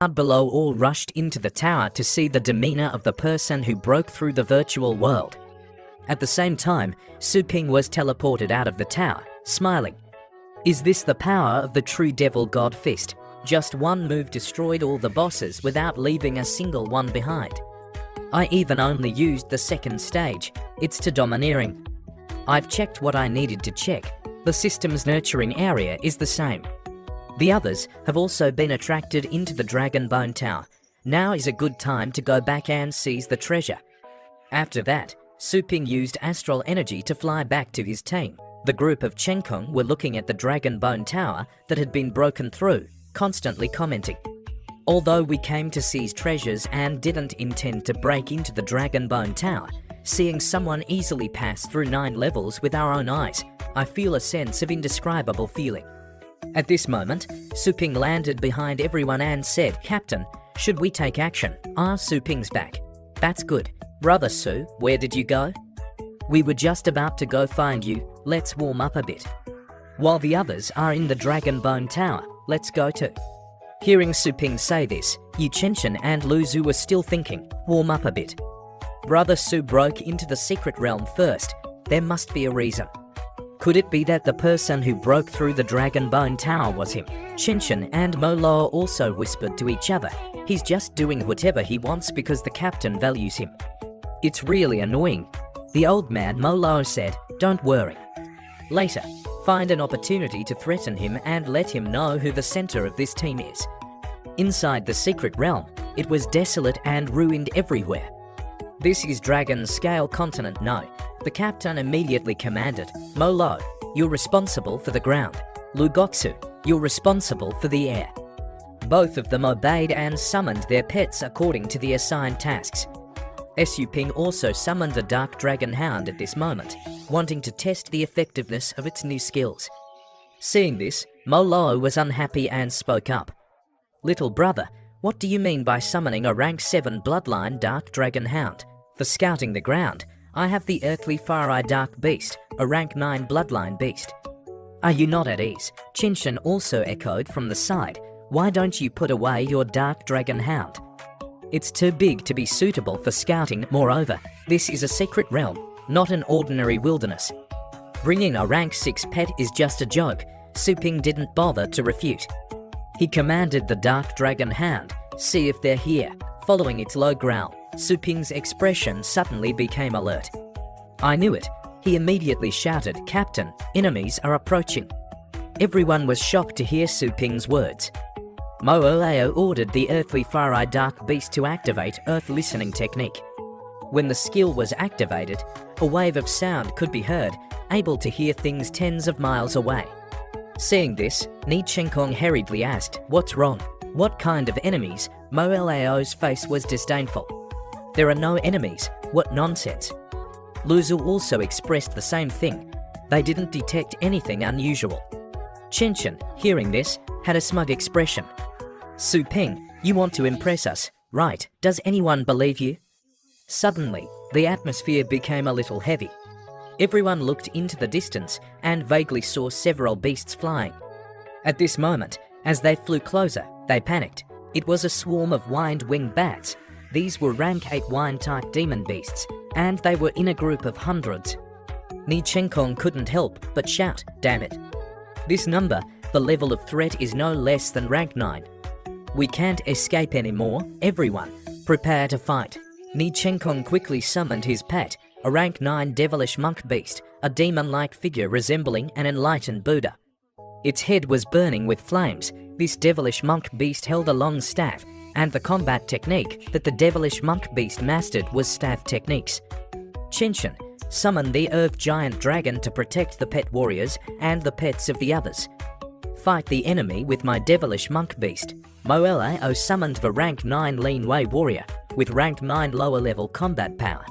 crowd below all rushed into the tower to see the demeanor of the person who broke through the virtual world. At the same time, Su Ping was teleported out of the tower, smiling. Is this the power of the true devil god fist? Just one move destroyed all the bosses without leaving a single one behind. I even only used the second stage. It's too domineering. I've checked what I needed to check. The system's nurturing area is the same. The others have also been attracted into the Dragon Bone Tower. Now is a good time to go back and seize the treasure. After that, Su Ping used astral energy to fly back to his team. The group of Chenkong were looking at the Dragon Bone Tower that had been broken through, constantly commenting. Although we came to seize treasures and didn't intend to break into the Dragon Bone Tower, seeing someone easily pass through 9 levels with our own eyes, I feel a sense of indescribable feeling. At this moment, Su Ping landed behind everyone and said, "Captain, should we take action?" Su Ping's back. That's good. Brother Su, where did you go? We were just about to go find you. Let's warm up a bit. While the others are in the Dragon Bone Tower, let's go too. Hearing Su Ping say this, Yi Chenshin and Lu Zhu were still thinking, warm up a bit. Brother Su broke into the secret realm first. There must be a reason. Could it be that the person who broke through the Dragon Bone Tower was him? Chenshin and Mo Lo also whispered to each other. He's just doing whatever he wants because the captain values him. It's really annoying. The old man Mo Lo said, don't worry. Later, find an opportunity to threaten him and let him know who the center of this team is. Inside the secret realm, it was desolate and ruined everywhere. This is Dragon Scale Continent, no. The captain immediately commanded, Mo Lo, you're responsible for the ground. Lu Goksu, you're responsible for the air. Both of them obeyed and summoned their pets according to the assigned tasks. Su Ping also summoned a dark dragon hound at this moment, wanting to test the effectiveness of its new skills. Seeing this, Mo Lo was unhappy and spoke up. Little brother, what do you mean by summoning a rank 7 bloodline dark dragon hound? For scouting the ground, I have the earthly fire-eye dark beast, a rank 9 bloodline beast. Are you not at ease? Chenshin also echoed from the side. Why don't you put away your dark dragon hound? It's too big to be suitable for scouting. Moreover, this is a secret realm, not an ordinary wilderness. Bringing a rank 6 pet is just a joke. Su Ping didn't bother to refute. He commanded the dark dragon hound, see if they're here. Following its low growl, Su Ping's expression suddenly became alert. I knew it. He immediately shouted, Captain, enemies are approaching. Everyone was shocked to hear Su Ping's words. Mo Leo ordered the earthly fire-eye dark beast to activate Earth Listening Technique. When the skill was activated, a wave of sound could be heard, able to hear things tens of miles away. Seeing this, Ni Chenkong hurriedly asked, what's wrong? What kind of enemies? Mo Leo's face was disdainful. There are no enemies. What nonsense. Lu Zhu also expressed the same thing. They didn't detect anything unusual. Chenshin, hearing this, had a smug expression. Su Ping, you want to impress us, right? Does anyone believe you? Suddenly, the atmosphere became a little heavy. Everyone looked into the distance and vaguely saw several beasts flying. At this moment, as they flew closer, they panicked. It was a swarm of wind-winged bats. These were rank 8 wine-type demon beasts, and they were in a group of hundreds. Ni Chenkong couldn't help but shout, damn it. This number, the level of threat is no less than rank 9. We can't escape anymore, everyone. Prepare to fight. Ni Chenkong quickly summoned his pet, a rank 9 devilish monk beast, a demon-like figure resembling an enlightened Buddha. Its head was burning with flames. This devilish monk beast held a long staff, and the combat technique that the devilish monk beast mastered was staff techniques. Chenshin summoned the earth giant dragon to protect the pet warriors and the pets of the others. Fight the enemy with my devilish monk beast. Moelao summoned the rank 9 Lean Wei warrior with rank 9 lower level combat power.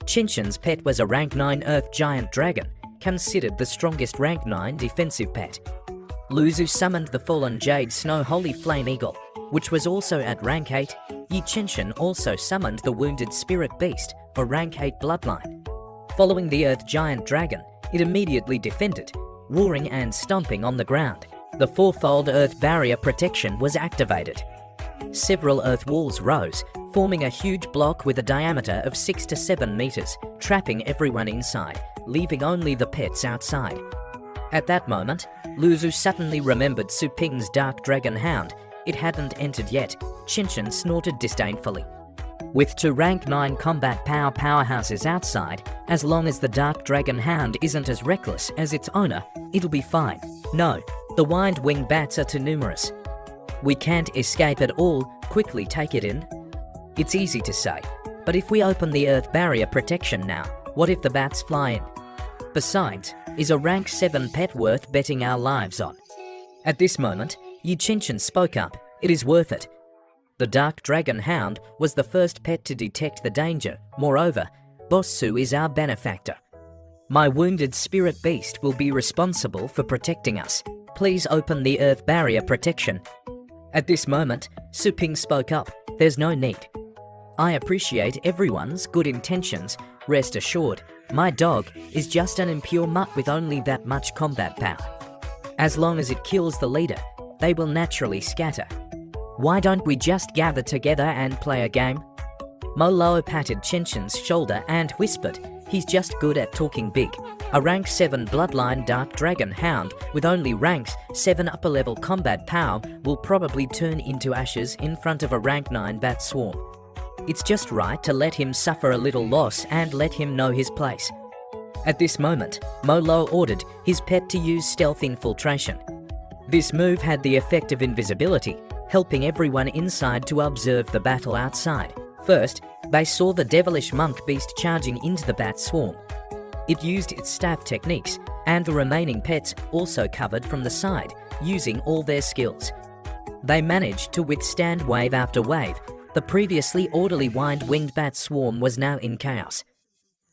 Chenshin's pet was a rank 9 earth giant dragon, considered the strongest rank 9 defensive pet. Lu Zhu summoned the fallen jade snow holy flame eagle, which was also at rank 8. Yi Chenshin also summoned the wounded spirit beast, a rank 8 bloodline. Following the earth giant dragon, it immediately defended, roaring and stomping on the ground. The fourfold earth barrier protection was activated. Several earth walls rose, forming a huge block with a diameter of 6 to 7 meters, trapping everyone inside, leaving only the pets outside. At that moment, Luzu suddenly remembered Su Ping's dark dragon hound. It hadn't entered yet. Qinshan snorted disdainfully. With 2 rank 9 combat powerhouses outside, as long as the dark dragon hound isn't as reckless as its owner, it'll be fine. No, the wind-winged bats are too numerous. We can't escape at all. Quickly take it in. It's easy to say, but if we open the earth barrier protection now, what if the bats fly in? Besides, is a rank 7 pet worth betting our lives on? At this moment, Yi Qinshan spoke up. It is worth it. The dark dragon hound was the first pet to detect the danger. Moreover, Boss Su is our benefactor. My wounded spirit beast will be responsible for protecting us. Please open the earth barrier protection. At this moment, Su Ping spoke up. There's no need. I appreciate everyone's good intentions. Rest assured, my dog is just an impure mutt with only that much combat power. As long as it kills the leader, they will naturally scatter. Why don't we just gather together and play a game? Mo Lo patted Qinshan's shoulder and whispered, he's just good at talking big. A rank 7 bloodline dark dragon hound with only ranks 7 upper level combat power will probably turn into ashes in front of a rank 9 bat swarm. It's just right to let him suffer a little loss and let him know his place. At this moment, Mo Lo ordered his pet to use stealth infiltration. This move had the effect of invisibility, helping everyone inside to observe the battle outside. First, they saw the devilish monk beast charging into the bat swarm. It used its staff techniques, and the remaining pets also covered from the side, using all their skills. They managed to withstand wave after wave. The previously orderly wind-winged bat swarm was now in chaos.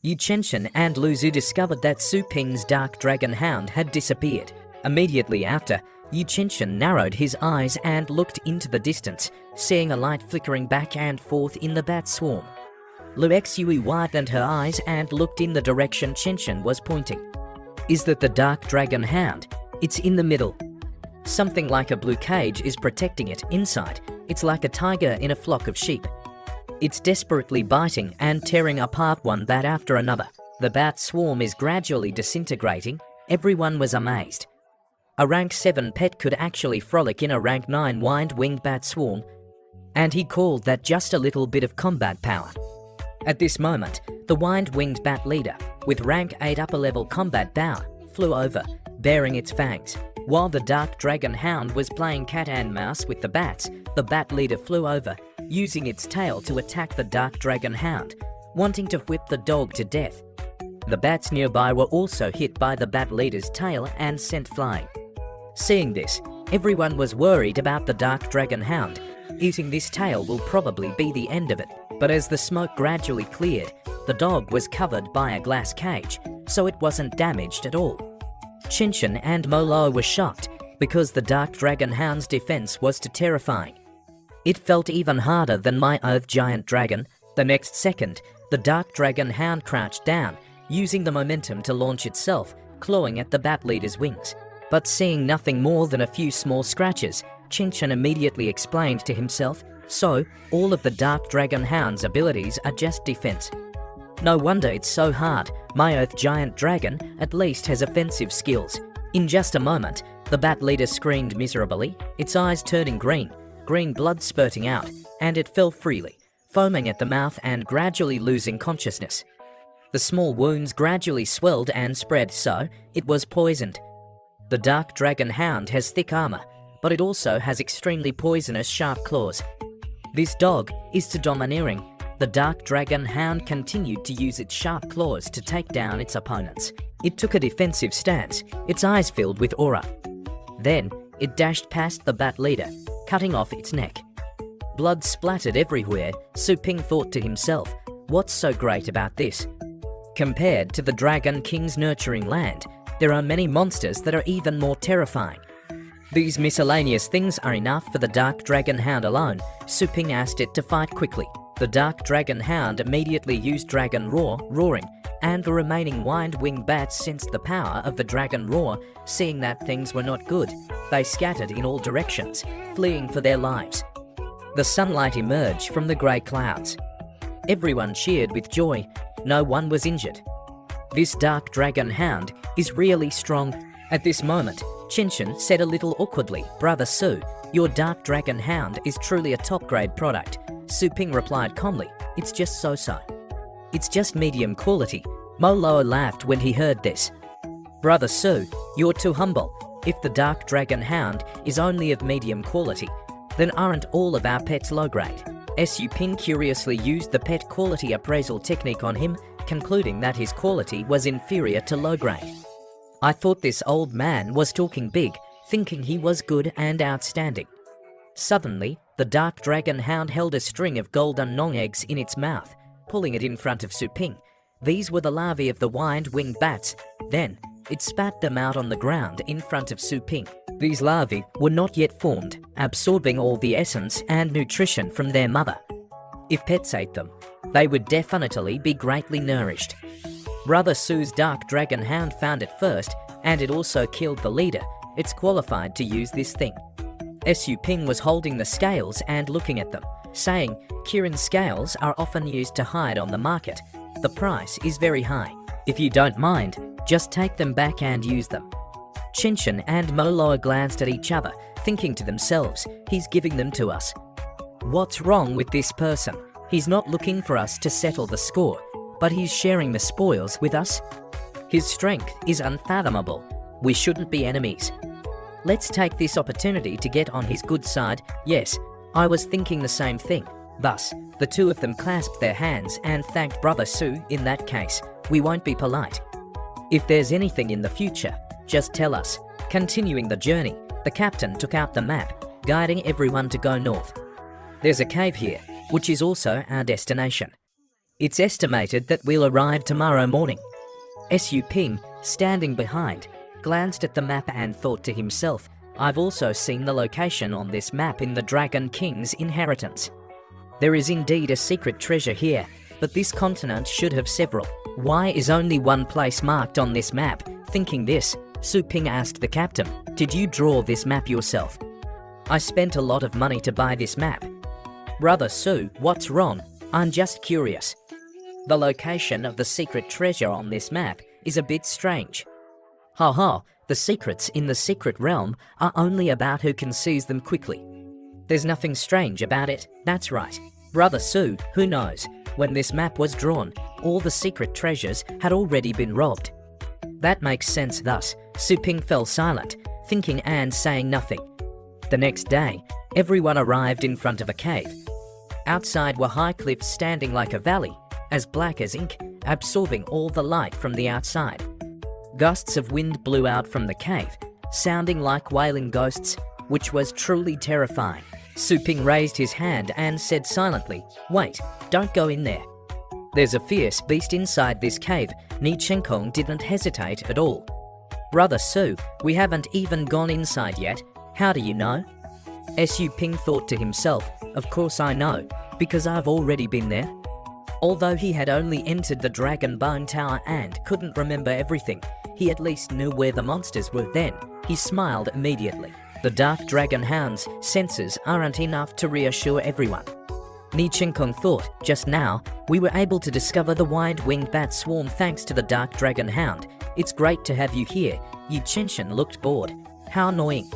Yi Qinshan and Luzu discovered that Su Ping's dark dragon hound had disappeared. Immediately after, Yi Qinshan narrowed his eyes and looked into the distance, seeing a light flickering back and forth in the bat swarm. Lu Xui widened her eyes and looked in the direction Qinshan was pointing. Is that the dark dragon hound? It's in the middle. Something like a blue cage is protecting it inside. It's like a tiger in a flock of sheep. It's desperately biting and tearing apart one bat after another. The bat swarm is gradually disintegrating. Everyone was amazed. A rank 7 pet could actually frolic in a rank 9 wind-winged bat swarm, and he called that just a little bit of combat power. At this moment, the wind-winged bat leader, with rank 8 upper-level combat power, flew over, baring its fangs. While the dark dragon hound was playing cat and mouse with the bats, the bat leader flew over, using its tail to attack the dark dragon hound, wanting to whip the dog to death. The bats nearby were also hit by the bat leader's tail and sent flying. Seeing this, everyone was worried about the dark dragon hound. Eating this tail will probably be the end of it. But as the smoke gradually cleared, the dog was covered by a glass cage, so it wasn't damaged at all. Qinshan and Mo Lo were shocked because the dark dragon hound's defense was too terrifying. It felt even harder than my earth giant dragon. The next second, the dark dragon hound crouched down, using the momentum to launch itself, clawing at the bat leader's wings. But seeing nothing more than a few small scratches, Qinshan immediately explained to himself, so all of the dark dragon hound's abilities are just defense. No wonder it's so hard. My earth giant dragon at least has offensive skills. In just a moment, the bat leader screamed miserably, its eyes turning green, green blood spurting out, and it fell freely, foaming at the mouth and gradually losing consciousness. The small wounds gradually swelled and spread, so it was poisoned. The dark dragon hound has thick armor, but it also has extremely poisonous sharp claws. This dog is too domineering. The dark dragon hound continued to use its sharp claws to take down its opponents. It took a defensive stance, its eyes filled with aura. Then, it dashed past the bat leader, cutting off its neck. Blood splattered everywhere. Su Ping thought to himself, what's so great about this? Compared to the Dragon King's nurturing land, there are many monsters that are even more terrifying. These miscellaneous things are enough for the Dark Dragon Hound alone. Su Ping asked it to fight quickly. The Dark Dragon Hound immediately used Dragon Roar, roaring, and the remaining wind-winged bats sensed the power of the Dragon Roar. Seeing that things were not good, they scattered in all directions, fleeing for their lives. The sunlight emerged from the grey clouds. Everyone cheered with joy. No one was injured. This dark dragon hound is really strong. At this moment, Chinchin said a little awkwardly, "Brother Su, your dark dragon hound is truly a top-grade product." Su Ping replied calmly, "It's just so-so. It's just medium quality." Mo Luo laughed when he heard this. "Brother Su, you're too humble. If the dark dragon hound is only of medium quality, then aren't all of our pets low-grade?" Su Ping curiously used the pet quality appraisal technique on him, concluding that his quality was inferior to low-grade. I thought this old man was talking big, thinking he was good and outstanding. Suddenly, the dark dragon hound held a string of golden nong eggs in its mouth, pulling it in front of Su Ping. These were the larvae of the wide-winged bats. Then, it spat them out on the ground in front of Su Ping. These larvae were not yet formed, absorbing all the essence and nutrition from their mother. If pets ate them, they would definitely be greatly nourished. Brother Su's dark dragon hound found it first, and it also killed the leader. It's qualified to use this thing. Su Ping was holding the scales and looking at them, saying, "Kirin scales are often used to hide on the market. The price is very high. If you don't mind, just take them back and use them." Chinchin and Mo Luo glanced at each other, thinking to themselves, "He's giving them to us. What's wrong with this person? He's not looking for us to settle the score, but he's sharing the spoils with us. His strength is unfathomable. We shouldn't be enemies. Let's take this opportunity to get on his good side." Yes, I was thinking the same thing. Thus, the two of them clasped their hands and thanked Brother Su. "In that case, we won't be polite. If there's anything in the future, just tell us." Continuing the journey, the captain took out the map, guiding everyone to go north. "There's a cave here, which is also our destination. It's estimated that we'll arrive tomorrow morning." Su Ping, standing behind, glanced at the map and thought to himself, "I've also seen the location on this map in the Dragon King's inheritance. There is indeed a secret treasure here, but this continent should have several. Why is only one place marked on this map?" Thinking this, Su Ping asked the captain, "Did you draw this map yourself?" "I spent a lot of money to buy this map." "Brother Su, what's wrong? I'm just curious. The location of the secret treasure on this map is a bit strange." "Ha ha, the secrets in the secret realm are only about who can seize them quickly. There's nothing strange about it, that's right. Brother Su, who knows, when this map was drawn, all the secret treasures had already been robbed." That makes sense. Thus, Su Ping fell silent, thinking and saying nothing. The next day, everyone arrived in front of a cave. Outside were high cliffs standing like a valley, as black as ink, absorbing all the light from the outside. Gusts of wind blew out from the cave, sounding like wailing ghosts, which was truly terrifying. Su Ping raised his hand and said silently, "Wait, don't go in there. There's a fierce beast inside this cave." Ni Chenkong didn't hesitate at all. "Brother Su, we haven't even gone inside yet. How do you know?" Su Ping thought to himself, "Of course I know, because I've already been there." Although he had only entered the Dragon Bone Tower and couldn't remember everything, he at least knew where the monsters were then. He smiled immediately. The Dark Dragon Hound's senses aren't enough to reassure everyone. Ni Chenkong thought, "Just now, we were able to discover the wide-winged bat swarm thanks to the Dark Dragon Hound. It's great to have you here." Yu Chenshin looked bored. "How annoying.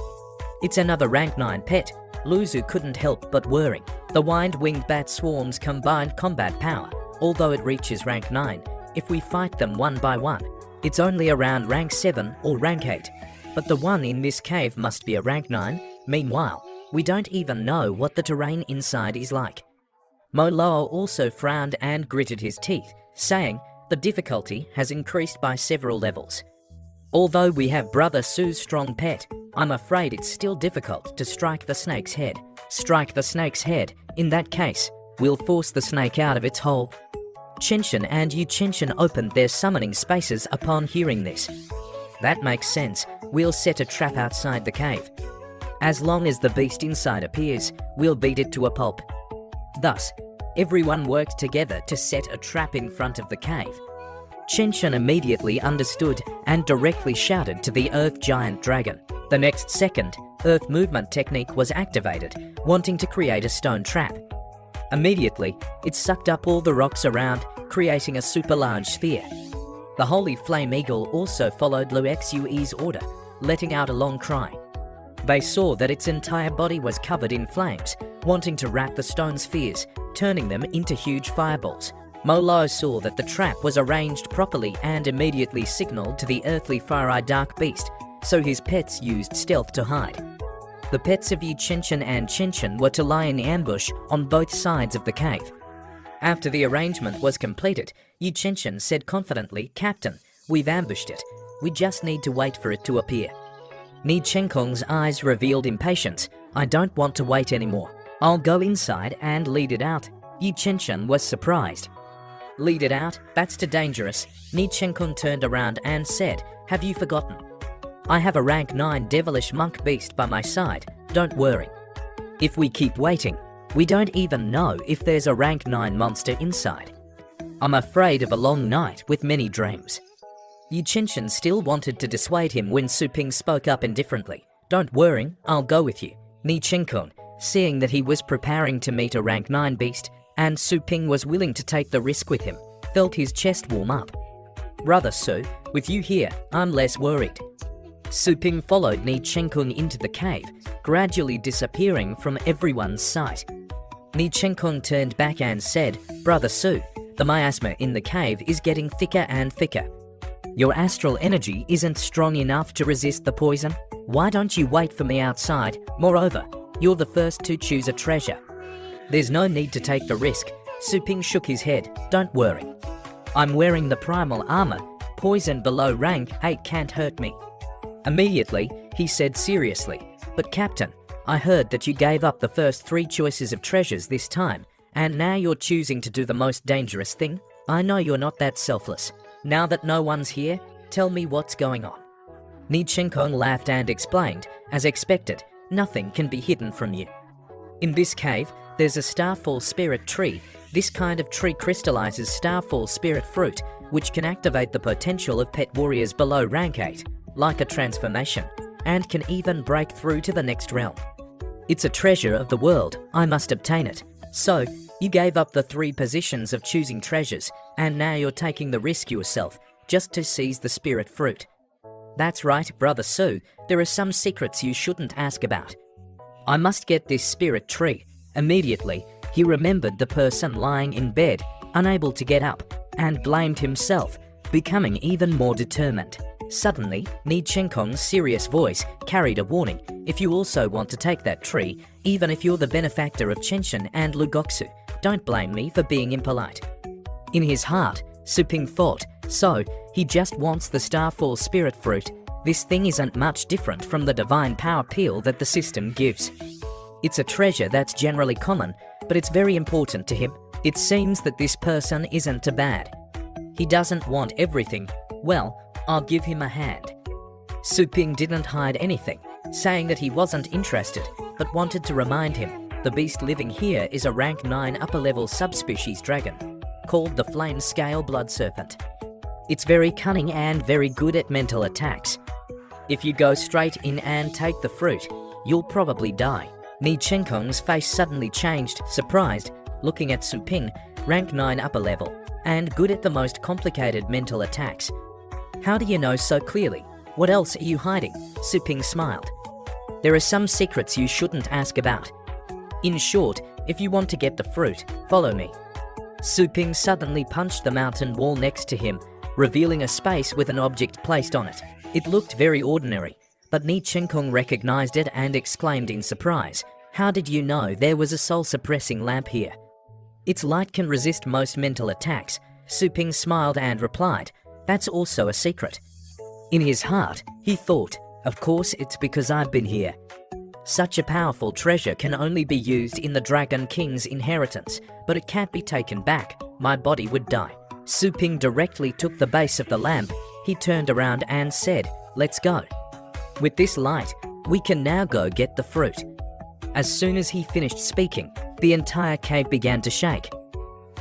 It's another rank 9 pet." Luzu couldn't help but worry. The wide-winged bat swarm's combined combat power, although it reaches rank 9, if we fight them one by one, it's only around rank 7 or rank 8. But the one in this cave must be a rank 9. Meanwhile, we don't even know what the terrain inside is like. Mo Luo also frowned and gritted his teeth, saying, "The difficulty has increased by several levels. Although we have Brother Su's strong pet, I'm afraid it's still difficult to strike the snake's head." "Strike the snake's head? In that case, we'll force the snake out of its hole." Chenshin and Yu Chenshin opened their summoning spaces upon hearing this. "That makes sense. We'll set a trap outside the cave. As long as the beast inside appears, we'll beat it to a pulp." Thus, everyone worked together to set a trap in front of the cave. Chenshin immediately understood and directly shouted to the Earth Giant Dragon. The next second, earth movement technique was activated, wanting to create a stone trap. Immediately, it sucked up all the rocks around, creating a super large sphere. The Holy Flame Eagle also followed Lu Xue's order, letting out a long cry. They saw that its entire body was covered in flames, wanting to wrap the stone spheres, turning them into huge fireballs. Molo saw that the trap was arranged properly and immediately signaled to the earthly fire-eye dark beast, so his pets used stealth to hide. The pets of Yi Qinshan and Qinshan were to lie in ambush on both sides of the cave. After the arrangement was completed, Yi Qinshan said confidently, "Captain, we've ambushed it. We just need to wait for it to appear." Ni Chenkong's eyes revealed impatience. "I don't want to wait anymore. I'll go inside and lead it out." Yi Qinshan was surprised. "Lead it out? That's too dangerous." Ni Chenkong turned around and said, "Have you forgotten? I have a rank 9 devilish monk beast by my side, don't worry. If we keep waiting, we don't even know if there's a rank 9 monster inside. I'm afraid of a long night with many dreams." Yi Qinshan still wanted to dissuade him when Su Ping spoke up indifferently. "Don't worry, I'll go with you." Ni Chenkong, seeing that he was preparing to meet a rank 9 beast, and Su Ping was willing to take the risk with him, felt his chest warm up. "Brother Su, with you here, I'm less worried." Su Ping followed Ni Chenkong into the cave, gradually disappearing from everyone's sight. Ni Chenkong turned back and said, "Brother Su, the miasma in the cave is getting thicker and thicker. Your astral energy isn't strong enough to resist the poison. Why don't you wait for me outside? Moreover, you're the first to choose a treasure." "There's no need to take the risk." Su Ping shook his head. "Don't worry. I'm wearing the primal armor. Poison below rank 8 can't hurt me." Immediately, he said seriously, "But Captain, I heard that you gave up the first 3 choices of treasures this time, and now you're choosing to do the most dangerous thing. I know you're not that selfless. Now that no one's here, tell me what's going on." Ni Chenkong laughed and explained, "As expected, nothing can be hidden from you. In this cave, there's a Starfall Spirit tree. This kind of tree crystallizes Starfall Spirit fruit, which can activate the potential of pet warriors below rank 8, like a transformation, and can even break through to the next realm. It's a treasure of the world. I must obtain it. So, you gave up the 3 positions of choosing treasures, and now you're taking the risk yourself, just to seize the spirit fruit." "That's right, Brother Su. There are some secrets you shouldn't ask about. I must get this spirit tree." Immediately, he remembered the person lying in bed, unable to get up, and blamed himself, becoming even more determined. Suddenly, Ni Chenkong's serious voice carried a warning. "If you also want to take that tree, even if you're the benefactor of Qinshan and Lugoksu, don't blame me for being impolite." In his heart, Su Ping thought, "So, he just wants the Starfall Spirit fruit. This thing isn't much different from the divine power peel that the system gives. It's a treasure that's generally common, but it's very important to him. It seems that this person isn't too bad. He doesn't want everything. Well, I'll give him a hand." Su Ping didn't hide anything, saying that he wasn't interested, but wanted to remind him the beast living here is a rank 9 upper-level subspecies dragon, called the Flame Scale Blood Serpent. It's very cunning and very good at mental attacks. If you go straight in and take the fruit, you'll probably die. Ni Chenkong's face suddenly changed, surprised, looking at Su Ping, rank 9 upper level, and good at the most complicated mental attacks. "How do you know so clearly? What else are you hiding?" Su Ping smiled. "There are some secrets you shouldn't ask about. In short, if you want to get the fruit, follow me." Su Ping suddenly punched the mountain wall next to him, revealing a space with an object placed on it. It looked very ordinary, but Ni Chenkong recognized it and exclaimed in surprise, "How did you know there was a soul-suppressing lamp here?" "Its light can resist most mental attacks." Su Ping smiled and replied, "That's also a secret." In his heart, he thought, "Of course it's because I've been here. Such a powerful treasure can only be used in the Dragon King's inheritance, but it can't be taken back. My body would die." Su Ping directly took the base of the lamp. He turned around and said, "Let's go. With this light, we can now go get the fruit." As soon as he finished speaking, the entire cave began to shake.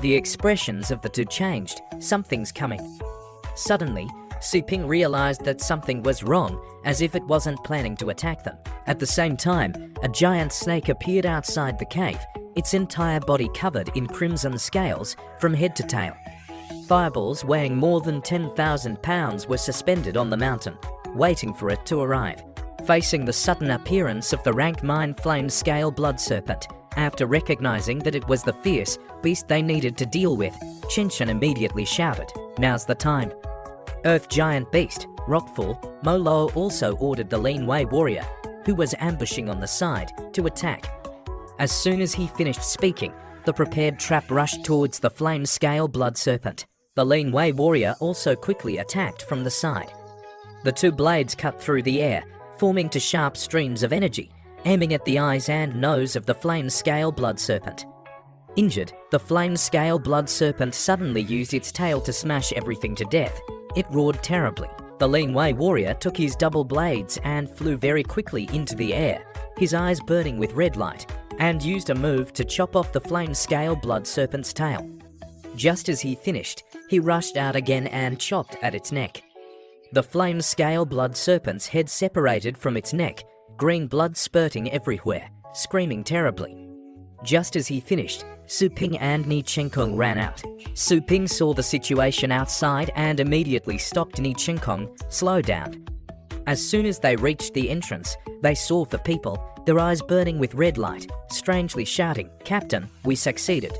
The expressions of the two changed. "Something's coming." Suddenly, Su Ping realized that something was wrong, as if it wasn't planning to attack them. At the same time, a giant snake appeared outside the cave, its entire body covered in crimson scales from head to tail. Fireballs weighing more than 10,000 pounds were suspended on the mountain, waiting for it to arrive. Facing the sudden appearance of the rank 9 flame scale blood serpent, after recognizing that it was the fierce beast they needed to deal with, Chen immediately shouted, "Now's the time." Earth giant beast, Rockfall, Molo also ordered the Lin Wei warrior, who was ambushing on the side, to attack. As soon as he finished speaking, the prepared trap rushed towards the flame scale blood serpent. The Lin Wei warrior also quickly attacked from the side. The two blades cut through the air, forming to sharp streams of energy, aiming at the eyes and nose of the flame scale blood serpent. Injured, the flame scale blood serpent suddenly used its tail to smash everything to death. It roared terribly. The Lin Wei warrior took his double blades and flew very quickly into the air, his eyes burning with red light, and used a move to chop off the flame scale blood serpent's tail. Just as he finished, he rushed out again and chopped at its neck. The flame scale blood serpent's head separated from its neck, green blood spurting everywhere, screaming terribly. Just as he finished, Su Ping and Ni Chenkong ran out. Su Ping saw the situation outside and immediately stopped Ni Chenkong, "Slow down." As soon as they reached the entrance, they saw the people, their eyes burning with red light, strangely shouting, "Captain, we succeeded.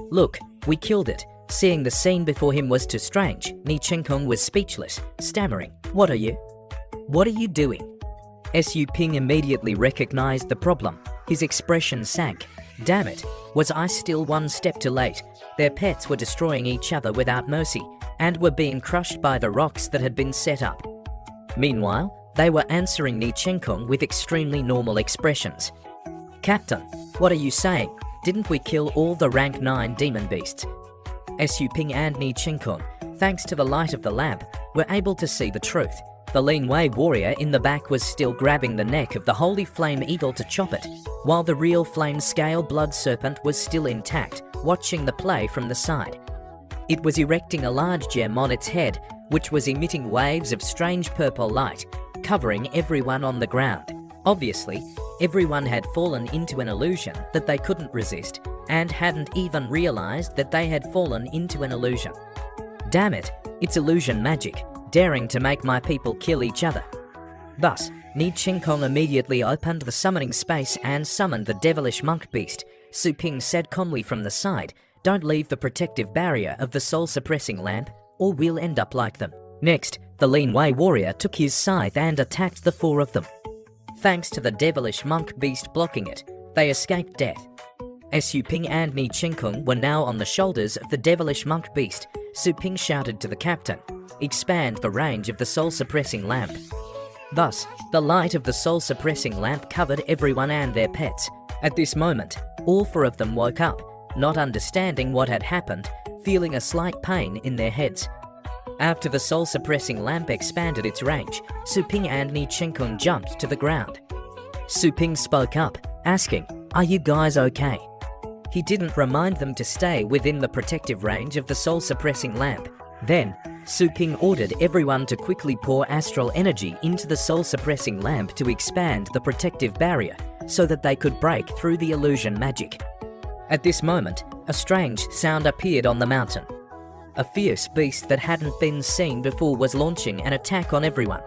Look, we killed it." Seeing the scene before him was too strange, Ni Chenkong was speechless, stammering, What are you doing?" Su Ping immediately recognized the problem. His expression sank. Damn it, was I still one step too late? Their pets were destroying each other without mercy, and were being crushed by the rocks that had been set up. Meanwhile, they were answering Ni Chenkong with extremely normal expressions. "Captain, what are you saying? Didn't we kill all the rank 9 demon beasts?" Su Ping and Ni Chenkong, thanks to the light of the lamp, were able to see the truth. The Lin Wei warrior in the back was still grabbing the neck of the holy flame eagle to chop it, while the real flame scale blood serpent was still intact, watching the play from the side. It was erecting a large gem on its head, which was emitting waves of strange purple light, covering everyone on the ground. Obviously, everyone had fallen into an illusion that they couldn't resist, and hadn't even realized that they had fallen into an illusion. Damn it, it's illusion magic, daring to make my people kill each other. Thus, Ni Chenkong immediately opened the summoning space and summoned the devilish monk beast. Su Ping said calmly from the side, "Don't leave the protective barrier of the soul-suppressing lamp, or we'll end up like them." Next, the Lin Wei warrior took his scythe and attacked the 4 of them. Thanks to the devilish monk beast blocking it, they escaped death. Su Ping and Ni Chenkong were now on the shoulders of the devilish monk beast. Su Ping shouted to the captain, "Expand the range of the soul-suppressing lamp." Thus, the light of the soul-suppressing lamp covered everyone and their pets. At this moment, all 4 of them woke up, not understanding what had happened, feeling a slight pain in their heads. After the soul-suppressing lamp expanded its range, Su Ping and Ni Chenkong jumped to the ground. Su Ping spoke up, asking, "Are you guys okay?" He didn't remind them to stay within the protective range of the soul-suppressing lamp. Then, Su Ping ordered everyone to quickly pour astral energy into the soul-suppressing lamp to expand the protective barrier, so that they could break through the illusion magic. At this moment, a strange sound appeared on the mountain. A fierce beast that hadn't been seen before was launching an attack on everyone.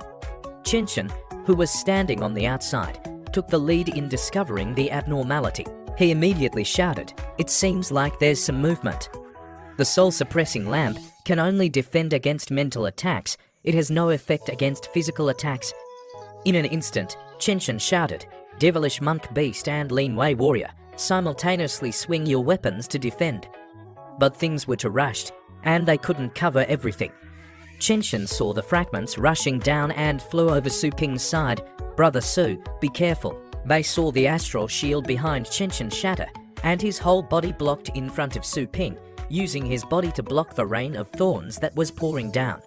Chen, who was standing on the outside, took the lead in discovering the abnormality. He immediately shouted, "It seems like there's some movement." The soul-suppressing lamp can only defend against mental attacks. It has no effect against physical attacks. In an instant, Chen shouted, "Devilish monk beast and Lin Wei warrior, simultaneously swing your weapons to defend." But things were too rushed, and they couldn't cover everything. Chen saw the fragments rushing down and flew over Su Ping's side. "Brother Su, be careful." They saw the astral shield behind Chen shatter, and his whole body blocked in front of Su Ping, using his body to block the rain of thorns that was pouring down.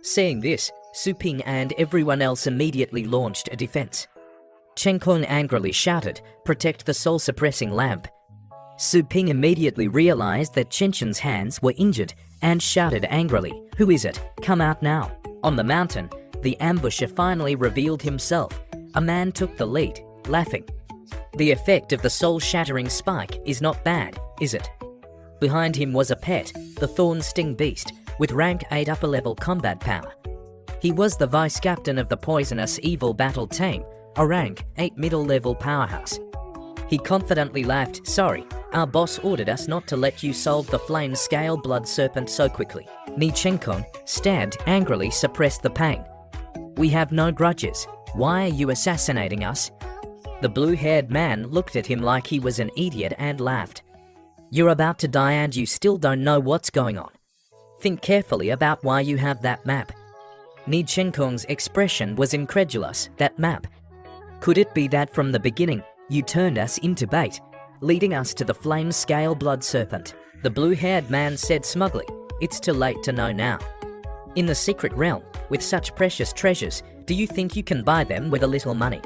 Seeing this, Su Ping and everyone else immediately launched a defense. Chen Kong angrily shouted, "Protect the soul-suppressing lamp." Su Ping immediately realized that Chen hands were injured and shouted angrily, "Who is it? Come out now." On the mountain, the ambusher finally revealed himself. A man took the lead, laughing. The effect of the soul-shattering spike is not bad, is it? Behind him was a pet, the Thorn Sting Beast, with rank 8 upper-level combat power. He was the vice-captain of the poisonous evil battle team, a rank 8 middle-level powerhouse. He confidently laughed, "Sorry, our boss ordered us not to let you solve the flame-scale blood serpent so quickly." Ni Chenkong, stabbed angrily, suppressed the pain. "We have no grudges. Why are you assassinating us?" The blue-haired man looked at him like he was an idiot and laughed. "You're about to die and you still don't know what's going on. Think carefully about why you have that map." Ni Chenkong's expression was incredulous. "That map? Could it be that from the beginning, you turned us into bait, leading us to the flame-scale blood serpent?" The blue-haired man said smugly, "It's too late to know now. In the secret realm, with such precious treasures, do you think you can buy them with a little money?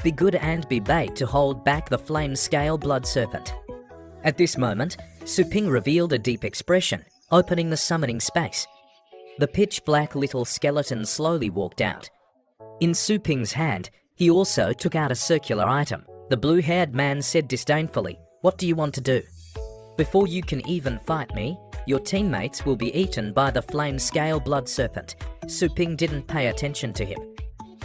Be good and be bait to hold back the flame-scale blood serpent." At this moment, Su Ping revealed a deep expression, opening the summoning space. The pitch-black little skeleton slowly walked out. In Su Ping's hand, he also took out a circular item. The blue-haired man said disdainfully, "What do you want to do? Before you can even fight me, your teammates will be eaten by the flame-scale blood serpent." Su Ping didn't pay attention to him.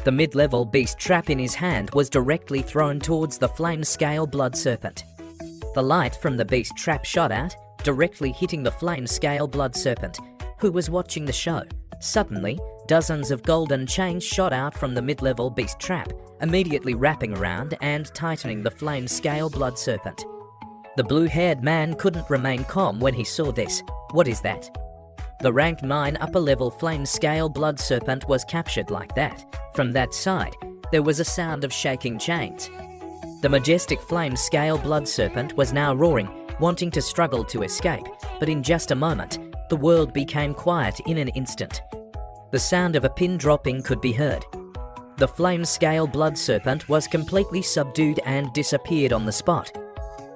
The mid-level beast trap in his hand was directly thrown towards the flame-scale blood serpent. The light from the beast trap shot out, directly hitting the flame-scale blood serpent, who was watching the show. Suddenly, dozens of golden chains shot out from the mid-level beast trap, immediately wrapping around and tightening the flame-scale blood serpent. The blue-haired man couldn't remain calm when he saw this. "What is that?" The rank 9 upper-level flame-scale blood serpent was captured like that. From that side, there was a sound of shaking chains. The majestic flame-scale blood serpent was now roaring, wanting to struggle to escape, but in just a moment, the world became quiet in an instant. The sound of a pin dropping could be heard. The flame-scale blood serpent was completely subdued and disappeared on the spot.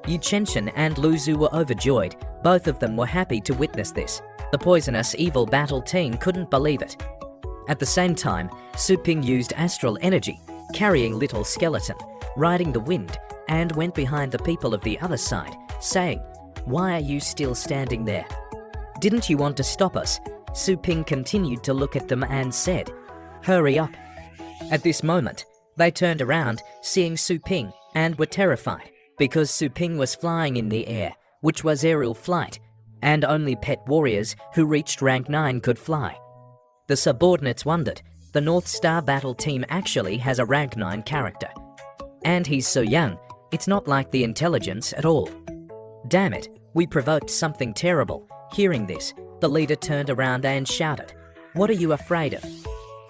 Yu Chenshin and Lu Zhu were overjoyed. Both of them were happy to witness this. The poisonous evil battle team couldn't believe it. At the same time, Su Ping used astral energy, carrying Little Skeleton, riding the wind, and went behind the people of the other side, saying, "Why are you still standing there? Didn't you want to stop us?" Su Ping continued to look at them and said, "Hurry up." At this moment, they turned around, seeing Su Ping, and were terrified, because Su Ping was flying in the air, which was aerial flight, and only pet warriors who reached rank 9 could fly. The subordinates wondered. The North Star battle team actually has a rank 9 character. And he's so young, it's not like the intelligence at all. Damn it, we provoked something terrible. Hearing this, the leader turned around and shouted, "What are you afraid of?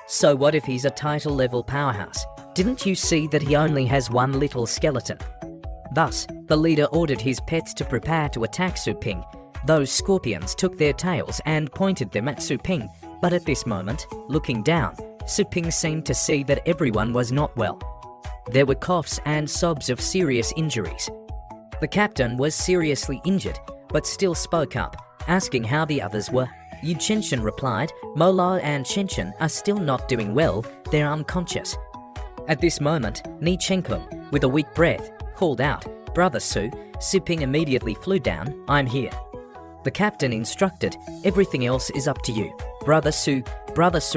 So what if he's a title-level powerhouse? Didn't you see that he only has one little skeleton?" Thus, the leader ordered his pets to prepare to attack Su Ping. Those scorpions took their tails and pointed them at Su Ping, but at this moment, looking down, Su Ping seemed to see that everyone was not well. There were coughs and sobs of serious injuries. The captain was seriously injured, but still spoke up, asking how the others were. Yu Chenshin replied, "Molo and Chenshin are still not doing well, they're unconscious." At this moment, Ni Chenkong, with a weak breath, called out, "Brother Su." Su Ping immediately flew down, "I'm here." The captain instructed, "Everything else is up to you." Brother Su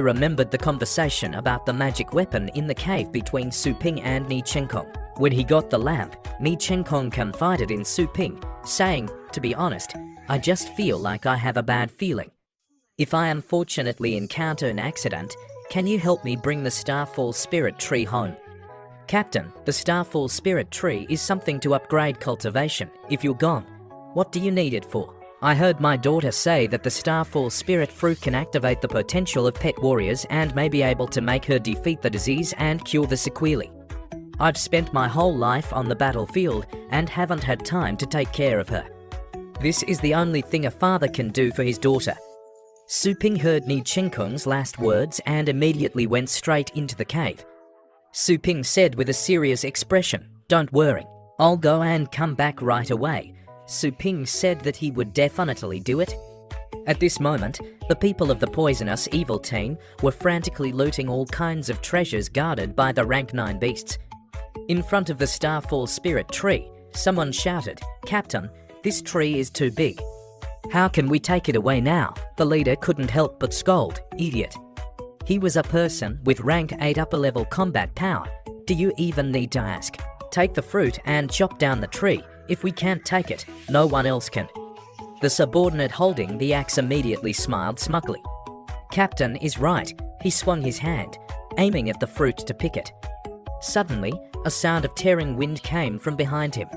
remembered the conversation about the magic weapon in the cave between Su Ping and Ni Chenkong. When he got the lamp, Ni Chenkong confided in Su Ping, saying, "To be honest, I just feel like I have a bad feeling. If I unfortunately encounter an accident, can you help me bring the Starfall Spirit Tree home?" "Captain, the Starfall Spirit Tree is something to upgrade cultivation. If you're gone, what do you need it for?" "I heard my daughter say that the Starfall Spirit Fruit can activate the potential of pet warriors and may be able to make her defeat the disease and cure the sequelae. I've spent my whole life on the battlefield and haven't had time to take care of her. This is the only thing a father can do for his daughter." Su Ping heard Ni Chenkong's last words and immediately went straight into the cave. Su Ping said with a serious expression, "Don't worry, I'll go and come back right away." Su Ping said that he would definitely do it. At this moment, the people of the poisonous evil team were frantically looting all kinds of treasures guarded by the rank 9 beasts. In front of the Starfall Spirit tree, someone shouted, "Captain, this tree is too big." "How can we take it away now?" The leader couldn't help but scold, "Idiot." He was a person with rank 8 upper level combat power. Do you even need to ask? Take the fruit and chop down the tree. If we can't take it, no one else can. The subordinate holding the axe immediately smiled smugly. Captain is right. He swung his hand, aiming at the fruit to pick it. Suddenly, a sound of tearing wind came from behind him.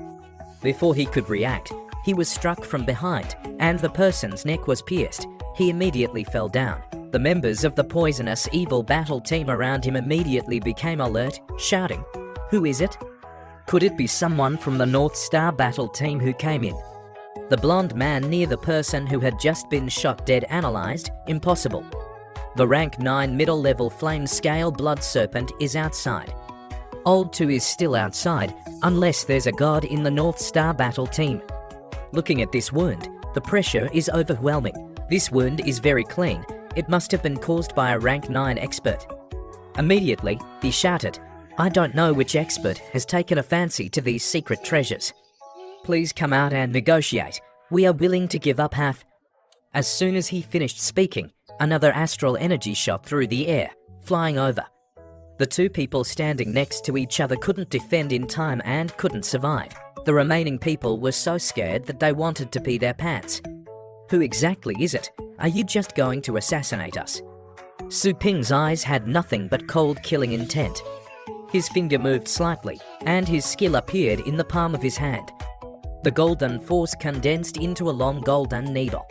Before he could react, he was struck from behind, and the person's neck was pierced. He immediately fell down. The members of the poisonous evil battle team around him immediately became alert, shouting, "Who is it?" Could it be someone from the North Star battle team who came in? The blonde man near the person who had just been shot dead analyzed, "Impossible. The rank 9 middle level flame scale blood serpent is outside. Old 2 is still outside, unless there's a god in the North Star battle team." Looking at this wound, the pressure is overwhelming. This wound is very clean. It must have been caused by a rank 9 expert. Immediately, he shouted, "I don't know which expert has taken a fancy to these secret treasures. Please come out and negotiate. We are willing to give up half." As soon as he finished speaking, another astral energy shot through the air, flying over. The two people standing next to each other couldn't defend in time and couldn't survive. The remaining people were so scared that they wanted to pee their pants. "Who exactly is it? Are you just going to assassinate us?" Su Ping's eyes had nothing but cold killing intent. His finger moved slightly, and his skill appeared in the palm of his hand. The golden force condensed into a long golden needle.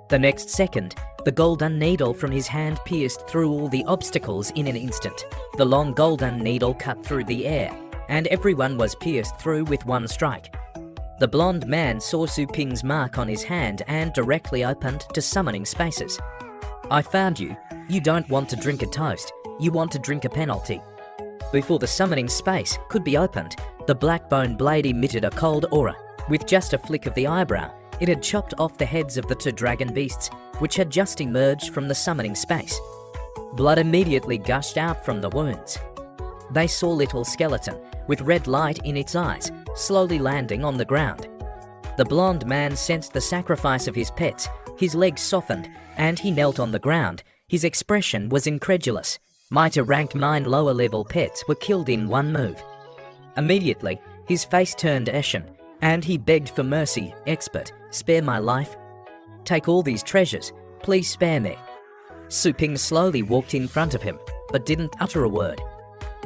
The next second, the golden needle from his hand pierced through all the obstacles in an instant. The long golden needle cut through the air, and everyone was pierced through with one strike. The blonde man saw Su Ping's mark on his hand and directly opened to summoning spaces. "I found you. You don't want to drink a toast. You want to drink a penalty." Before the summoning space could be opened, the blackbone blade emitted a cold aura. With just a flick of the eyebrow, it had chopped off the heads of the 2 dragon beasts, which had just emerged from the summoning space. Blood immediately gushed out from the wounds. They saw little skeleton, with red light in its eyes, slowly landing on the ground. The blonde man sensed the sacrifice of his pets. His legs softened, and he knelt on the ground. His expression was incredulous. My 2 rank 9 lower level pets were killed in one move. Immediately, his face turned ashen, and he begged for mercy. "Expert, spare my life. Take all these treasures. Please spare me." Su Ping slowly walked in front of him, but didn't utter a word.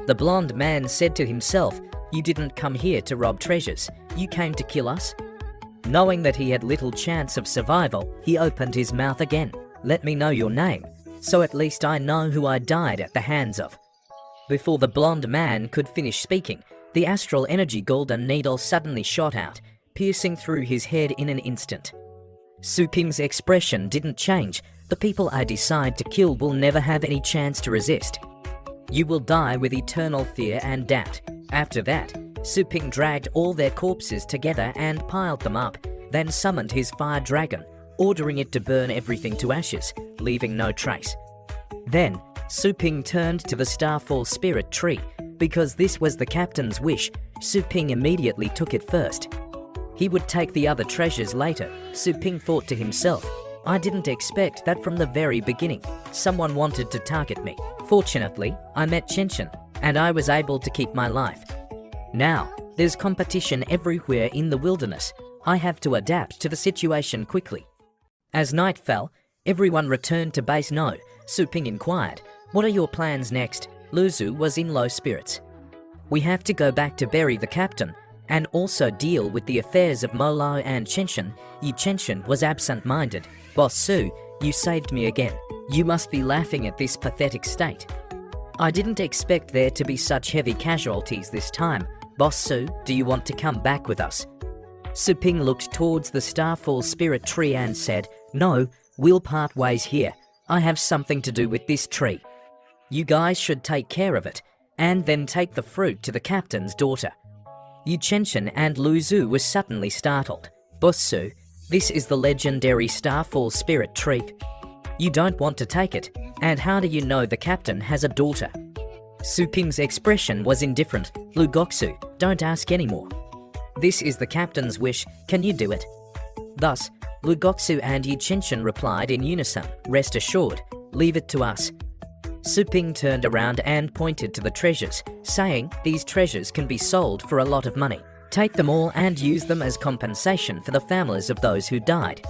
The blonde man said to himself, "You didn't come here to rob treasures. You came to kill us." Knowing that he had little chance of survival, he opened his mouth again. "Let me know your name, so at least I know who I died at the hands of." Before the blonde man could finish speaking, the astral energy golden needle suddenly shot out, piercing through his head in an instant. Su Ping's expression didn't change. "The people I decide to kill will never have any chance to resist. You will die with eternal fear and doubt." After that, Su Ping dragged all their corpses together and piled them up, then summoned his fire dragon, ordering it to burn everything to ashes, leaving no trace. Then, Su Ping turned to the Starfall Spirit tree. Because this was the captain's wish, Su Ping immediately took it first. He would take the other treasures later. Su Ping thought to himself, "I didn't expect that from the very beginning. Someone wanted to target me. Fortunately, I met Chenshin, and I was able to keep my life. Now, there's competition everywhere in the wilderness. I have to adapt to the situation quickly." As night fell, everyone returned to base. "No," Su Ping inquired, "what are your plans next?" Luzu was in low spirits. "We have to go back to bury the captain, and also deal with the affairs of Molo and Chenshin." Chenshin was absent-minded. "Boss Su, you saved me again. You must be laughing at this pathetic state. I didn't expect there to be such heavy casualties this time. Boss Su, do you want to come back with us?" Su Ping looked towards the Starfall Spirit tree and said, "No, we'll part ways here. I have something to do with this tree. You guys should take care of it, and then take the fruit to the captain's daughter." Yu Chenshin and Lu Zu were suddenly startled. "Boss Su, This is the legendary Starfall spirit tree. You don't want to take it, and how do you know the captain has a daughter? Su Ping's expression was indifferent. Lu Goksu, don't ask anymore. This is the captain's wish, can you do it? Thus, Lu Goksu and Yu Qinshan replied in unison, rest assured, leave it to us. Su Ping turned around and pointed to the treasures, saying these treasures can be sold for a lot of money. Take them all and use them as compensation for the families of those who died.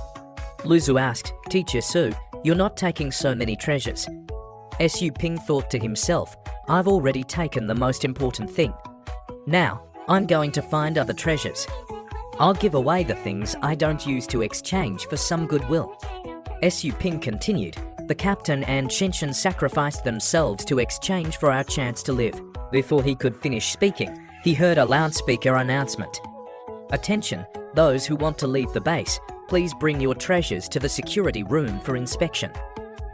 Lu Zu asked, Teacher Su, you're not taking so many treasures. Su Ping thought to himself, I've already taken the most important thing. Now, I'm going to find other treasures. I'll give away the things I don't use to exchange for some goodwill. Su Ping continued, the captain and Qinshan sacrificed themselves to exchange for our chance to live. Before he could finish speaking, he heard a loudspeaker announcement. Attention, those who want to leave the base, please bring your treasures to the security room for inspection.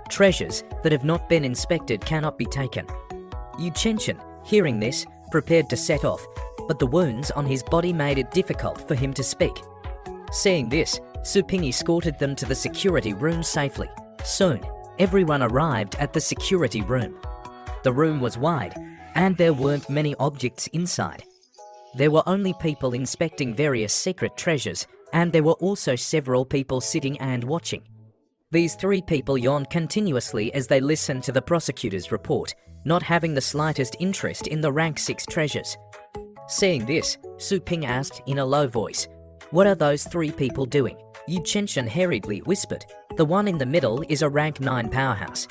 Treasures that have not been inspected cannot be taken. Yu Qinshan, hearing this, prepared to set off, but the wounds on his body made it difficult for him to speak. Seeing this, Su Ping escorted them to the security room safely. Soon, everyone arrived at the security room. The room was wide, and there weren't many objects inside. There were only people inspecting various secret treasures, and there were also several people sitting and watching. These three people yawned continuously as they listened to the prosecutor's report, not having the slightest interest in the rank 6 treasures. Seeing this, Su Ping asked in a low voice, what are those three people doing? Yu Qinshan hurriedly whispered, the one in the middle is a rank 9 powerhouse.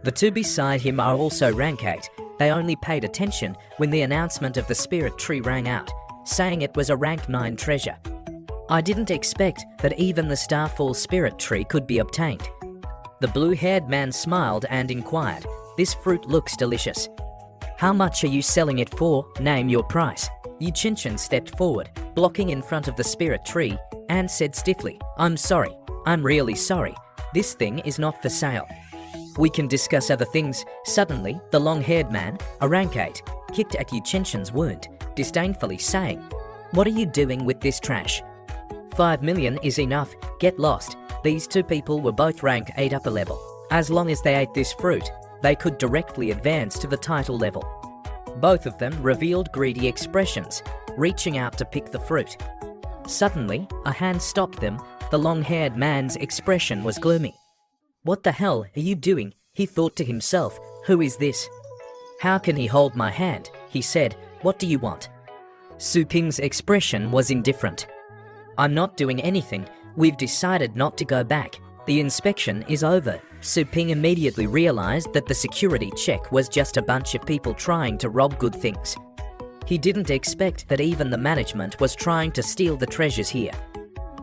The two beside him are also rank 8. They only paid attention when the announcement of the spirit tree rang out, saying it was a rank 9 treasure. I didn't expect that even the Starfall spirit tree could be obtained. The blue-haired man smiled and inquired, this fruit looks delicious. How much are you selling it for? Name your price. Yu Qinshan stepped forward, blocking in front of the spirit tree, and said stiffly, I'm sorry, I'm really sorry. This thing is not for sale. We can discuss other things. Suddenly, the long-haired man, a rank 8, kicked at Yu Qinshan's wound, disdainfully saying, what are you doing with this trash? 5 million is enough, get lost. These two people were both rank 8 upper level. As long as they ate this fruit, they could directly advance to the title level. Both of them revealed greedy expressions, reaching out to pick the fruit. Suddenly, a hand stopped them. The long-haired man's expression was gloomy. What the hell are you doing? He thought to himself, who is this? How can he hold my hand? He said, what do you want? Su Ping's expression was indifferent. I'm not doing anything. We've decided not to go back. The inspection is over. Su Ping immediately realized that the security check was just a bunch of people trying to rob good things. He didn't expect that even the management was trying to steal the treasures here.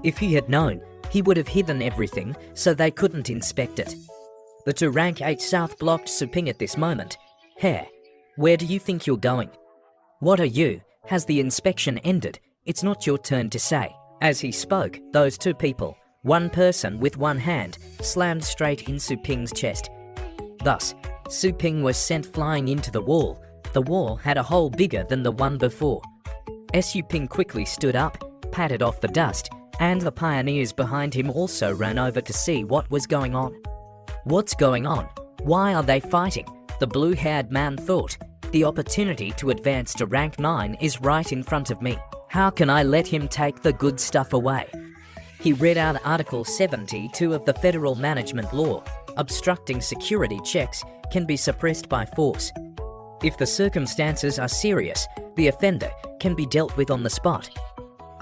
If he had known, he would have hidden everything so they couldn't inspect it. The two rank 8 South blocked Su Ping at this moment. Hey, where do you think you're going? What are you? Has the inspection ended? It's not your turn to say. As he spoke, those two people, one person with one hand, slammed straight in Su Ping's chest. Thus, Su Ping was sent flying into the wall. The wall had a hole bigger than the one before. Su Ping quickly stood up, patted off the dust, and the pioneers behind him also ran over to see what was going on. What's going on? Why are they fighting? The blue-haired man thought. The opportunity to advance to rank 9 is right in front of me. How can I let him take the good stuff away? He read out Article 72 of the Federal Management Law. Obstructing security checks can be suppressed by force. If the circumstances are serious, the offender can be dealt with on the spot.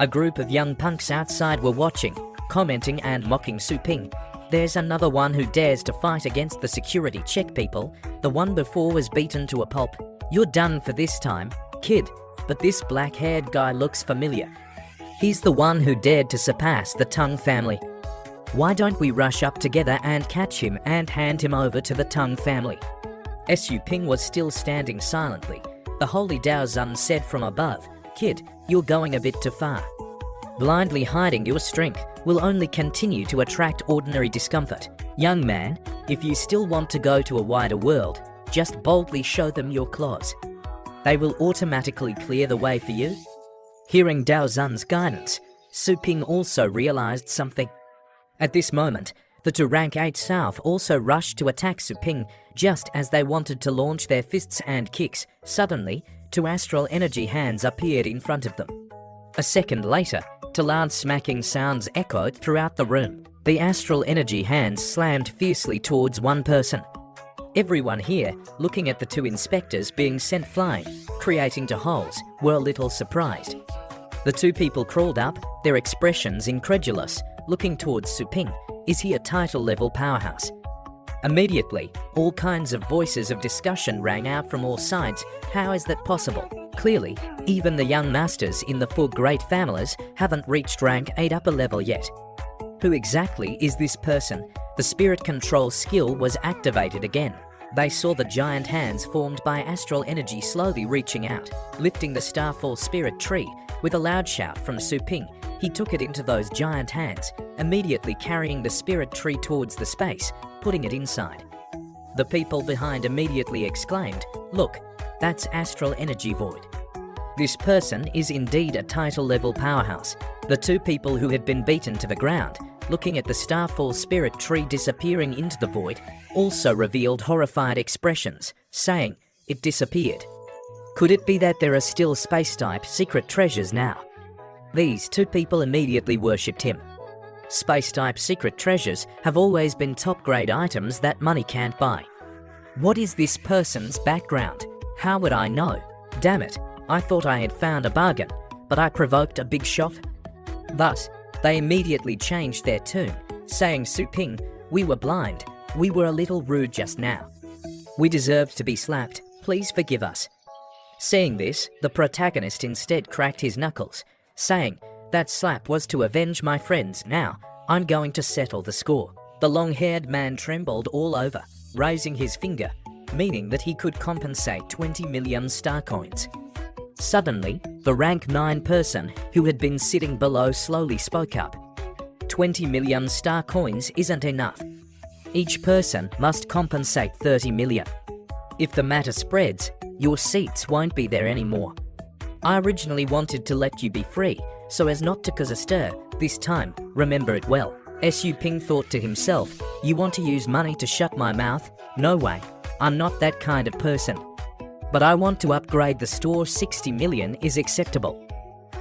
A group of young punks outside were watching, commenting and mocking Su Ping. There's another one who dares to fight against the security check people. The one before was beaten to a pulp. You're done for this time, kid, but this black-haired guy looks familiar. He's the one who dared to surpass the Tang family. Why don't we rush up together and catch him and hand him over to the Tang family? Su Ping was still standing silently. The holy Dao Zun said from above, kid, you're going a bit too far. Blindly hiding your strength will only continue to attract ordinary discomfort. Young man, if you still want to go to a wider world, just boldly show them your claws. They will automatically clear the way for you. Hearing Dao Zun's guidance, Su Ping also realized something. At this moment, the two Rank 8 South also rushed to attack Su Ping just as they wanted to launch their fists and kicks. Suddenly, two astral energy hands appeared in front of them. A second later, to loud smacking sounds echoed throughout the room. The astral energy hands slammed fiercely towards one person. Everyone here, looking at the two inspectors being sent flying, creating two holes, were a little surprised. The two people crawled up, their expressions incredulous, looking towards Su Ping. Is he a title-level powerhouse? Immediately, all kinds of voices of discussion rang out from all sides. How is that possible? Clearly, even the young masters in the 4 great families haven't reached rank 8 upper level yet. Who exactly is this person? The spirit control skill was activated again. They saw the giant hands formed by astral energy slowly reaching out, lifting the Starfall spirit tree. With a loud shout from Su Ping, he took it into those giant hands, immediately carrying the spirit tree towards the space, putting it inside. The people behind immediately exclaimed, "Look, that's astral energy void." This person is indeed a title-level powerhouse. The two people who had been beaten to the ground, looking at the Starfall spirit tree disappearing into the void, also revealed horrified expressions, saying, "It disappeared." Could it be that there are still space-type secret treasures now? These two people immediately worshipped him. Space-type secret treasures have always been top-grade items that money can't buy. What is this person's background? How would I know? Damn it, I thought I had found a bargain, but I provoked a big shot. Thus, they immediately changed their tune, saying, "Su Ping, we were blind. We were a little rude just now. We deserved to be slapped. Please forgive us." Seeing this, the protagonist instead cracked his knuckles, saying, "That slap was to avenge my friends. Now, I'm going to settle the score." The long-haired man trembled all over, raising his finger, meaning that he could compensate 20 million star coins. Suddenly, the rank 9 person who had been sitting below slowly spoke up. 20 million star coins isn't enough. Each person must compensate 30 million. If the matter spreads, your seats won't be there anymore. I originally wanted to let you be free, so as not to cause a stir. This time, remember it well. Su Ping thought to himself, "You want to use money to shut my mouth? No way. I'm not that kind of person. But I want to upgrade the store. 60 million is acceptable."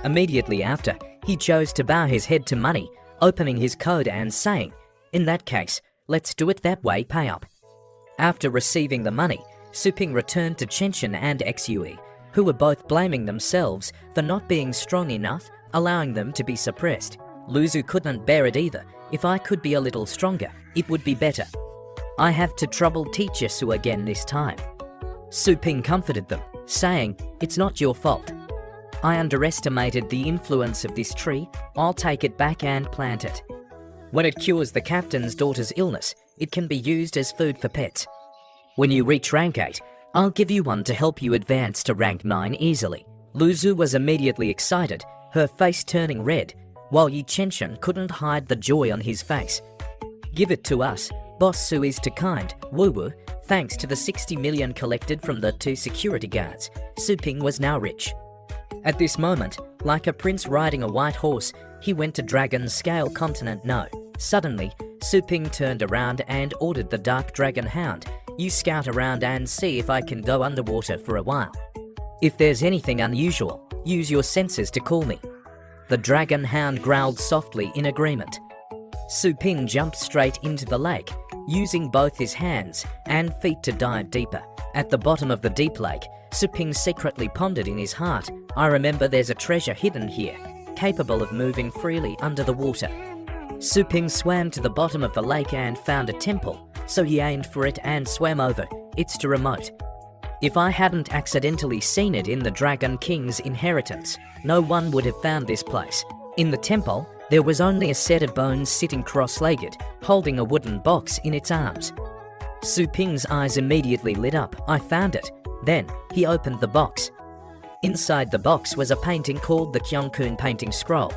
Immediately after, he chose to bow his head to money, opening his code and saying, "In that case, let's do it that way, pay up." After receiving the money, Su Ping returned to Chenshin and Xue, who were both blaming themselves for not being strong enough, allowing them to be suppressed. Luzu couldn't bear it either. "If I could be a little stronger, it would be better. I have to trouble Teacher Su again this time." Su Ping comforted them, saying, "It's not your fault. I underestimated the influence of this tree. I'll take it back and plant it. When it cures the captain's daughter's illness, it can be used as food for pets. When you reach rank 8, I'll give you one to help you advance to rank 9 easily." Luzu was immediately excited, her face turning red, while Yi Chenshin couldn't hide the joy on his face. "Give it to us. Boss Su is too kind. Woo woo." Thanks to the 60 million collected from the 2 security guards, Su Ping was now rich. At this moment, like a prince riding a white horse, he went to Dragon Scale Continent No. Suddenly, Su Ping turned around and ordered the Dark Dragon Hound, "You scout around and see if I can go underwater for a while. If there's anything unusual, use your senses to call me." The Dragon Hound growled softly in agreement. Su Ping jumped straight into the lake, using both his hands and feet to dive deeper. At the bottom of the deep lake, Su Ping secretly pondered in his heart, "I remember there's a treasure hidden here, capable of moving freely under the water." Su Ping swam to the bottom of the lake and found a temple, so he aimed for it and swam over. "It's too remote. If I hadn't accidentally seen it in the Dragon King's inheritance, no one would have found this place." In the temple, there was only a set of bones sitting cross-legged, holding a wooden box in its arms. Su Ping's eyes immediately lit up. "I found it." Then, he opened the box. Inside the box was a painting called the Kyonkun Painting Scroll.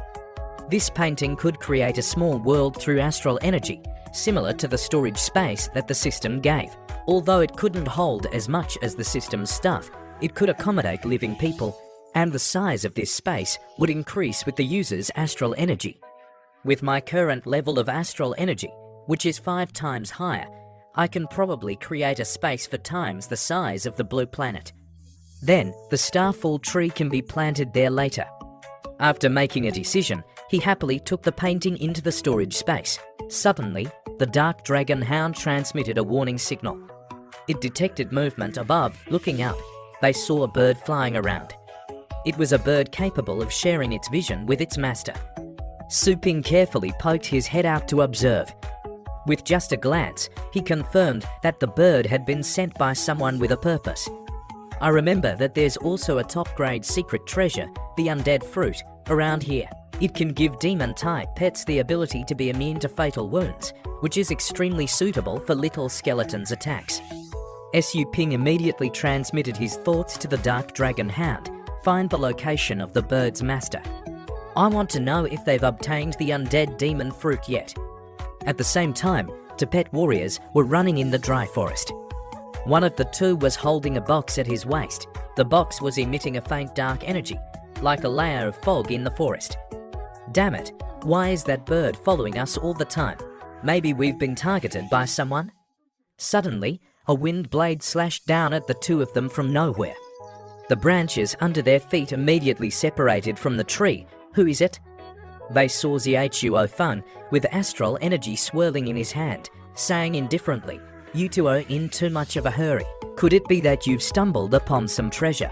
This painting could create a small world through astral energy, similar to the storage space that the system gave. Although it couldn't hold as much as the system's stuff, it could accommodate living people. and the size of this space would increase with the user's astral energy. With my current level of astral energy, which is 5 times higher, I can probably create a space for times the size of the blue planet. Then, the starfall tree can be planted there later. After making a decision, he happily took the painting into the storage space. Suddenly, the dark dragon hound transmitted a warning signal. It detected movement above. Looking up, they saw a bird flying around. It was a bird capable of sharing its vision with its master. Su Ping carefully poked his head out to observe. With just a glance, he confirmed that the bird had been sent by someone with a purpose. I remember that there's also a top-grade secret treasure, the undead fruit, around here. It can give demon-type pets the ability to be immune to fatal wounds, which is extremely suitable for little skeletons' attacks. Su Ping immediately transmitted his thoughts to the dark dragon hound. Find the location of the bird's master. I want to know if they've obtained the undead demon fruit yet. At the same time, Tepet warriors were running in the dry forest. One of the two was holding a box at his waist. The box was emitting a faint dark energy, like a layer of fog in the forest. Damn it, why is that bird following us all the time? Maybe we've been targeted by someone? Suddenly, a wind blade slashed down at the two of them from nowhere. The branches under their feet immediately separated from the tree. Who is it? They saw Zhuo Feng with astral energy swirling in his hand, saying indifferently, "You two are in too much of a hurry. Could it be that you've stumbled upon some treasure?"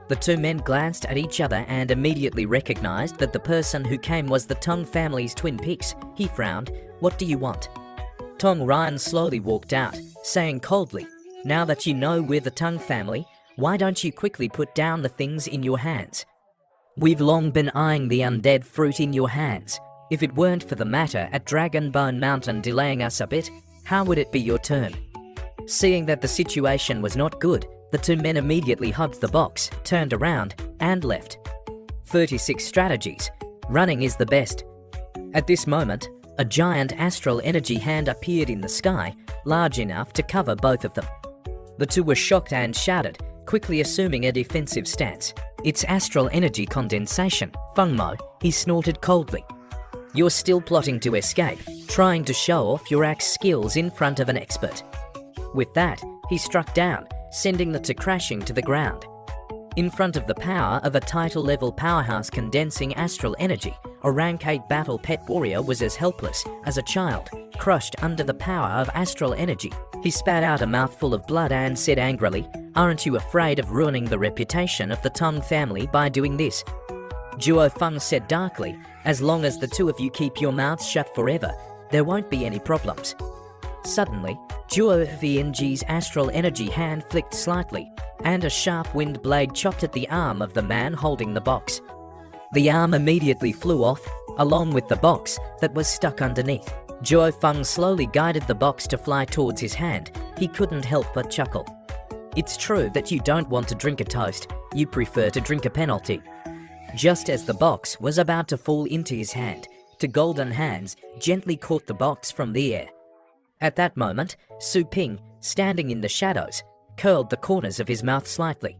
The two men glanced at each other and immediately recognized that the person who came was the Tong family's twin pigs. He frowned. "What do you want?" Tong Ryan slowly walked out, saying coldly, "Now that you know we're the Tong family, why don't you quickly put down the things in your hands? We've long been eyeing the undead fruit in your hands. If it weren't for the matter at Dragonbone Mountain delaying us a bit, how would it be your turn?" Seeing that the situation was not good, the two men immediately hugged the box, turned around, and left. 36 strategies. Running is the best. At this moment, a giant astral energy hand appeared in the sky, large enough to cover both of them. The two were shocked and shouted, quickly assuming a defensive stance. "It's astral energy condensation, Feng Mo," he snorted coldly. "You're still plotting to escape, trying to show off your axe skills in front of an expert." With that, he struck down, sending the two crashing to the ground. In front of the power of a title-level powerhouse condensing astral energy, a rank 8 battle pet warrior was as helpless as a child, crushed under the power of astral energy. He spat out a mouthful of blood and said angrily, "Aren't you afraid of ruining the reputation of the Tong family by doing this?" Zhuo Feng said darkly, "As long as the two of you keep your mouths shut forever, there won't be any problems." Suddenly, Zhuo Vng's astral energy hand flicked slightly, and a sharp wind blade chopped at the arm of the man holding the box. The arm immediately flew off, along with the box that was stuck underneath. Zhuo Feng slowly guided the box to fly towards his hand. He couldn't help but chuckle. It's true that you don't want to drink a toast, you prefer to drink a penalty. Just as the box was about to fall into his hand, two golden hands gently caught the box from the air. At that moment, Su Ping, standing in the shadows, curled the corners of his mouth slightly.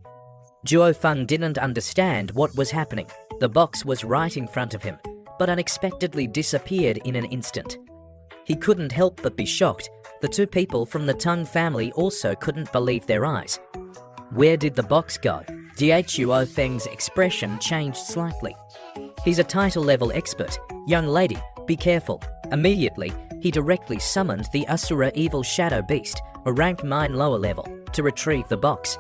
Zhuo Feng didn't understand what was happening. The box was right in front of him, but unexpectedly disappeared in an instant. He couldn't help but be shocked. The two people from the Tong family also couldn't believe their eyes. Where did the box go? Zhuo Feng's expression changed slightly. He's a title-level expert. Young lady, be careful. Immediately, he directly summoned the Asura Evil Shadow Beast, a rank 9 lower level, to retrieve the box.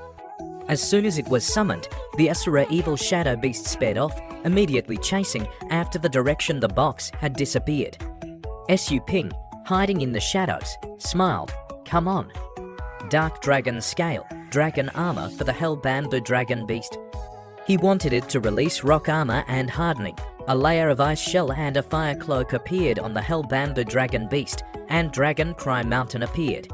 As soon as it was summoned, the Asura Evil Shadow Beast sped off, immediately chasing after the direction the box had disappeared. Su Ping, hiding in the shadows, smiled. "Come on." Dark Dragon Scale, Dragon Armor for the Hell Bamboo Dragon Beast. He wanted it to release rock armor and hardening. A layer of ice shell and a fire cloak appeared on the Hell Bamboo Dragon Beast, and Dragon Cry Mountain appeared.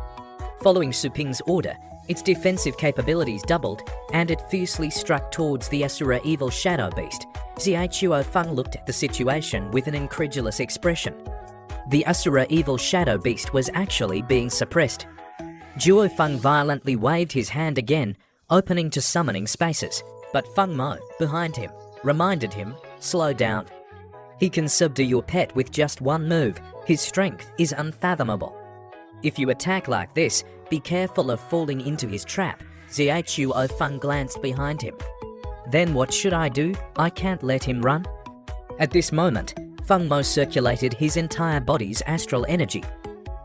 Following Su Ping's order, its defensive capabilities doubled, and it fiercely struck towards the Asura Evil Shadow Beast. Zhuo Feng looked at the situation with an incredulous expression. The Asura Evil Shadow Beast was actually being suppressed. Zhuo Feng violently waved his hand again, opening to summoning spaces. But Feng Mo, behind him, reminded him, slow down. He can subdue your pet with just one move. His strength is unfathomable. If you attack like this, be careful of falling into his trap. Zhuo Feng glanced behind him. Then what should I do? I can't let him run. At this moment, Feng Mo circulated his entire body's astral energy.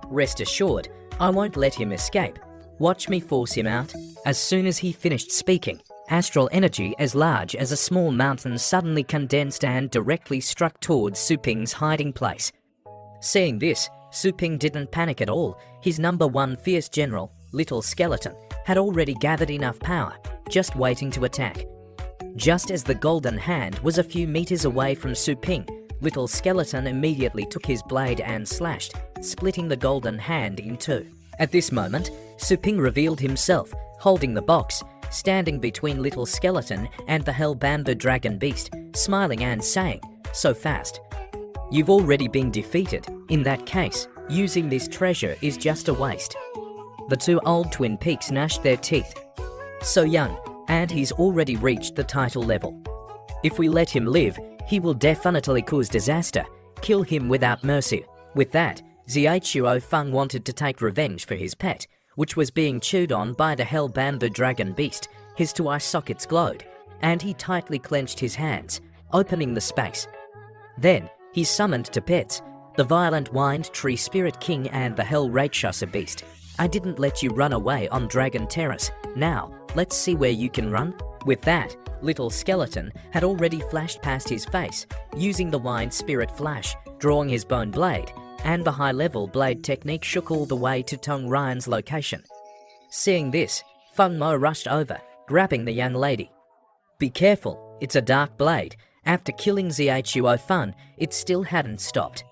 Rest assured, I won't let him escape. Watch me force him out. As soon as he finished speaking, astral energy as large as a small mountain suddenly condensed and directly struck towards Su Ping's hiding place. Seeing this, Su Ping didn't panic at all. His number one fierce general, Little Skeleton, had already gathered enough power, just waiting to attack. Just as the golden hand was a few meters away from Su Ping, Little Skeleton immediately took his blade and slashed, splitting the golden hand in two. At this moment, Su Ping revealed himself, holding the box, standing between Little Skeleton and the Hell Bamboo Dragon Beast, smiling and saying, "So fast. You've already been defeated. In that case, using this treasure is just a waste." The two old twin peaks gnashed their teeth. So young, and he's already reached the title level. If we let him live, he will definitely cause disaster, kill him without mercy. With that, Zhuo Feng wanted to take revenge for his pet, which was being chewed on by the Hell Bamboo Dragon Beast. His two eye sockets glowed, and he tightly clenched his hands, opening the space. Then, he summoned to pets, the Violent Wind Tree Spirit King and the Hell Rakshasa Beast. I didn't let you run away on Dragon Terrace. Now, let's see where you can run. With that, Little Skeleton had already flashed past his face, using the Wind Spirit Flash, drawing his bone blade, and the high-level blade technique shook all the way to Tong Ryan's location. Seeing this, Feng Mo rushed over, grabbing the young lady. Be careful, it's a dark blade. After killing Zhuo Feng, it still hadn't stopped.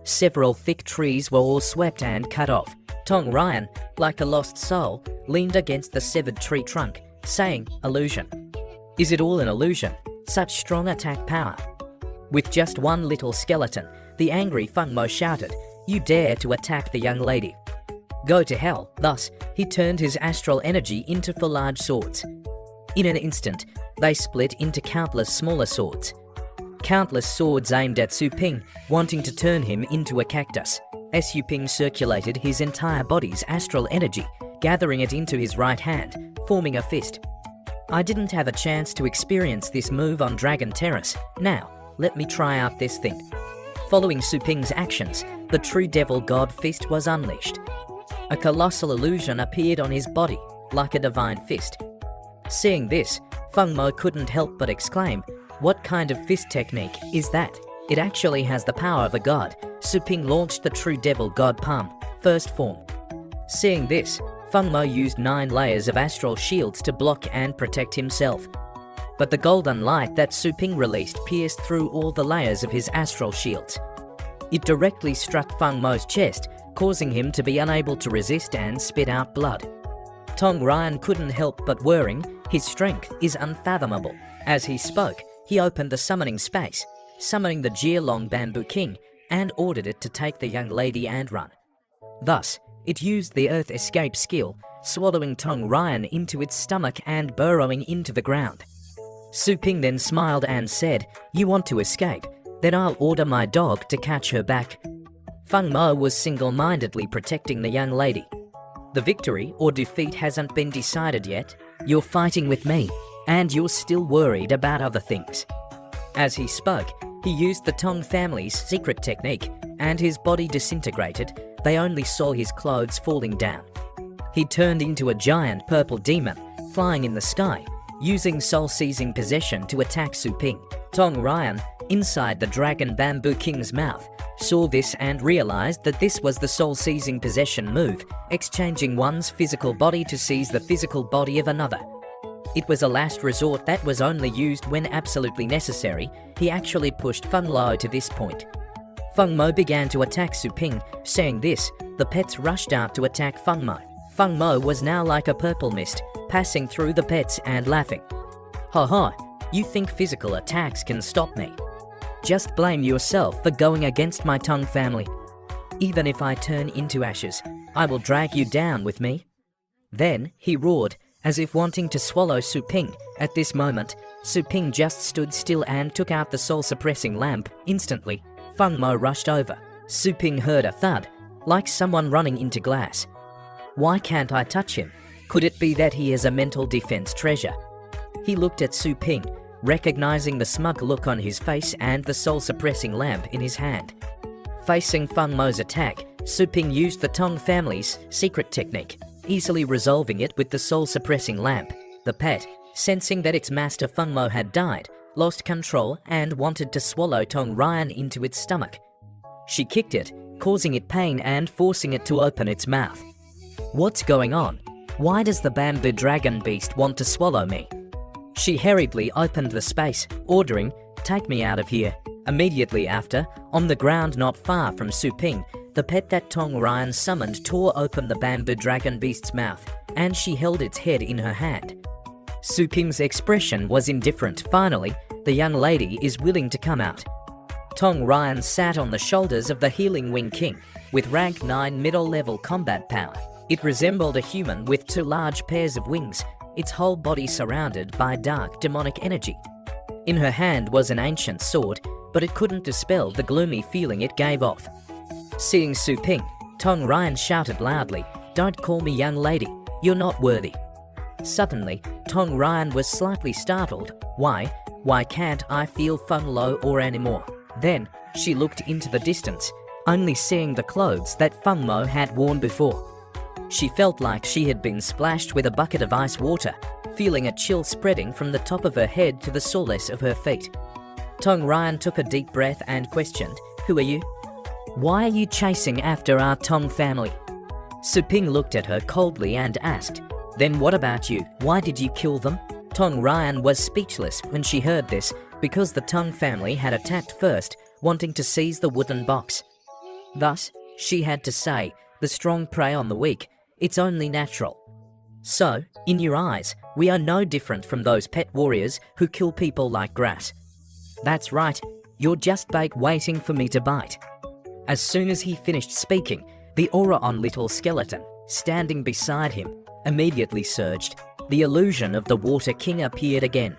Several thick trees were all swept and cut off. Tong Ryan, like a lost soul, leaned against the severed tree trunk, saying, "Illusion. Is it all an illusion? Such strong attack power." With just one Little Skeleton, the angry Feng Mo shouted, "You dare to attack the young lady? Go to hell." Thus, he turned his astral energy into four large swords. In an instant, they split into countless smaller swords. Countless swords aimed at Su Ping, wanting to turn him into a cactus. As Su Ping circulated his entire body's astral energy, gathering it into his right hand, forming a fist. I didn't have a chance to experience this move on Dragon Terrace. Now, let me try out this thing. Following Su Ping's actions, the true devil god fist was unleashed. A colossal illusion appeared on his body, like a divine fist. Seeing this, Feng Mo couldn't help but exclaim, "What kind of fist technique is that? It actually has the power of a god." Su Ping launched the true devil god palm, first form. Seeing this, Feng Mo used 9 layers of astral shields to block and protect himself. But the golden light that Su Ping released pierced through all the layers of his astral shields. It directly struck Feng Mo's chest, causing him to be unable to resist and spit out blood. Tong Ryan couldn't help but worrying, his strength is unfathomable. As he spoke, he opened the summoning space, summoning the Jialong Bamboo King, and ordered it to take the young lady and run. Thus, it used the Earth Escape skill, swallowing Tong Ryan into its stomach and burrowing into the ground. Su Ping then smiled and said, "You want to escape? Then I'll order my dog to catch her back." Feng Mo was single-mindedly protecting the young lady. The victory or defeat hasn't been decided yet. You're fighting with me, and you're still worried about other things. As he spoke, he used the Tong family's secret technique, and his body disintegrated. They only saw his clothes falling down. He turned into a giant purple demon, flying in the sky, using soul-seizing possession to attack Su Ping. Tong Ryan, inside the Dragon Bamboo King's mouth, saw this and realized that this was the soul-seizing possession move, exchanging one's physical body to seize the physical body of another. It was a last resort that was only used when absolutely necessary. He actually pushed Feng Mo to this point. Feng Mo began to attack Su Ping. Saying this, the pets rushed out to attack Feng Mo. Feng Mo was now like a purple mist, passing through the pets and laughing. "Ha ha, you think physical attacks can stop me? Just blame yourself for going against my Tong family. Even if I turn into ashes, I will drag you down with me." Then he roared, as if wanting to swallow Su Ping. At this moment, Su Ping just stood still and took out the soul-suppressing lamp. Instantly, Feng Mo rushed over. Su Ping heard a thud, like someone running into glass. Why can't I touch him? Could it be that he is a mental defense treasure? He looked at Su Ping, recognizing the smug look on his face and the soul-suppressing lamp in his hand. Facing Feng Mo's attack, Su Ping used the Tong family's secret technique, easily resolving it with the soul-suppressing lamp. The pet, sensing that its master Feng Mo had died, lost control and wanted to swallow Tong Ryan into its stomach. She kicked it, causing it pain and forcing it to open its mouth. What's going on? Why does the bamboo dragon beast want to swallow me? She hurriedly opened the space, ordering, "Take me out of here." Immediately after, on the ground not far from Su Ping, the pet that Tong Ryan summoned tore open the bamboo dragon beast's mouth, and she held its head in her hand. Su Ping's expression was indifferent. Finally, the young lady is willing to come out. Tong Ryan sat on the shoulders of the Healing Wing King, with rank 9 middle-level combat power. It resembled a human with 2 large pairs of wings, its whole body surrounded by dark demonic energy. In her hand was an ancient sword, but it couldn't dispel the gloomy feeling it gave off. Seeing Su Ping, Tong Ryan shouted loudly, "Don't call me young lady, you're not worthy." Suddenly, Tong Ryan was slightly startled. Why can't I feel Feng Lo or anymore? Then, she looked into the distance, only seeing the clothes that Feng Mo had worn before. She felt like she had been splashed with a bucket of ice water, feeling a chill spreading from the top of her head to the soles of her feet. Tong Ryan took a deep breath and questioned, "Who are you? Why are you chasing after our Tong family?" Su Ping looked at her coldly and asked, "Then what about you? Why did you kill them?" Tong Ryan was speechless when she heard this, because the Tong family had attacked first, wanting to seize the wooden box. Thus, she had to say, "The strong prey on the weak. It's only natural." So, in your eyes, we are no different from those pet warriors who kill people like grass. That's right, you're just bait waiting for me to bite. As soon as he finished speaking, the aura on Little Skeleton, standing beside him, immediately surged. The illusion of the Water King appeared again.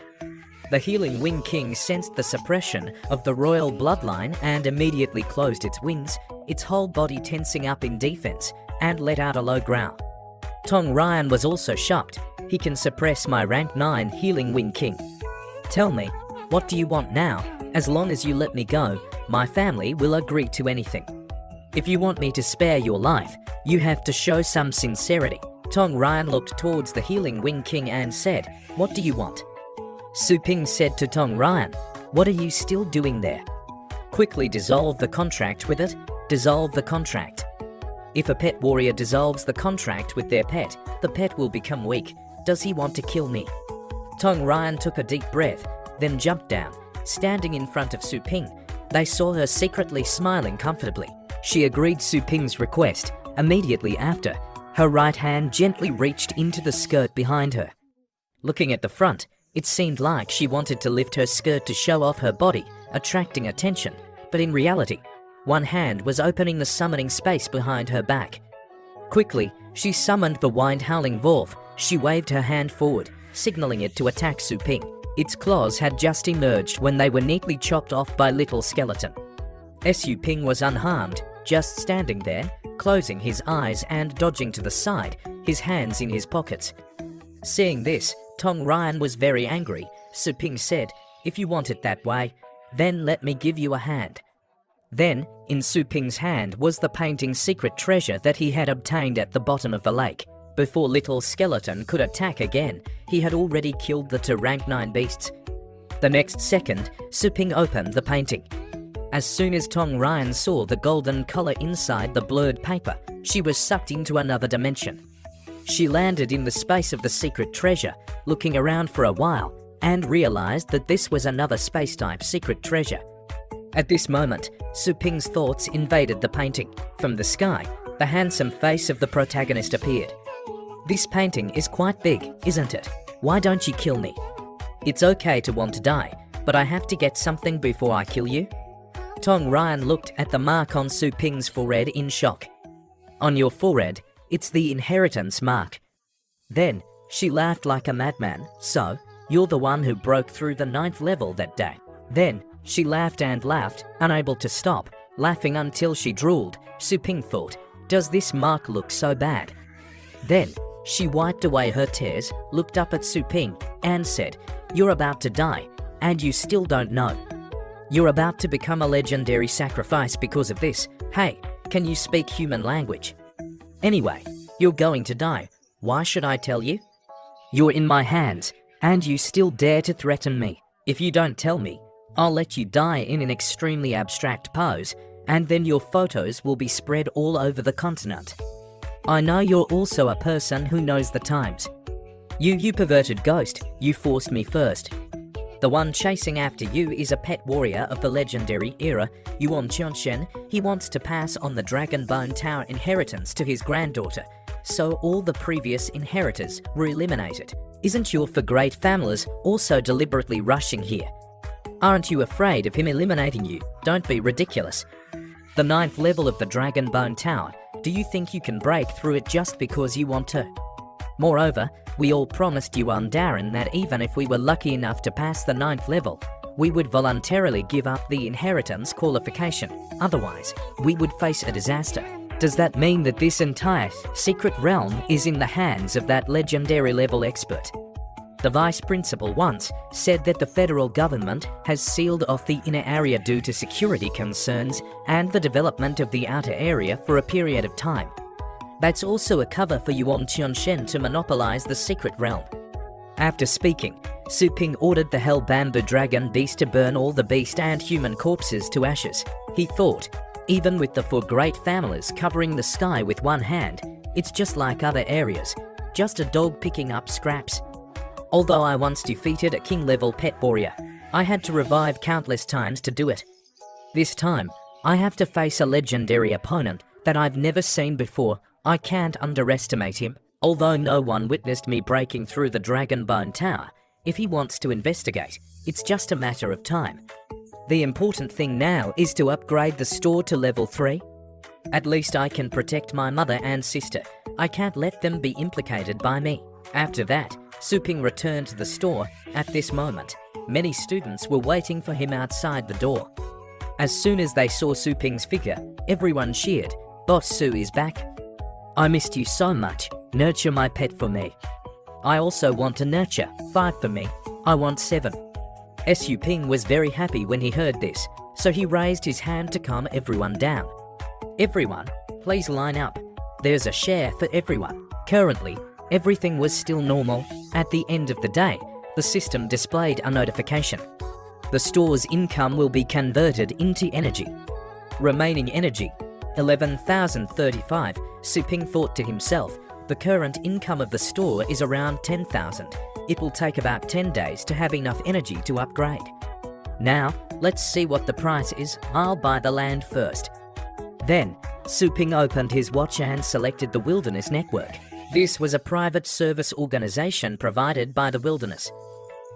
The Healing Wing King sensed the suppression of the royal bloodline and immediately closed its wings, its whole body tensing up in defense, and let out a low growl. Tong Ryan was also shocked. "He can suppress my rank 9 Healing Wing King. Tell me, what do you want now? As long as you let me go, my family will agree to anything. If you want me to spare your life, you have to show some sincerity." Tong Ryan looked towards the Healing Wing King and said, "What do you want?" Su Ping said to Tong Ryan, "What are you still doing there? Quickly dissolve the contract with it. Dissolve the contract." If a pet warrior dissolves the contract with their pet, the pet will become weak. Does he want to kill me? Tong Ryan took a deep breath, then jumped down, standing in front of Su Ping. They saw her secretly smiling comfortably. She agreed Su Ping's request. Immediately after, her right hand gently reached into the skirt behind her. Looking at the front, it seemed like she wanted to lift her skirt to show off her body, attracting attention, but in reality, one hand was opening the summoning space behind her back. Quickly, she summoned the wind-howling wolf. She waved her hand forward, signaling it to attack Su Ping. Its claws had just emerged when they were neatly chopped off by Little Skeleton. Su Ping was unharmed, just standing there, closing his eyes and dodging to the side, his hands in his pockets. Seeing this, Tong Ryan was very angry. Su Ping said, "If you want it that way, then let me give you a hand." Then, in Su Ping's hand was the painting's secret treasure that he had obtained at the bottom of the lake. Before Little Skeleton could attack again, he had already killed the 2 rank 9 beasts. The next second, Su Ping opened the painting. As soon as Tong Ryan saw the golden color inside the blurred paper, she was sucked into another dimension. She landed in the space of the secret treasure, looking around for a while, and realized that this was another space-type secret treasure. At this moment, Su Ping's thoughts invaded the painting. From the sky, the handsome face of the protagonist appeared. "This painting is quite big, isn't it? Why don't you kill me? It's okay to want to die, but I have to get something before I kill you." Tong Ryan looked at the mark on Su Ping's forehead in shock. "On your forehead, it's the inheritance mark." Then, She laughed like a madman. So, you're the one who broke through the 9th level that day. Then, she laughed and laughed, unable to stop, laughing until she drooled. Su Ping thought, does this mark look so bad? Then, she wiped away her tears, looked up at Su Ping, and said, you're about to die, and you still don't know. You're about to become a legendary sacrifice because of this. Hey, can you speak human language? Anyway, you're going to die. Why should I tell you? You're in my hands, and you still dare to threaten me. If you don't tell me, I'll let you die in an extremely abstract pose, and then your photos will be spread all over the continent. I know you're also a person who knows the times. You perverted ghost, you forced me first. The one chasing after you is a pet warrior of the legendary era, Yuan Qianshen. He wants to pass on the Dragon Bone Tower inheritance to his granddaughter, so all the previous inheritors were eliminated. Isn't your for great families also deliberately rushing here? Aren't you afraid of him eliminating you? Don't be ridiculous. The 9th level of the Dragon Bone Tower, do you think you can break through it just because you want to? Moreover, we all promised Yuan Darren that even if we were lucky enough to pass the 9th level, we would voluntarily give up the inheritance qualification. Otherwise, we would face a disaster. Does that mean that this entire secret realm is in the hands of that legendary level expert? The vice principal once said that the federal government has sealed off the inner area due to security concerns and the development of the outer area for a period of time. That's also a cover for Yuan Qianshen to monopolize the secret realm. After speaking, Su Ping ordered the Hell Bamboo Dragon Beast to burn all the beast and human corpses to ashes. He thought, even with the 4 great families covering the sky with one hand, it's just like other areas, just a dog picking up scraps. Although I once defeated a king-level pet warrior, I had to revive countless times to do it. This time, I have to face a legendary opponent that I've never seen before. I can't underestimate him. Although no one witnessed me breaking through the Dragon Bone Tower, if he wants to investigate, it's just a matter of time. The important thing now is to upgrade the store to level 3. At least I can protect my mother and sister. I can't let them be implicated by me. After that, Su Ping returned to the store. At this moment, many students were waiting for him outside the door. As soon as they saw Su Ping's figure, everyone cheered. Boss Su is back. I missed you so much. Nurture my pet for me. I also want to nurture 5 for me. I want 7. Su Ping was very happy when he heard this, so he raised his hand to calm everyone down. Everyone, please line up. There's a share for everyone. Currently, everything was still normal. At the end of the day, the system displayed a notification. The store's income will be converted into energy. Remaining energy, 11,035. Su Ping thought to himself, the current income of the store is around 10,000. It will take about 10 days to have enough energy to upgrade. Now, let's see what the price is. I'll buy the land first. Then, Su Ping opened his watch and selected the Wilderness Network. This was a private service organization provided by the Wilderness.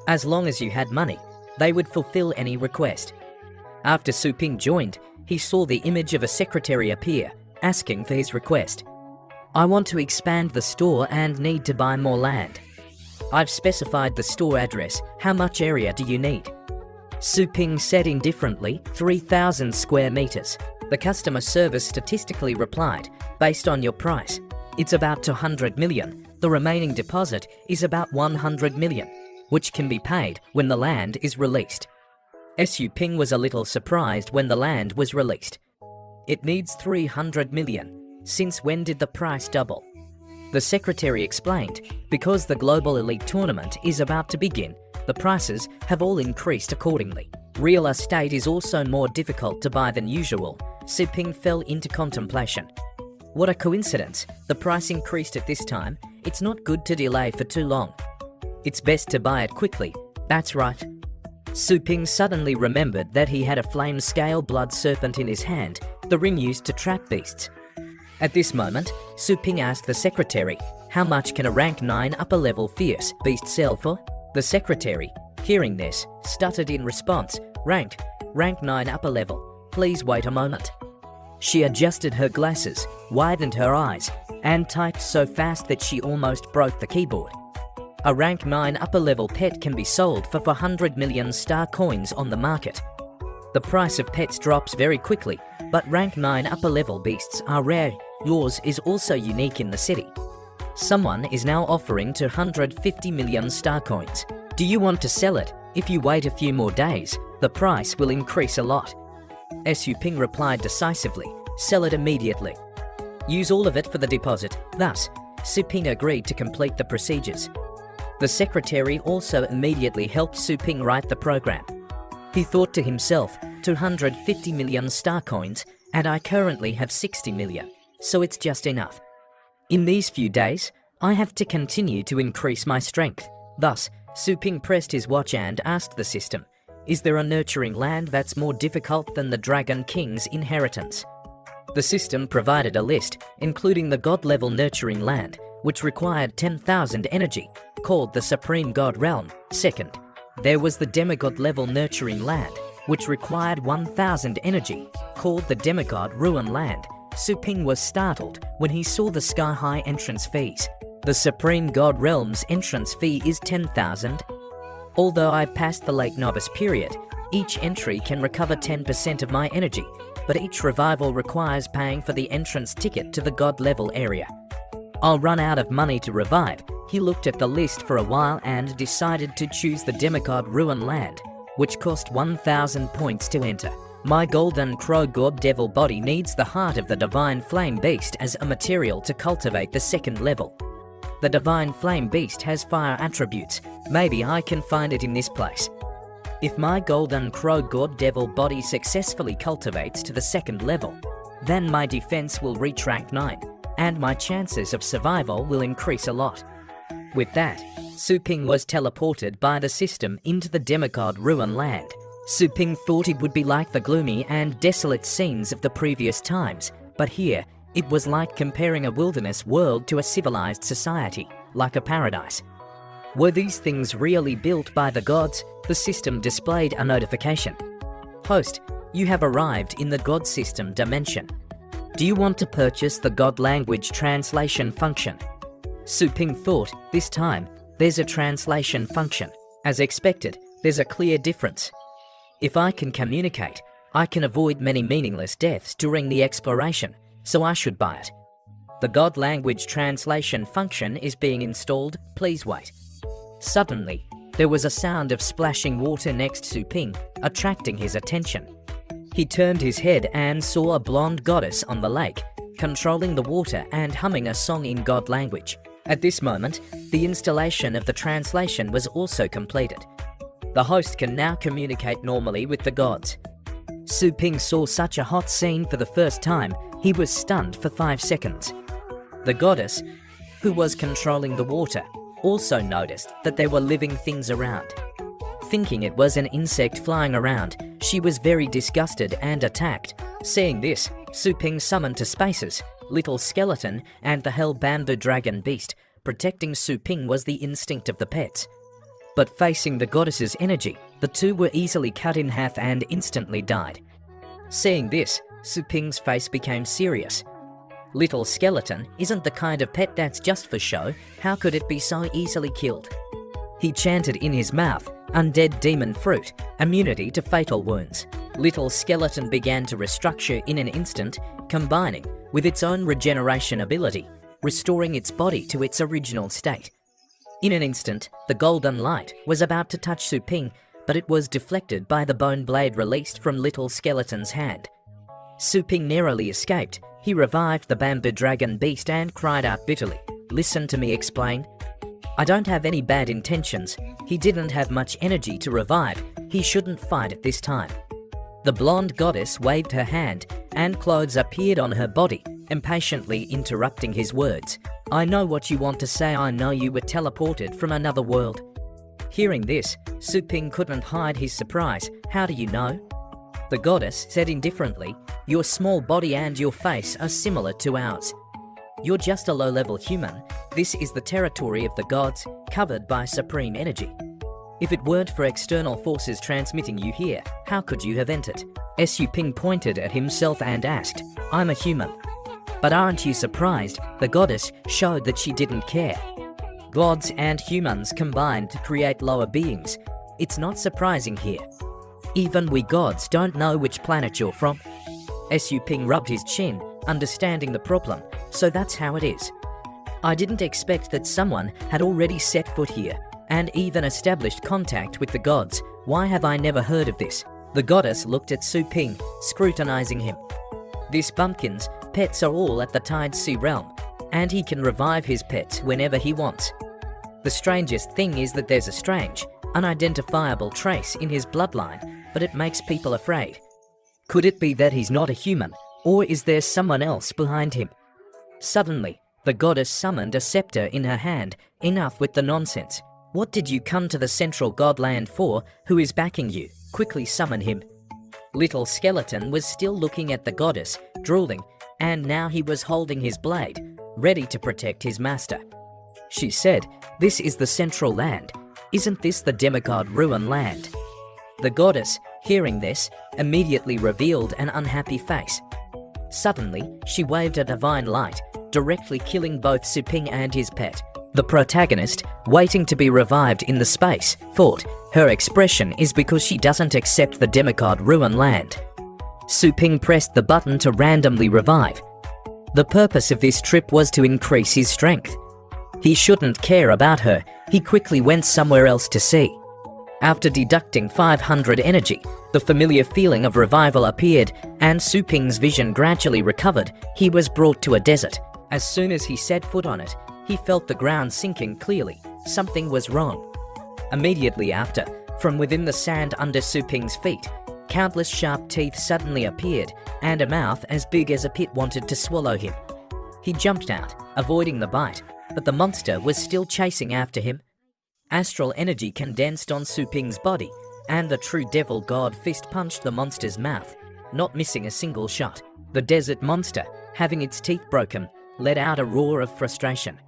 As long as you had money, they would fulfill any request. After Su Ping joined, he saw the image of a secretary appear, asking for his request. I want to expand the store and need to buy more land. I've specified the store address. How much area do you need? Su Ping said indifferently, 3,000 square meters. The customer service statistically replied, based on your price, it's about 200 million. The remaining deposit is about 100 million, which can be paid when the land is released. Su Ping was a little surprised when the land was released. It needs 300 million. Since when did the price double? The secretary explained, because the Global Elite Tournament is about to begin, the prices have all increased accordingly. Real estate is also more difficult to buy than usual. Su Ping fell into contemplation. What a coincidence, the price increased at this time. It's not good to delay for too long. It's best to buy it quickly. That's right. Su Ping suddenly remembered that he had a flame scale blood serpent in his hand, the ring used to trap beasts. At this moment, Su Ping asked the secretary, how much can a rank 9 upper level fierce beast sell for? The secretary, hearing this, stuttered in response, rank 9 upper level, please wait a moment. She adjusted her glasses, widened her eyes, and typed so fast that she almost broke the keyboard. A rank 9 upper level pet can be sold for 400 million star coins on the market. The price of pets drops very quickly, but rank 9 upper level beasts are rare. Yours is also unique in the city. Someone is now offering 250 million star coins. Do you want to sell it? If you wait a few more days, the price will increase a lot. Su Ping replied decisively, sell it immediately. Use all of it for the deposit. Thus, Su Ping agreed to complete the procedures. The secretary also immediately helped Su Ping write the program. He thought to himself, 250 million star coins, and I currently have 60 million, so it's just enough. In these few days, I have to continue to increase my strength. Thus, Su Ping pressed his watch and asked the system, is there a nurturing land that's more difficult than the Dragon King's inheritance? The system provided a list, including the God-level nurturing land, which required 10,000 energy, called the Supreme God Realm. Second, there was the demigod-level nurturing land, which required 1,000 energy, called the Demigod Ruin Land. Su Ping was startled when he saw the sky-high entrance fees. The Supreme God Realm's entrance fee is 10,000. Although I've passed the late novice period, each entry can recover 10% of my energy, but each revival requires paying for the entrance ticket to the God-level area. I'll run out of money to revive. He looked at the list for a while and decided to choose the Demigod Ruin Land, which cost 1,000 points to enter. My golden crow god devil body needs the heart of the divine flame beast as a material to cultivate the second level. The divine flame beast has fire attributes. Maybe I can find it in this place. If my golden crow god devil body successfully cultivates to the second level, then my defense will reach rank 9, and my chances of survival will increase a lot. With that, Su Ping was teleported by the system into the Demigod Ruin Land. Su Ping thought it would be like the gloomy and desolate scenes of the previous times, but here, it was like comparing a wilderness world to a civilized society, like a paradise. Were these things really built by the gods? The system displayed a notification. Host, you have arrived in the God System dimension. Do you want to purchase the God Language Translation function? Su Ping thought, this time, there's a translation function. As expected, there's a clear difference. If I can communicate, I can avoid many meaningless deaths during the exploration, so I should buy it. The God Language Translation function is being installed, please wait. Suddenly, there was a sound of splashing water next to Su Ping, attracting his attention. He turned his head and saw a blonde goddess on the lake, controlling the water and humming a song in God language. At this moment, the installation of the translation was also completed. The host can now communicate normally with the gods. Su Ping saw such a hot scene for the first time, he was stunned for 5 seconds. The goddess, who was controlling the water, also noticed that there were living things around. Thinking it was an insect flying around, she was very disgusted and attacked. Seeing this, Su Ping summoned to spaces, Little Skeleton and the Hell Bamboo Dragon Beast. Protecting Su Ping was the instinct of the pets. But facing the goddess's energy, the two were easily cut in half and instantly died. Seeing this, Su Ping's face became serious. Little Skeleton isn't the kind of pet that's just for show. How could it be so easily killed? He chanted in his mouth, undead demon fruit, immunity to fatal wounds. Little Skeleton began to restructure in an instant, combining with its own regeneration ability, restoring its body to its original state. In an instant, the golden light was about to touch Su Ping, but it was deflected by the bone blade released from Little Skeleton's hand. Su Ping narrowly escaped. He revived the bamboo dragon beast and cried out bitterly, "Listen to me explain. I don't have any bad intentions. He didn't have much energy to revive. He shouldn't fight at this time." The blonde goddess waved her hand, and clothes appeared on her body, impatiently interrupting his words. "I know what you want to say. I know you were teleported from another world." Hearing this, Su Ping couldn't hide his surprise. "How do you know?" The goddess said indifferently, "Your small body and your face are similar to ours. You're just a low-level human. This is the territory of the gods, covered by supreme energy. If it weren't for external forces transmitting you here, how could you have entered?" Su Ping pointed at himself and asked, "I'm a human." "But aren't you surprised?" The goddess showed that she didn't care. Gods and humans combined to create lower beings. It's not surprising here. Even we gods don't know which planet you're from. Su Ping rubbed his chin, understanding the problem, so that's how it is. I didn't expect that someone had already set foot here, and even established contact with the gods. Why have I never heard of this? The goddess looked at Su Ping, scrutinizing him. This bumpkin's pets are all at the Tide Sea realm, and he can revive his pets whenever he wants. The strangest thing is that there's a strange, unidentifiable trace in his bloodline, but it makes people afraid. Could it be that he's not a human, or is there someone else behind him? Suddenly, the goddess summoned a scepter in her hand. Enough with the nonsense. What did you come to the central godland for? Who is backing you? Quickly summon him. Little Skeleton was still looking at the goddess, drooling, and now he was holding his blade, ready to protect his master. She said, "This is the central land. Isn't this the demigod ruin land?" The goddess, hearing this, immediately revealed an unhappy face. Suddenly, she waved a divine light, directly killing both Su Ping and his pet. The protagonist, waiting to be revived in the space, thought her expression is because she doesn't accept the demigod ruin land. Su Ping pressed the button to randomly revive. The purpose of this trip was to increase his strength. He shouldn't care about her. He quickly went somewhere else to see. After deducting 500 energy, the familiar feeling of revival appeared, and Su Ping's vision gradually recovered. He was brought to a desert. As soon as he set foot on it, he felt the ground sinking clearly. Something was wrong. Immediately after, from within the sand under Su Ping's feet, countless sharp teeth suddenly appeared, and a mouth as big as a pit wanted to swallow him. He jumped out, avoiding the bite, but the monster was still chasing after him. Astral energy condensed on Su Ping's body, and the true devil god fist punched the monster's mouth, not missing a single shot. The desert monster, having its teeth broken, let out a roar of frustration.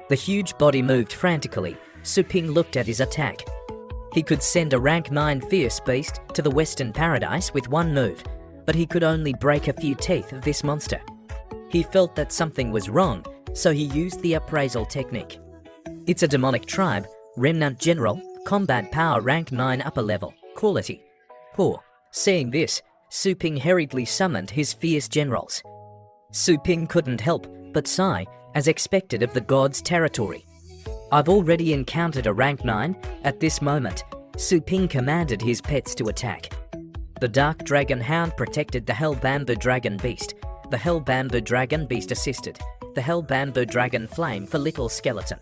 The huge body moved frantically. Su Ping looked at his attack. He could send a rank 9 fierce beast to the western paradise with one move, but he could only break a few teeth of this monster. He felt that something was wrong, so he used the appraisal technique. It's a demonic tribe, remnant general, combat power rank 9 upper level, quality poor. Seeing this, Su Ping hurriedly summoned his fierce generals. Su Ping couldn't help but sigh, as expected of the god's territory. I've already encountered a rank 9. At this moment, Su Ping commanded his pets to attack. The Dark Dragon Hound protected the Hell Bamboo Dragon Beast. The Hell Bamboo Dragon Beast assisted the Hell Bamboo Dragon Flame for Little Skeleton.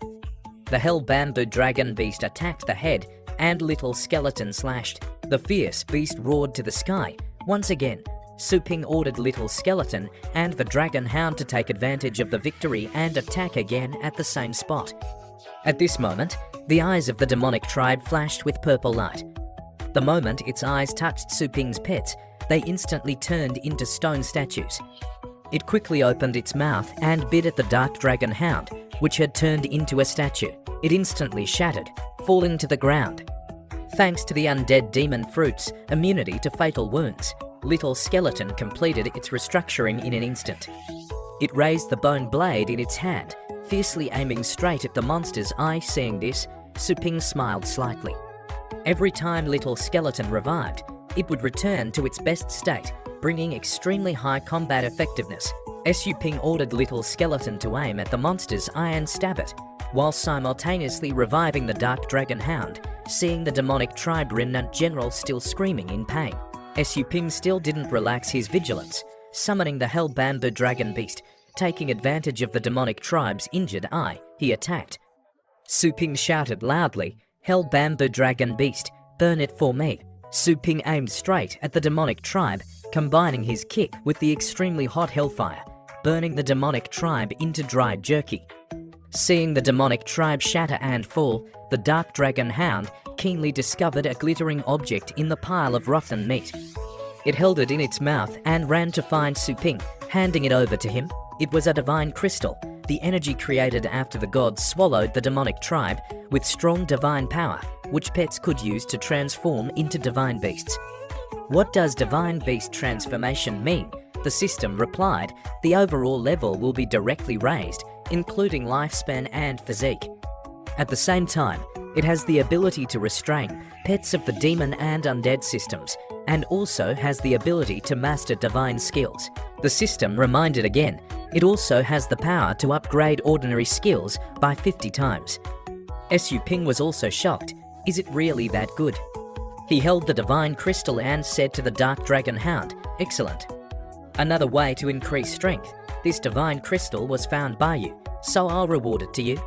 The Hell Bamboo Dragon Beast attacked the head, and Little Skeleton slashed. The fierce beast roared to the sky. Once again, Su Ping ordered Little Skeleton and the Dragon Hound to take advantage of the victory and attack again at the same spot. At this moment, the eyes of the demonic tribe flashed with purple light. The moment its eyes touched Su Ping's pets, they instantly turned into stone statues. It quickly opened its mouth and bit at the Dark Dragon Hound, which had turned into a statue. It instantly shattered, falling to the ground. Thanks to the undead demon fruit's immunity to fatal wounds, Little Skeleton completed its restructuring in an instant. It raised the bone blade in its hand, fiercely aiming straight at the monster's eye. Seeing this, Su Ping smiled slightly. Every time Little Skeleton revived, it would return to its best state, bringing extremely high combat effectiveness. Su Ping ordered Little Skeleton to aim at the monster's eye and stab it, while simultaneously reviving the Dark Dragon Hound. Seeing the demonic tribe remnant general still screaming in pain, Su Ping still didn't relax his vigilance, summoning the Hell Bamboo Dragon Beast. Taking advantage of the demonic tribe's injured eye, he attacked. Su Ping shouted loudly, "Hell Bamboo Dragon Beast, burn it for me." Su Ping aimed straight at the demonic tribe, combining his kick with the extremely hot hellfire, burning the demonic tribe into dried jerky. Seeing the demonic tribe shatter and fall, the Dark Dragon Hound keenly discovered a glittering object in the pile of rotten meat. It held it in its mouth and ran to find Su Ping, handing it over to him. It was a divine crystal, the energy created after the gods swallowed the demonic tribe, with strong divine power, which pets could use to transform into divine beasts. What does divine beast transformation mean? The system replied, the overall level will be directly raised, including lifespan and physique. At the same time, it has the ability to restrain pets of the demon and undead systems, and also has the ability to master divine skills. The system reminded again, it also has the power to upgrade ordinary skills by 50 times. Su Ping was also shocked. Is it really that good? He held the divine crystal and said to the dark dragon hound, "Excellent. Another way to increase strength. This divine crystal was found by you, so I'll reward it to you."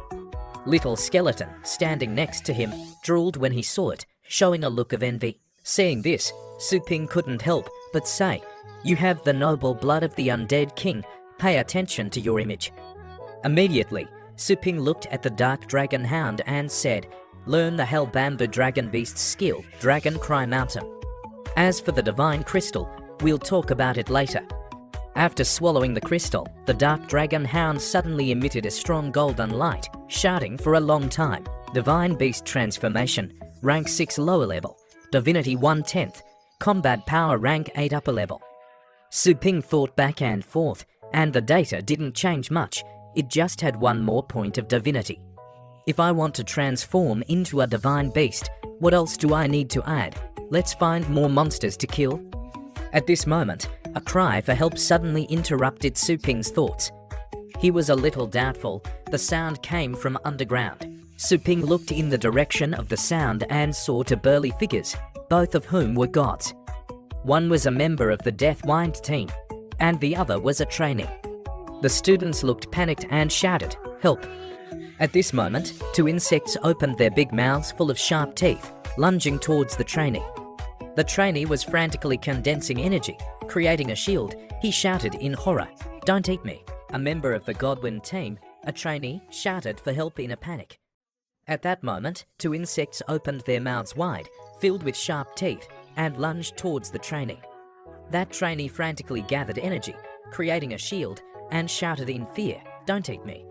Little skeleton, standing next to him, drooled when he saw it, showing a look of envy. Seeing this, Su Ping couldn't help but say, "You have the noble blood of the undead king. Pay attention to your image." Immediately, Su Ping looked at the dark dragon hound and said, "Learn the Hell Bamboo Dragon Beast's skill, Dragon Cry Mountain. As for the divine crystal, we'll talk about it later." After swallowing the crystal, the dark dragon hound suddenly emitted a strong golden light, shouting for a long time. Divine Beast Transformation, rank 6 lower level, Divinity 1/10, Combat Power rank 8 upper level. Su Ping thought back and forth, and the data didn't change much, it just had one more point of divinity. If I want to transform into a divine beast, what else do I need to add? Let's find more monsters to kill. At this moment, a cry for help suddenly interrupted Su Ping's thoughts. He was a little doubtful. The sound came from underground. Su Ping looked in the direction of the sound and saw two burly figures, both of whom were gods. One was a member of the Death Wind team, and the other was a trainee. The students looked panicked and shouted, "Help!" At this moment, two insects opened their big mouths full of sharp teeth, lunging towards the trainee. The trainee was frantically condensing energy, creating a shield. He shouted in horror, "Don't eat me!" A member of the Godwin team, a trainee, shouted for help in a panic. At that moment, two insects opened their mouths wide, filled with sharp teeth, and lunged towards the trainee. That trainee frantically gathered energy, creating a shield, and shouted in fear, "Don't eat me!"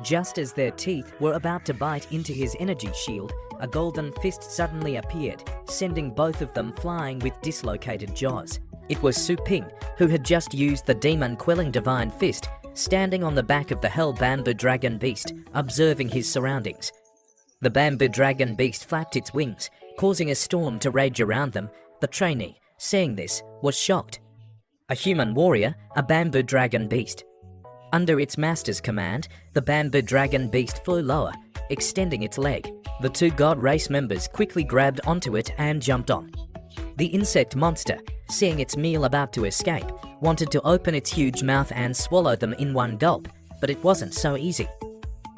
Just as their teeth were about to bite into his energy shield, a golden fist suddenly appeared, sending both of them flying with dislocated jaws. It was Su Ping, who had just used the demon-quelling divine fist, standing on the back of the Hell Bamboo Dragon Beast, observing his surroundings. The Bamboo Dragon Beast flapped its wings, causing a storm to rage around them. The trainee, seeing this, was shocked. A human warrior, a Bamboo Dragon Beast. Under its master's command, the Bamboo Dragon Beast flew lower, extending its leg. The two god race members quickly grabbed onto it and jumped on. The insect monster, seeing its meal about to escape, wanted to open its huge mouth and swallow them in one gulp, but it wasn't so easy.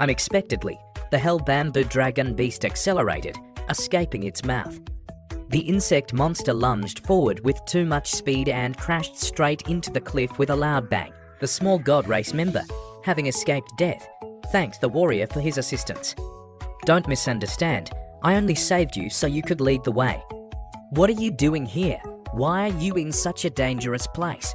Unexpectedly, the Hell Bamboo Dragon Beast accelerated, escaping its mouth. The insect monster lunged forward with too much speed and crashed straight into the cliff with a loud bang. The small god race member, having escaped death, thanked the warrior for his assistance. "Don't misunderstand, I only saved you so you could lead the way." "What are you doing here? Why are you in such a dangerous place?"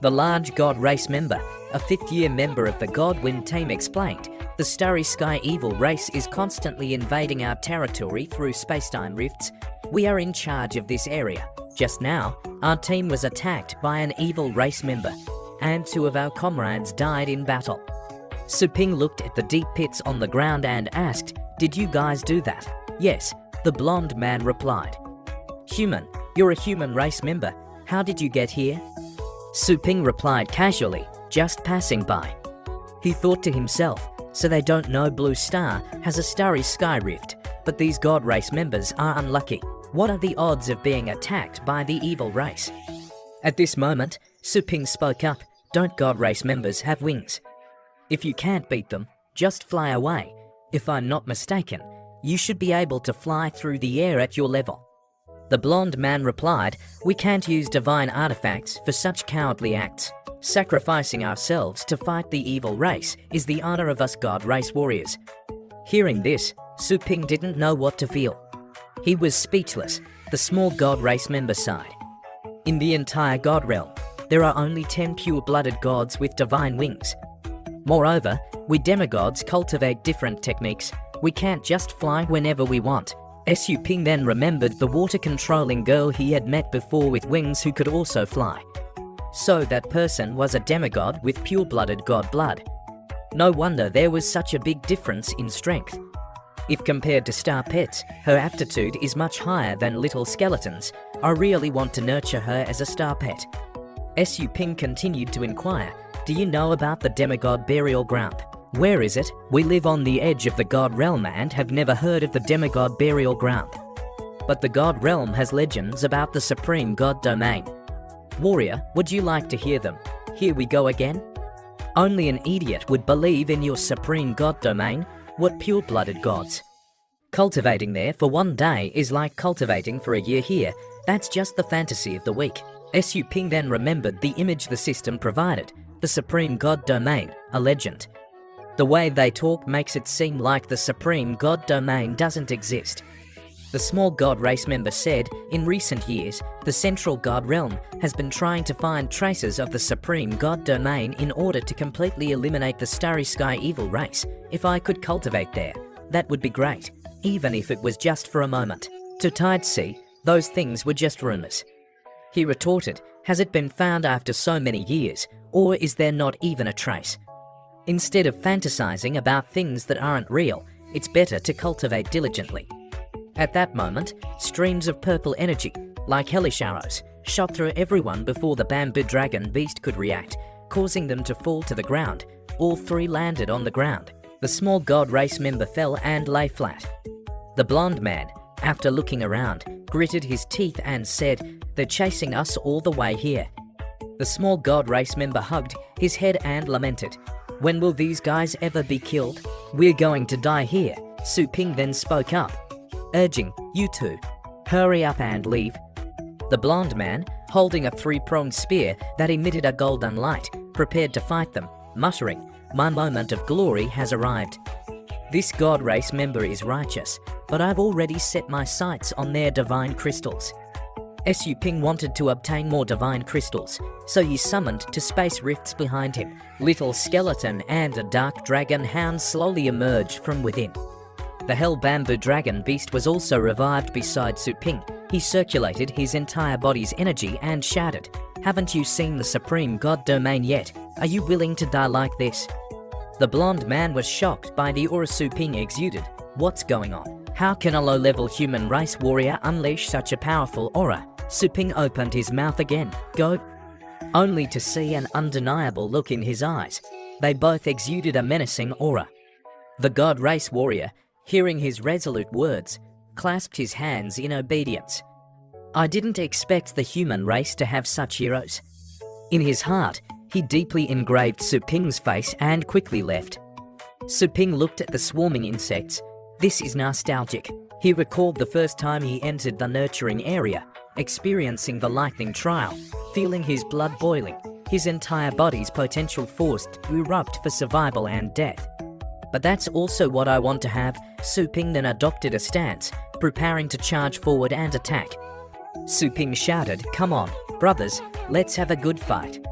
The large god race member, a fifth-year member of the Godwin team, explained, "The Starry Sky evil race is constantly invading our territory through space-time rifts. We are in charge of this area. Just now, our team was attacked by an evil race member, and two of our comrades died in battle." Su Ping looked at the deep pits on the ground and asked, "Did you guys do that?" "Yes," the blonde man replied. "Human, you're a human race member. How did you get here?" Su Ping replied casually, "Just passing by." He thought to himself, so they don't know Blue Star has a starry sky rift, but these god race members are unlucky. What are the odds of being attacked by the evil race? At this moment, Su Ping spoke up, "Don't god race members have wings? If you can't beat them, just fly away. If I'm not mistaken, you should be able to fly through the air at your level." The blonde man replied, "We can't use divine artifacts for such cowardly acts. Sacrificing ourselves to fight the evil race is the honor of us god race warriors." Hearing this, Su Ping didn't know what to feel. He was speechless. The small god race member sighed. In the entire god realm, there are only 10 pure-blooded gods with divine wings. Moreover, we demigods cultivate different techniques. We can't just fly whenever we want. Su Ping then remembered the water-controlling girl he had met before with wings who could also fly. So that person was a demigod with pure-blooded god blood. No wonder there was such a big difference in strength. If compared to star pets, her aptitude is much higher than little skeletons. I really want to nurture her as a star pet. Su Ping continued to inquire, do you know about the demigod burial ground? Where is it? We live on the edge of the god realm and have never heard of the demigod burial ground. But the god realm has legends about the supreme god domain. Warrior, would you like to hear them? Here we go again. Only an idiot would believe in your supreme god domain. What pure-blooded gods. Cultivating there for one day is like cultivating for a year here. That's just the fantasy of the week. Su Ping then remembered the image the system provided, the supreme god domain, a legend. The way they talk makes it seem like the supreme god domain doesn't exist. The small god race member said, in recent years, the central god realm has been trying to find traces of the supreme god domain in order to completely eliminate the starry sky evil race. If I could cultivate there, that would be great, even if it was just for a moment. To Tide Sea, those things were just rumors. He retorted, has it been found after so many years, or is there not even a trace? Instead of fantasizing about things that aren't real, it's better to cultivate diligently. At that moment, streams of purple energy, like hellish arrows, shot through everyone before the bamboo dragon beast could react, causing them to fall to the ground. All three landed on the ground. The small god race member fell and lay flat. The blonde man, after looking around, gritted his teeth and said, they're chasing us all the way here. The small god race member hugged his head and lamented, when will these guys ever be killed? We're going to die here. Su Ping then spoke up, urging, you two, hurry up and leave. The blonde man, holding a three-pronged spear that emitted a golden light, prepared to fight them, muttering, my moment of glory has arrived. This god race member is righteous, but I've already set my sights on their divine crystals. Su Ping wanted to obtain more divine crystals, so he summoned to space rifts behind him. Little skeleton and a dark dragon hound slowly emerged from within. The hell bamboo dragon beast was also revived beside Su Ping. He circulated his entire body's energy and shouted, haven't you seen the supreme god domain yet? Are you willing to die like this? The blonde man was shocked by the aura Su Ping exuded. What's going on? How can a low-level human race warrior unleash such a powerful aura? Su Ping opened his mouth again, go, only to see an undeniable look in his eyes. They both exuded a menacing aura. The god race warrior, hearing his resolute words, clasped his hands in obedience. I didn't expect the human race to have such heroes. In his heart, he deeply engraved Su Ping's face and quickly left. Su Ping looked at the swarming insects. This is nostalgic. He recalled the first time he entered the nurturing area, experiencing the lightning trial, feeling his blood boiling, his entire body's potential forced to erupt for survival and death. But that's also what I want to have. Su Ping then adopted a stance, preparing to charge forward and attack. Su Ping shouted, come on, brothers, let's have a good fight.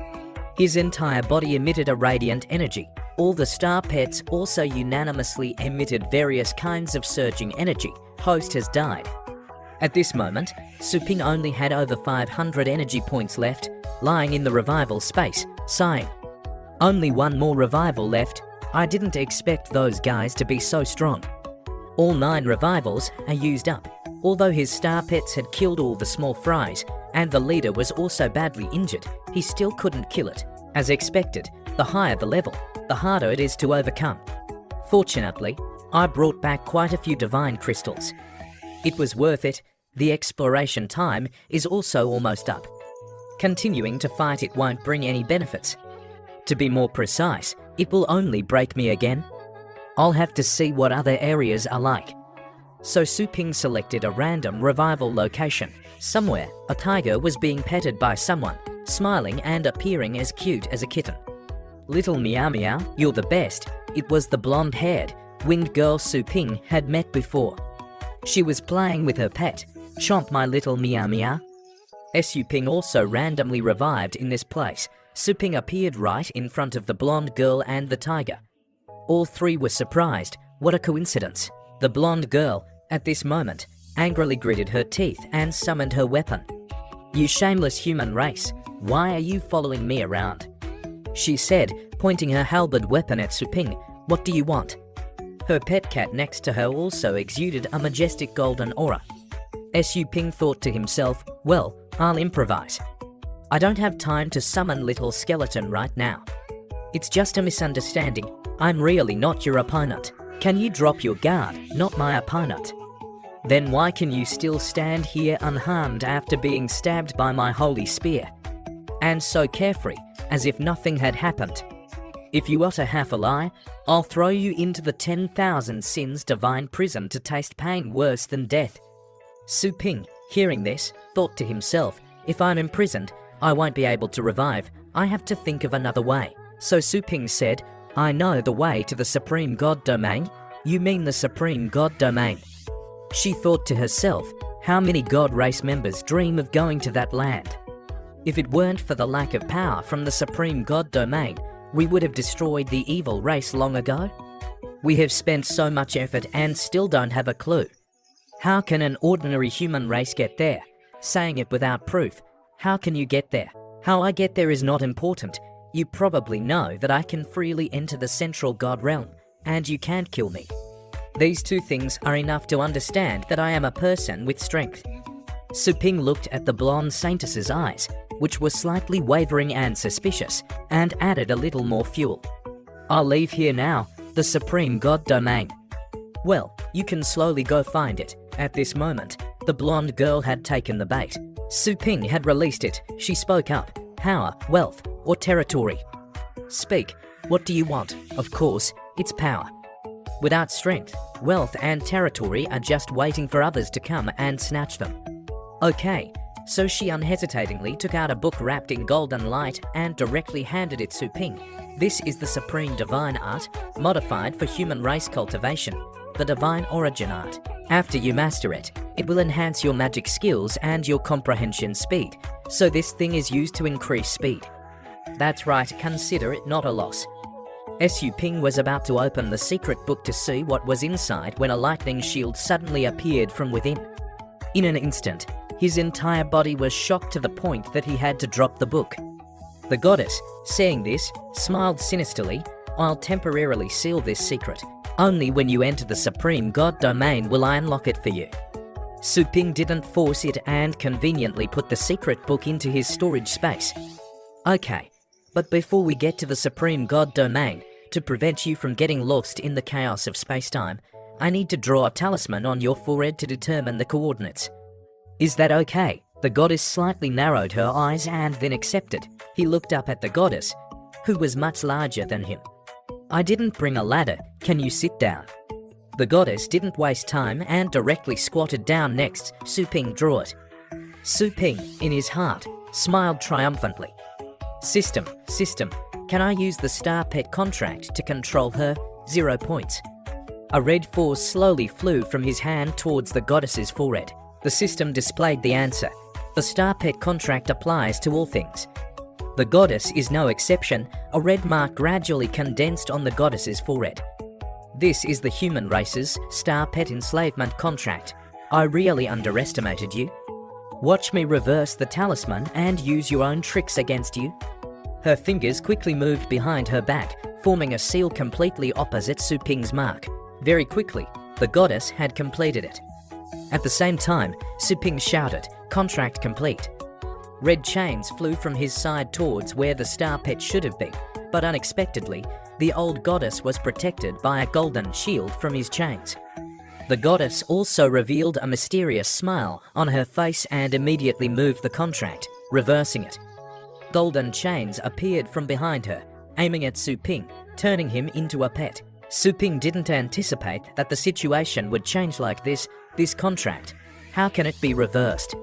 His entire body emitted a radiant energy. All the star pets also unanimously emitted various kinds of surging energy. Host has died. At this moment, Su Ping only had over 500 energy points left, lying in the revival space, sighing. Only one more revival left. I didn't expect those guys to be so strong. All 9 revivals are used up. Although his star pets had killed all the small fries, and the leader was also badly injured, he still couldn't kill it. As expected, the higher the level, the harder it is to overcome. Fortunately, I brought back quite a few divine crystals. It was worth it. The exploration time is also almost up. Continuing to fight it won't bring any benefits. To be more precise, it will only break me again. I'll have to see what other areas are like. So Su Ping selected a random revival location. Somewhere, a tiger was being petted by someone, smiling and appearing as cute as a kitten. Little Meow Meow, you're the best. It was the blonde-haired, winged girl Su Ping had met before. She was playing with her pet. Chomp my little Meow Meow. Su Ping also randomly revived in this place. Su Ping appeared right in front of the blonde girl and the tiger. All three were surprised. What a coincidence. The blonde girl, at this moment, angrily gritted her teeth and summoned her weapon. You shameless human race, why are you following me around? She said, pointing her halberd weapon at Su Ping. What do you want? Her pet cat next to her also exuded a majestic golden aura. Su Ping thought to himself, well, I'll improvise. I don't have time to summon little skeleton right now. It's just a misunderstanding. I'm really not your opponent. Can you drop your guard, not my opponent? Then why can you still stand here unharmed after being stabbed by my holy spear? And so carefree, as if nothing had happened. If you utter half a lie, I'll throw you into the 10,000 sins divine prison to taste pain worse than death. Su Ping, hearing this, thought to himself, if I'm imprisoned, I won't be able to revive. I have to think of another way. So Su Ping said, I know the way to the Supreme God Domain. You mean the Supreme God Domain? She thought to herself, how many God race members dream of going to that land? If it weren't for the lack of power from the Supreme God Domain, we would have destroyed the evil race long ago. We have spent so much effort and still don't have a clue. How can an ordinary human race get there? Saying it without proof. How can you get there? How I get there is not important. You probably know that I can freely enter the central God realm, and you can't kill me. These two things are enough to understand that I am a person with strength. Su Ping looked at the blonde saintess's eyes, which were slightly wavering and suspicious, and added a little more fuel. I'll leave here now, the Supreme God Domain. Well, you can slowly go find it. At this moment, the blonde girl had taken the bait. Su Ping had released it. She spoke up. Power, wealth, or territory? Speak. What do you want? Of course, it's power. Without strength, wealth and territory are just waiting for others to come and snatch them. Okay, so she unhesitatingly took out a book wrapped in golden light and directly handed it Su Ping. This is the Supreme Divine Art, modified for human race cultivation, the Divine Origin Art. After you master it, it will enhance your magic skills and your comprehension speed, so this thing is used to increase speed. That's right, consider it not a loss. Su Ping was about to open the secret book to see what was inside when a lightning shield suddenly appeared from within. In an instant, his entire body was shocked to the point that he had to drop the book. The goddess, seeing this, smiled sinisterly. I'll temporarily seal this secret. Only when you enter the Supreme God Domain will I unlock it for you. Su Ping didn't force it and conveniently put the secret book into his storage space. Okay, but before we get to the Supreme God Domain, to prevent you from getting lost in the chaos of space-time, I need to draw a talisman on your forehead to determine the coordinates. Is that okay? The goddess slightly narrowed her eyes and then accepted. He looked up at the goddess, who was much larger than him. I didn't bring a ladder. Can you sit down? The goddess didn't waste time and directly squatted down next. Su Ping, draw it. Su Ping, in his heart, smiled triumphantly. System, can I use the star pet contract to control her? 0 points. A red force slowly flew from his hand towards the goddess's forehead. The system displayed the answer. The star pet contract applies to all things. The goddess is no exception. A red mark gradually condensed on the goddess's forehead. This is the human race's star pet enslavement contract. I really underestimated you. Watch me reverse the talisman and use your own tricks against you. Her fingers quickly moved behind her back, forming a seal completely opposite Su Ping's mark. Very quickly, the goddess had completed it. At the same time, Su Ping shouted, "Contract complete." Red chains flew from his side towards where the star pet should have been, but unexpectedly, the old goddess was protected by a golden shield from his chains. The goddess also revealed a mysterious smile on her face and immediately moved the contract, reversing it. Golden chains appeared from behind her, aiming at Su Ping, turning him into a pet. Su Ping didn't anticipate that the situation would change like this contract. How can it be reversed?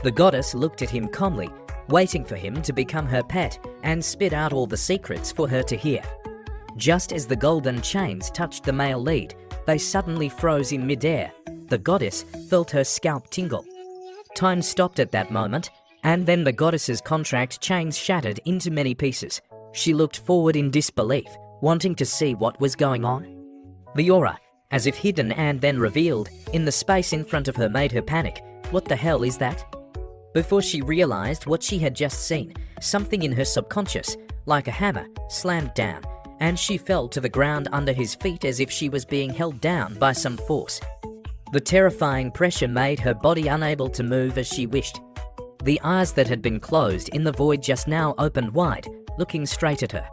The goddess looked at him calmly, waiting for him to become her pet, and spit out all the secrets for her to hear. Just as the golden chains touched the male lead, they suddenly froze in midair. The goddess felt her scalp tingle. Time stopped at that moment, and then the goddess's contract chains shattered into many pieces. She looked forward in disbelief, wanting to see what was going on. The aura, as if hidden and then revealed, in the space in front of her made her panic. What the hell is that? Before she realized what she had just seen, something in her subconscious, like a hammer, slammed down, and she fell to the ground under his feet as if she was being held down by some force. The terrifying pressure made her body unable to move as she wished. The eyes that had been closed in the void just now opened wide, looking straight at her.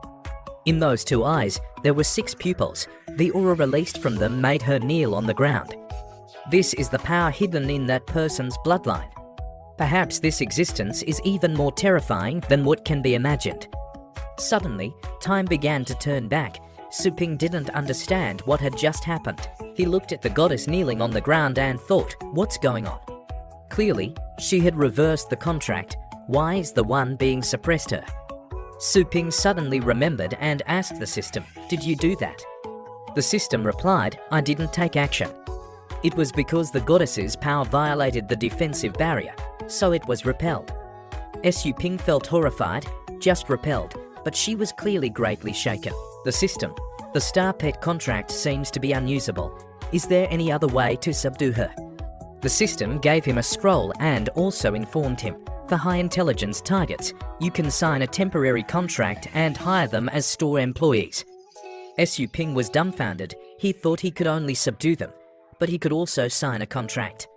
In those two eyes, there were 6 pupils. The aura released from them made her kneel on the ground. This is the power hidden in that person's bloodline. Perhaps this existence is even more terrifying than what can be imagined. Suddenly, time began to turn back. Suping didn't understand what had just happened. He looked at the goddess kneeling on the ground and thought, what's going on? Clearly, she had reversed the contract. Why is the one being suppressed her? Suping suddenly remembered and asked the system, did you do that? The system replied, I didn't take action. It was because the goddess's power violated the defensive barrier, so it was repelled. Suping felt horrified, just repelled, but she was clearly greatly shaken. The system, the star pet contract seems to be unusable. Is there any other way to subdue her? The system gave him a scroll and also informed him, for high intelligence targets, you can sign a temporary contract and hire them as store employees. Suping was dumbfounded. He thought he could only subdue them, but he could also sign a contract.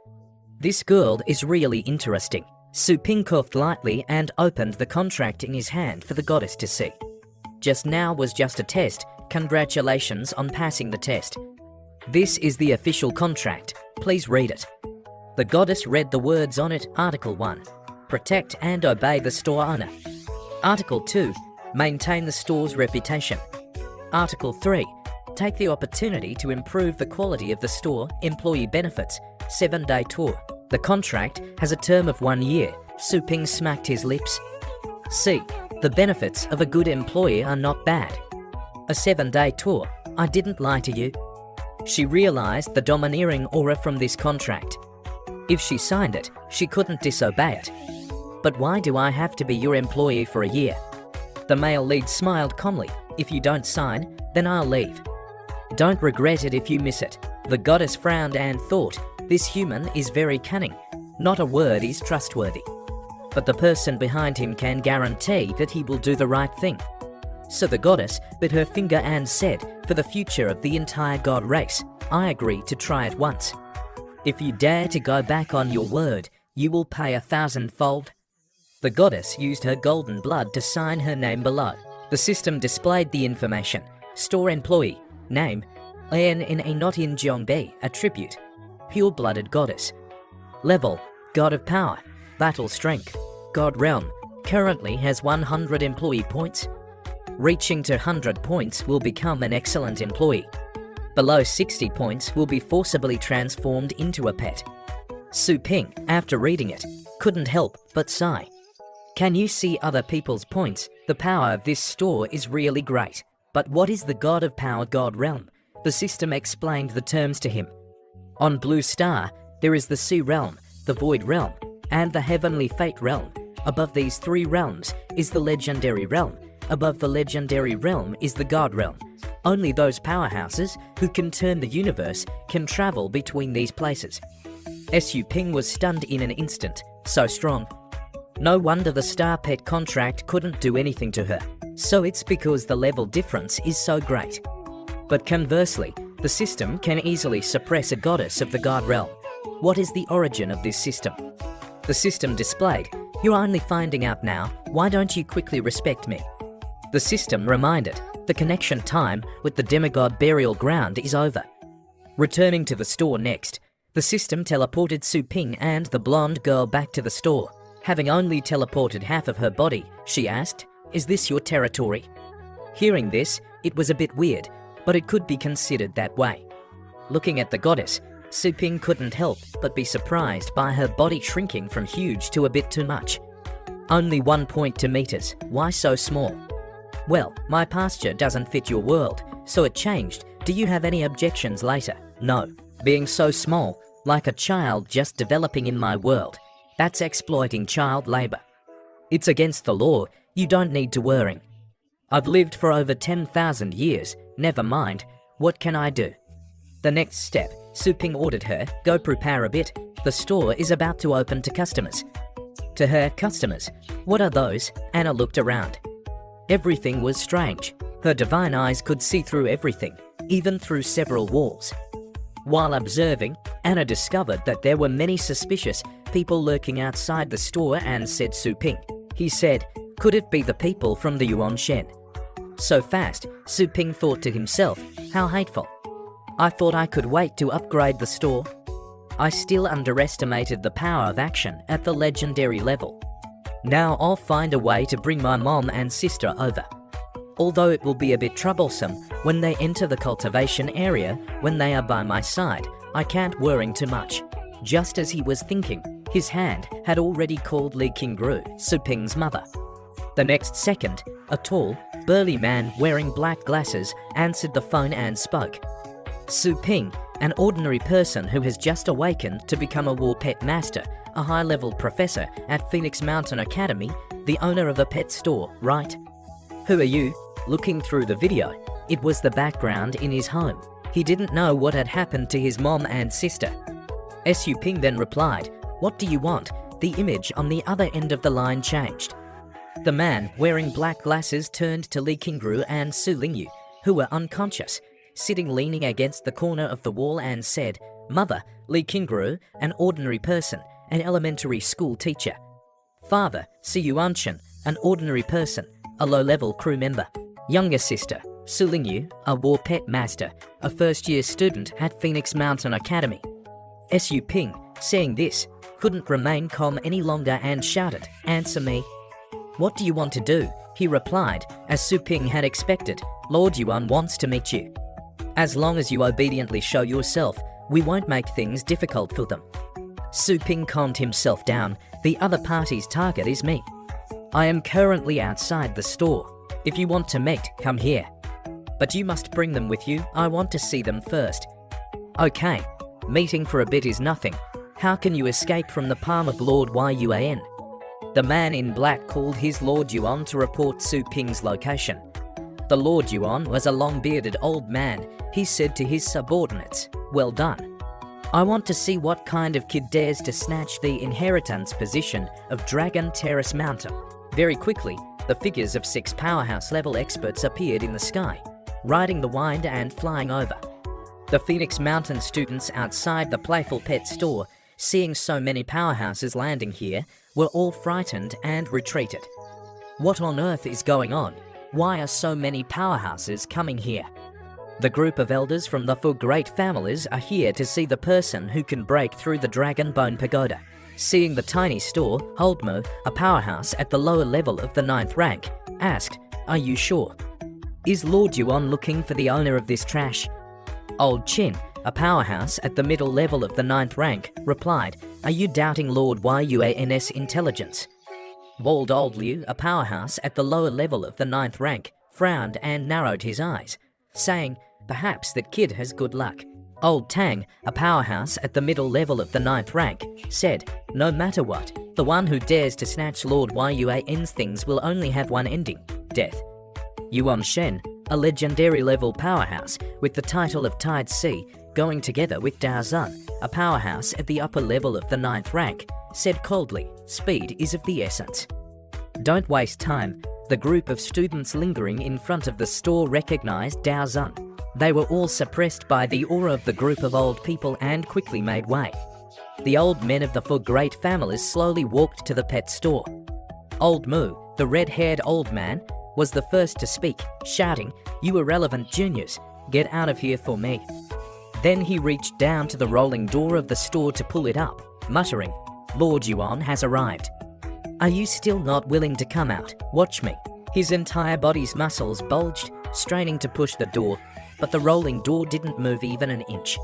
This girl is really interesting. Suping coughed lightly and opened the contract in his hand for the goddess to see. Just now was just a test. Congratulations on passing the test. This is the official contract. Please read it. The goddess read the words on it. Article 1. Protect and obey the store owner. Article 2. Maintain the store's reputation. Article 3. Take the opportunity to improve the quality of the store, employee benefits, 7-day tour. The contract has a term of 1 year. Suping smacked his lips. C. The benefits of a good employee are not bad. A 7-day tour. I didn't lie to you. She realized the domineering aura from this contract. If she signed it, she couldn't disobey it. But why do I have to be your employee for a year? The male lead smiled calmly. If you don't sign, then I'll leave. Don't regret it if you miss it. The goddess frowned and thought, this human is very cunning. Not a word is trustworthy. But the person behind him can guarantee that he will do the right thing. So the goddess bit her finger and said, for the future of the entire god race, I agree to try it once. If you dare to go back on your word, you will pay 1,000-fold. The goddess used her golden blood to sign her name below. The system displayed the information. Store employee. Name. Aen not in Jongbi. Attribute. Pure-blooded goddess. Level. God of power. Battle strength. God realm. Currently has 100 employee points. Reaching to 100 points will become an excellent employee. Below 60 points will be forcibly transformed into a pet. Suping, after reading it, couldn't help but sigh. Can you see other people's points? The power of this store is really great. But what is the God of Power God Realm? The system explained the terms to him. On Blue Star, there is the Sea Realm, the Void Realm, and the Heavenly Fate Realm. Above these 3 realms is the Legendary Realm. Above the Legendary Realm is the God Realm. Only those powerhouses who can turn the universe can travel between these places. Suping was stunned in an instant. So strong. No wonder the Star Pet contract couldn't do anything to her. So it's because the level difference is so great. But conversely, the system can easily suppress a goddess of the God Realm. What is the origin of this system? The system displayed, you're only finding out now, why don't you quickly respect me? The system reminded, the connection time with the demigod burial ground is over. Returning to the store next, the system teleported Suping and the blonde girl back to the store. Having only teleported half of her body, she asked, is this your territory? Hearing this, it was a bit weird, but it could be considered that way. Looking at the goddess, Suping couldn't help but be surprised by her body shrinking from huge to a bit too much. Only 1.2 meters, why so small? Well, my pasture doesn't fit your world, so it changed. Do you have any objections later? No. Being so small, like a child just developing in my world, that's exploiting child labor. It's against the law, you don't need to worry. I've lived for over 10,000 years, never mind, what can I do? The next step, Suping ordered her, go prepare a bit, the store is about to open to customers. To her customers, what are those? Anna looked around. Everything was strange. Her divine eyes could see through everything, even through several walls. While observing, Anna discovered that there were many suspicious people lurking outside the store and said Su Ping. He said, could it be the people from the Yuan Shen? So fast, Su Ping thought to himself, how hateful. I thought I could wait to upgrade the store. I still underestimated the power of action at the legendary level. Now I'll find a way to bring my mom and sister over. Although it will be a bit troublesome when they enter the cultivation area when they are by my side, I can't worry too much. Just as he was thinking, his hand had already called Li Qingru, Su Ping's mother. The next second, a tall, burly man wearing black glasses answered the phone and spoke. Su Ping, an ordinary person who has just awakened to become a war pet master, a high-level professor at Phoenix Mountain Academy, the owner of a pet store, right? Who are you? Looking through the video, it was the background in his home. He didn't know what had happened to his mom and sister. Su Ping then replied, what do you want? The image on the other end of the line changed. The man wearing black glasses turned to Li Qingru and Su Lingyu, who were unconscious, sitting leaning against the corner of the wall, and said, Mother, Li Qingru, an ordinary person, an elementary school teacher. Father, Si Yuanshan, an ordinary person, a low-level crew member. Younger sister, Su Lingyu, a war pet master, a first-year student at Phoenix Mountain Academy. Su Ping, seeing this, couldn't remain calm any longer and shouted, answer me. What do you want to do? He replied, as Su Ping had expected, Lord Yuan wants to meet you. As long as you obediently show yourself, we won't make things difficult for them. Su Ping calmed himself down. The other party's target is me. I am currently outside the store. If you want to meet, come here. But you must bring them with you. I want to see them first. Okay, meeting for a bit is nothing. How can you escape from the palm of Lord Yuan? The man in black called his Lord Yuan to report Su Ping's location. The Lord Yuan was a long-bearded old man. He said to his subordinates, well done. I want to see what kind of kid dares to snatch the inheritance position of Dragon Terrace Mountain. Very quickly, the figures of 6 powerhouse-level experts appeared in the sky, riding the wind and flying over. The Phoenix Mountain students outside the Playful Pet store, seeing so many powerhouses landing here, were all frightened and retreated. What on earth is going on? Why are so many powerhouses coming here? The group of elders from the 4 great families are here to see the person who can break through the Dragon Bone Pagoda. Seeing the tiny store, Holdmo, a powerhouse at the lower level of the 9th rank, asked, are you sure? Is Lord Yuan looking for the owner of this trash? Old Chin, a powerhouse at the middle level of the 9th rank, replied, are you doubting Lord Yuan's intelligence? Bald Old Liu, a powerhouse at the lower level of the 9th rank, frowned and narrowed his eyes, saying, perhaps that kid has good luck. Old Tang, a powerhouse at the middle level of the 9th rank, said, no matter what, the one who dares to snatch Lord Yuan's things will only have one ending, death. Yuan Shen, a legendary level powerhouse with the title of Tide Sea, going together with Dao Zun, a powerhouse at the upper level of the 9th rank, said coldly, speed is of the essence. Don't waste time. The group of students lingering in front of the store recognized Dao Zun. They were all suppressed by the aura of the group of old people and quickly made way. The old men of the 4 great families slowly walked to the pet store. Old Mu, the red-haired old man, was the first to speak, shouting, you irrelevant juniors, get out of here for me. Then he reached down to the rolling door of the store to pull it up, muttering, Lord Yuan has arrived. Are you still not willing to come out? Watch me. His entire body's muscles bulged, straining to push the door, but the rolling door didn't move even an inch.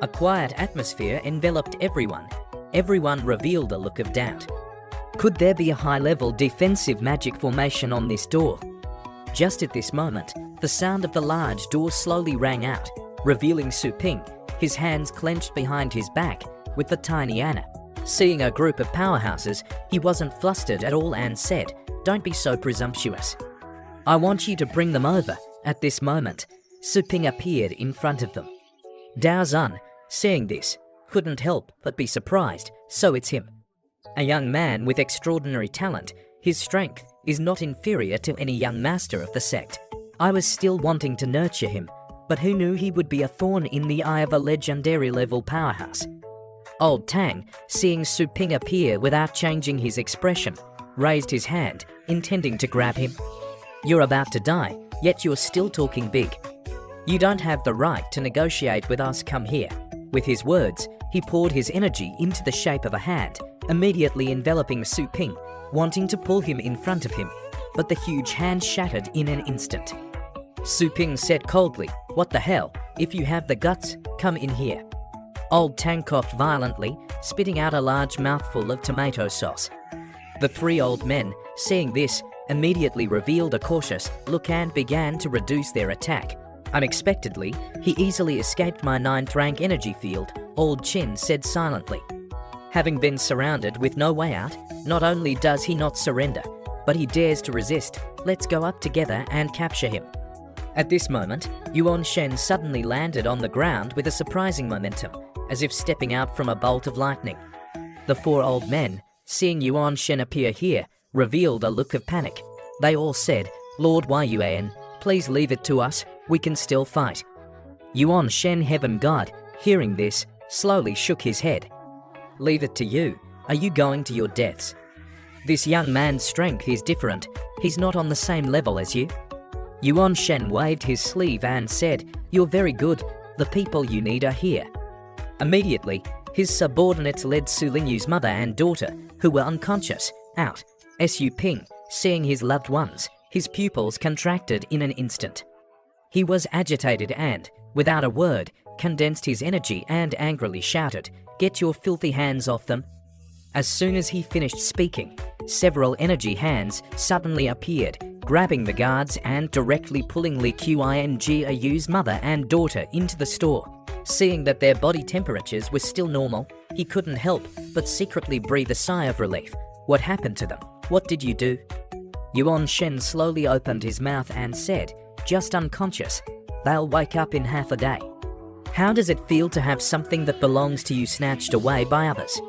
A quiet atmosphere enveloped everyone. Everyone revealed a look of doubt. Could there be a high-level defensive magic formation on this door? Just at this moment, the sound of the large door slowly rang out, revealing Su Ping, his hands clenched behind his back, with the tiny Anna. Seeing a group of powerhouses, he wasn't flustered at all and said, don't be so presumptuous. I want you to bring them over. At this moment, Su Ping appeared in front of them. Dao Zun, seeing this, couldn't help but be surprised, so it's him. A young man with extraordinary talent, his strength is not inferior to any young master of the sect. I was still wanting to nurture him, but who knew he would be a thorn in the eye of a legendary level powerhouse? Old Tang, seeing Su Ping appear without changing his expression, raised his hand, intending to grab him. You're about to die, yet you're still talking big. You don't have the right to negotiate with us, come here. With his words, he poured his energy into the shape of a hand, immediately enveloping Su Ping, wanting to pull him in front of him, but the huge hand shattered in an instant. Su Ping said coldly, "What the hell? If you have the guts, come in here." Old Tang coughed violently, spitting out a large mouthful of tomato sauce. The three old men, seeing this, immediately revealed a cautious look and began to reduce their attack. Unexpectedly, he easily escaped my 9th rank energy field, Old Chin said silently. Having been surrounded with no way out, not only does he not surrender, but he dares to resist. Let's go up together and capture him. At this moment, Yuan Shen suddenly landed on the ground with a surprising momentum, as if stepping out from a bolt of lightning. The four old men, seeing Yuan Shen appear here, revealed a look of panic. They all said, "Lord Yuan, please leave it to us, we can still fight." Yuan Shen, heaven god, hearing this, slowly shook his head. "Leave it to you? Are you going to your deaths? This young man's strength is different, he's not on the same level as you." Yuan Shen waved his sleeve and said, "You're very good, the people you need are here." Immediately, his subordinates led Su Lingyu's mother and daughter, who were unconscious, out. Su Ping, seeing his loved ones, his pupils contracted in an instant. He was agitated and, without a word, condensed his energy and angrily shouted, "Get your filthy hands off them." As soon as he finished speaking, several energy hands suddenly appeared, grabbing the guards and directly pulling Li Qingau's mother and daughter into the store. Seeing that their body temperatures were still normal, he couldn't help but secretly breathe a sigh of relief. What happened to them? What did you do? Yuan Shen slowly opened his mouth and said, "Just unconscious. They'll wake up in half a day." "How does it feel to have something that belongs to you snatched away by others?"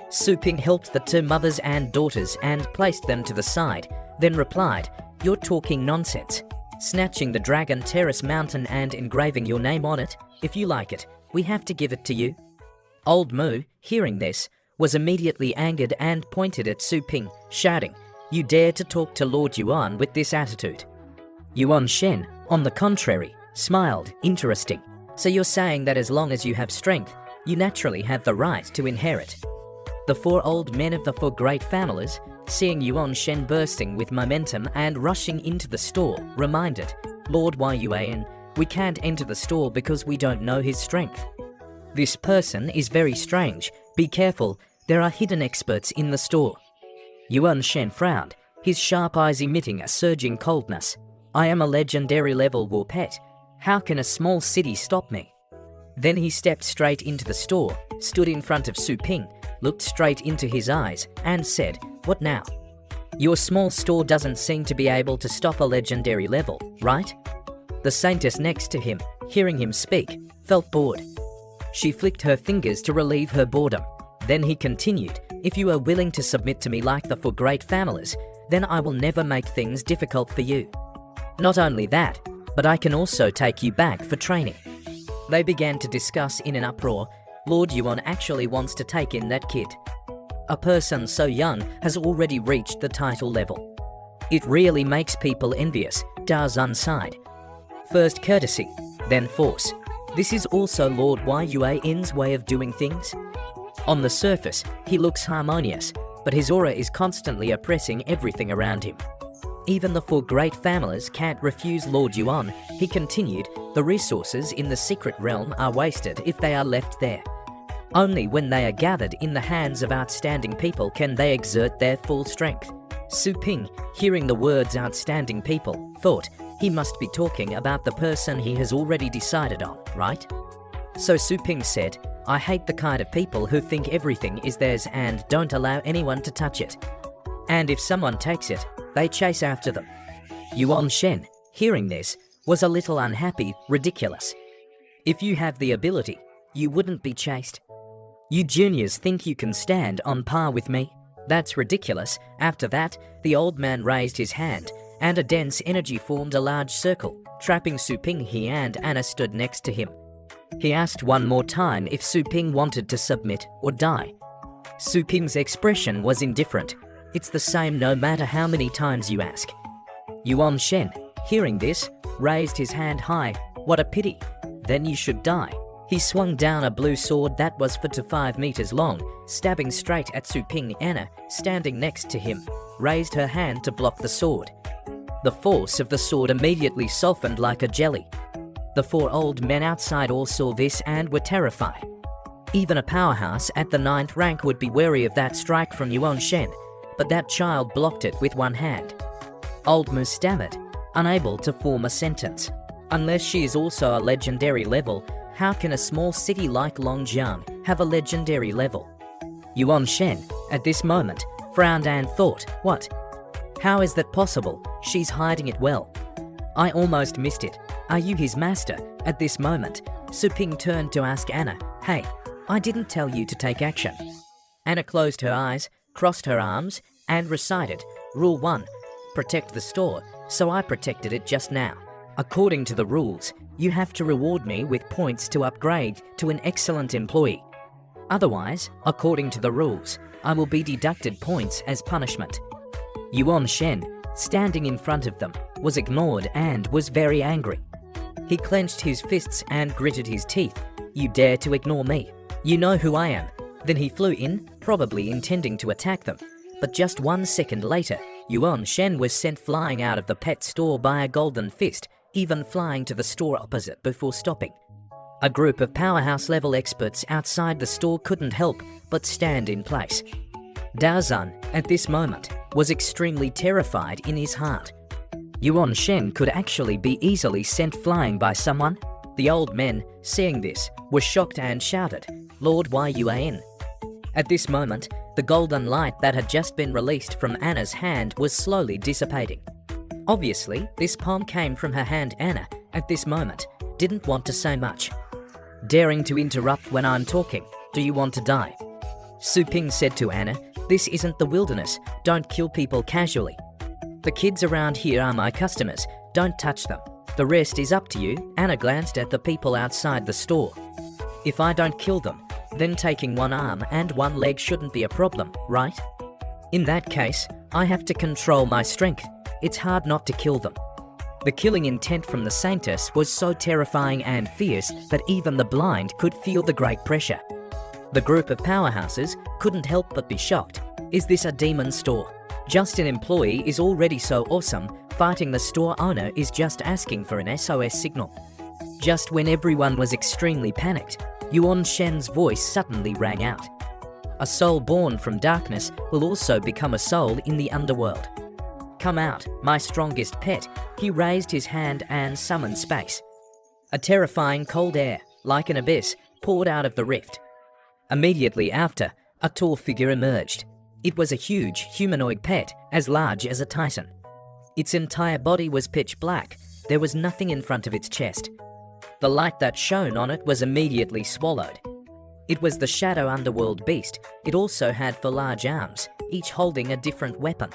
Su Ping helped the two mothers and daughters and placed them to the side, then replied, "You're talking nonsense. Snatching the Dragon Terrace Mountain and engraving your name on it, if you like it, we have to give it to you." Old Mu, hearing this, was immediately angered and pointed at Su Ping, shouting, "You dare to talk to Lord Yuan with this attitude?" Yuan Shen, on the contrary, smiled, "Interesting. So you're saying that as long as you have strength, you naturally have the right to inherit." The four old men of the four great families, seeing Yuan Shen bursting with momentum and rushing into the store, reminded, "Lord Yuan, we can't enter the store because we don't know his strength. This person is very strange. Be careful, there are hidden experts in the store." Yuan Shen frowned, his sharp eyes emitting a surging coldness. "I am a legendary level war pet. How can a small city stop me?" Then he stepped straight into the store, stood in front of Su Ping, looked straight into his eyes, and said, "What now? Your small store doesn't seem to be able to stop a legendary level, right?" The saintess next to him, hearing him speak, felt bored. She flicked her fingers to relieve her boredom. Then he continued, "If you are willing to submit to me like the four great families, then I will never make things difficult for you. Not only that, but I can also take you back for training." They began to discuss in an uproar. Lord Yuan actually wants to take in that kid. A person so young has already reached the title level. It really makes people envious, Da Zun sighed. First courtesy, then force. This is also Lord Yuan's way of doing things. On the surface, he looks harmonious, but his aura is constantly oppressing everything around him. Even the four great families can't refuse Lord Yuan, he continued. The resources in the secret realm are wasted if they are left there. Only when they are gathered in the hands of outstanding people can they exert their full strength. Su Ping, hearing the words outstanding people, thought he must be talking about the person he has already decided on, right? So Su Ping said, "I hate the kind of people who think everything is theirs and don't allow anyone to touch it. And if someone takes it, they chase after them." Yuan Shen, hearing this, was a little unhappy. Ridiculous. If you have the ability, you wouldn't be chased. You juniors think you can stand on par with me? That's ridiculous. After that, the old man raised his hand, and a dense energy formed a large circle, trapping Su Ping. He and Anna stood next to him. He asked one more time if Su Ping wanted to submit or die. Su Ping's expression was indifferent. It's the same no matter how many times you ask. Yuan Shen, hearing this, raised his hand high. What a pity. Then you should die. He swung down a blue sword that was 4 to 5 meters long, stabbing straight at Su Ping. Anna, standing next to him, raised her hand to block the sword. The force of the sword immediately softened like a jelly. The 4 old men outside all saw this and were terrified. Even a powerhouse at the 9th rank would be wary of that strike from Yuan Shen, but that child blocked it with one hand. Old Mu stammered, unable to form a sentence. Unless she is also a legendary level, how can a small city like Longjiang have a legendary level? Yuan Shen, at this moment, frowned and thought, what? How is that possible? She's hiding it well. I almost missed it. Are you his master? At this moment, Su Ping turned to ask Anna, hey, I didn't tell you to take action. Anna closed her eyes, crossed her arms, and recited, Rule 1, protect the store, so I protected it just now. According to the rules, you have to reward me with points to upgrade to an excellent employee. Otherwise, according to the rules, I will be deducted points as punishment. Yuan Shen, standing in front of them, was ignored and was very angry. He clenched his fists and gritted his teeth. You dare to ignore me? You know who I am. Then he flew in, probably intending to attack them. But just 1 second later, Yuan Shen was sent flying out of the pet store by a golden fist, even flying to the store opposite before stopping. A group of powerhouse-level experts outside the store couldn't help but stand in place. Daozan, at this moment, was extremely terrified in his heart. Yuan Shen could actually be easily sent flying by someone. The old men, seeing this, were shocked and shouted, Lord Yuan. At this moment, the golden light that had just been released from Anna's hand was slowly dissipating. Obviously, this palm came from her hand. Anna, at this moment, didn't want to say much. Daring to interrupt when I'm talking, do you want to die? Su Ping said to Anna, this isn't the wilderness, don't kill people casually. The kids around here are my customers, don't touch them. The rest is up to you. Anna glanced at the people outside the store. If I don't kill them, then taking one arm and one leg shouldn't be a problem, right? In that case, I have to control my strength. It's hard not to kill them. The killing intent from the Saintess was so terrifying and fierce that even the blind could feel the great pressure. The group of powerhouses couldn't help but be shocked. Is this a demon store? Just an employee is already so awesome, fighting the store owner is just asking for an SOS signal. Just when everyone was extremely panicked, Yuan Shen's voice suddenly rang out. A soul born from darkness will also become a soul in the underworld. Come out, my strongest pet. He raised his hand and summoned space. A terrifying cold air, like an abyss, poured out of the rift. Immediately after, a tall figure emerged. It was a huge humanoid pet, as large as a titan. Its entire body was pitch black. There was nothing in front of its chest. The light that shone on it was immediately swallowed. It was the shadow underworld beast. It also had 4 large arms, each holding a different weapon.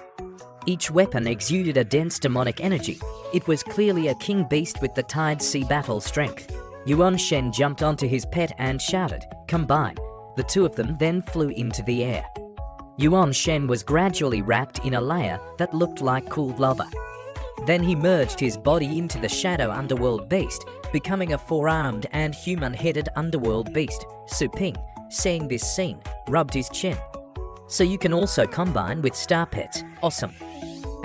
Each weapon exuded a dense demonic energy. It was clearly a king beast with the Tide Sea battle strength. Yuan Shen jumped onto his pet and shouted, combine. The 2 of them then flew into the air. Yuan Shen was gradually wrapped in a layer that looked like cooled lava. Then he merged his body into the shadow underworld beast, becoming a 4-armed and human-headed underworld beast. Su Ping, seeing this scene, rubbed his chin. So you can also combine with star pets. Awesome.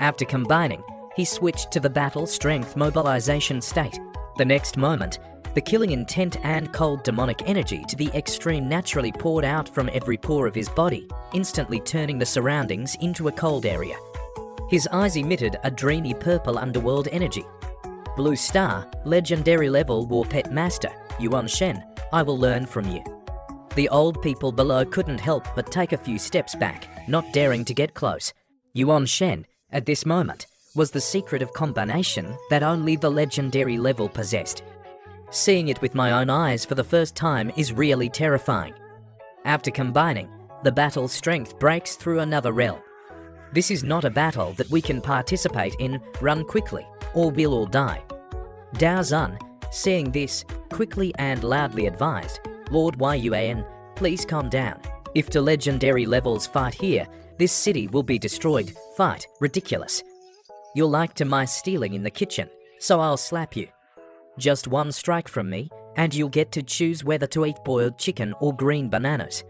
After combining, he switched to the battle strength mobilization state. The next moment, the killing intent and cold demonic energy to the extreme naturally poured out from every pore of his body, instantly turning the surroundings into a cold area. His eyes emitted a dreamy purple underworld energy. Blue Star, legendary level war pet master, Yuan Shen, I will learn from you. The old people below couldn't help but take a few steps back, not daring to get close. Yuan Shen, at this moment, was the secret of combination that only the legendary level possessed. Seeing it with my own eyes for the first time is really terrifying. After combining, the battle strength breaks through another realm. This is not a battle that we can participate in. Run quickly, or we'll all die. Dao Zun, seeing this, quickly and loudly advised, Lord Yuan, please calm down. If the legendary levels fight here, this city will be destroyed. Fight, ridiculous. You're like to my stealing in the kitchen, so I'll slap you. Just one strike from me, and you'll get to choose whether to eat boiled chicken or green bananas.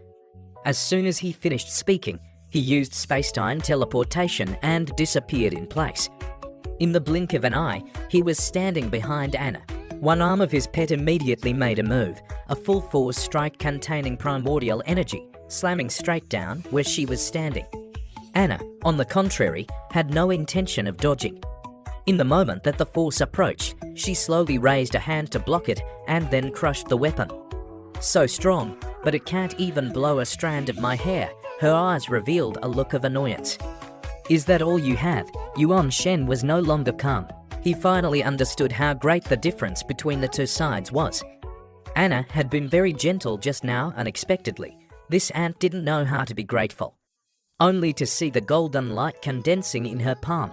As soon as he finished speaking, he used space-time teleportation and disappeared in place. In the blink of an eye, he was standing behind Anna. One arm of his pet immediately made a move, a full-force strike containing primordial energy, slamming straight down where she was standing. Anna, on the contrary, had no intention of dodging. In the moment that the force approached, she slowly raised a hand to block it and then crushed the weapon. So strong, but it can't even blow a strand of my hair. Her eyes revealed a look of annoyance. Is that all you have? Yuan Shen was no longer calm. He finally understood how great the difference between the two sides was. Anna had been very gentle just now unexpectedly. This ant didn't know how to be grateful. Only to see the golden light condensing in her palm.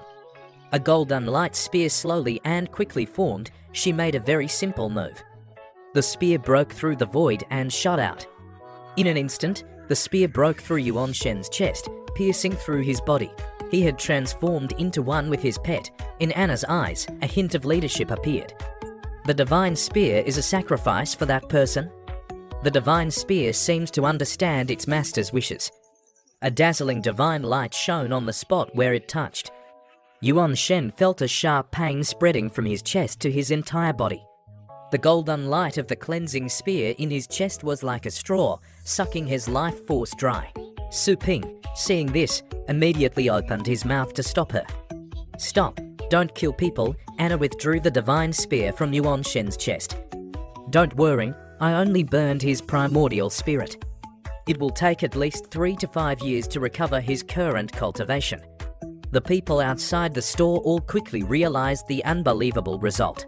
A golden light spear slowly and quickly formed. She made a very simple move. The spear broke through the void and shot out. In an instant, the spear broke through Yuan Shen's chest, piercing through his body. He had transformed into one with his pet. In Anna's eyes, a hint of leadership appeared. The divine spear is a sacrifice for that person. The divine spear seems to understand its master's wishes. A dazzling divine light shone on the spot where it touched. Yuan Shen felt a sharp pain spreading from his chest to his entire body. The golden light of the cleansing spear in his chest was like a straw, sucking his life force dry. Su Ping, seeing this, immediately opened his mouth to stop her. Stop, don't kill people. Anna withdrew the divine spear from Yuan Shen's chest. Don't worry, I only burned his primordial spirit. It will take at least 3 to 5 years to recover his current cultivation. The people outside the store all quickly realized the unbelievable result.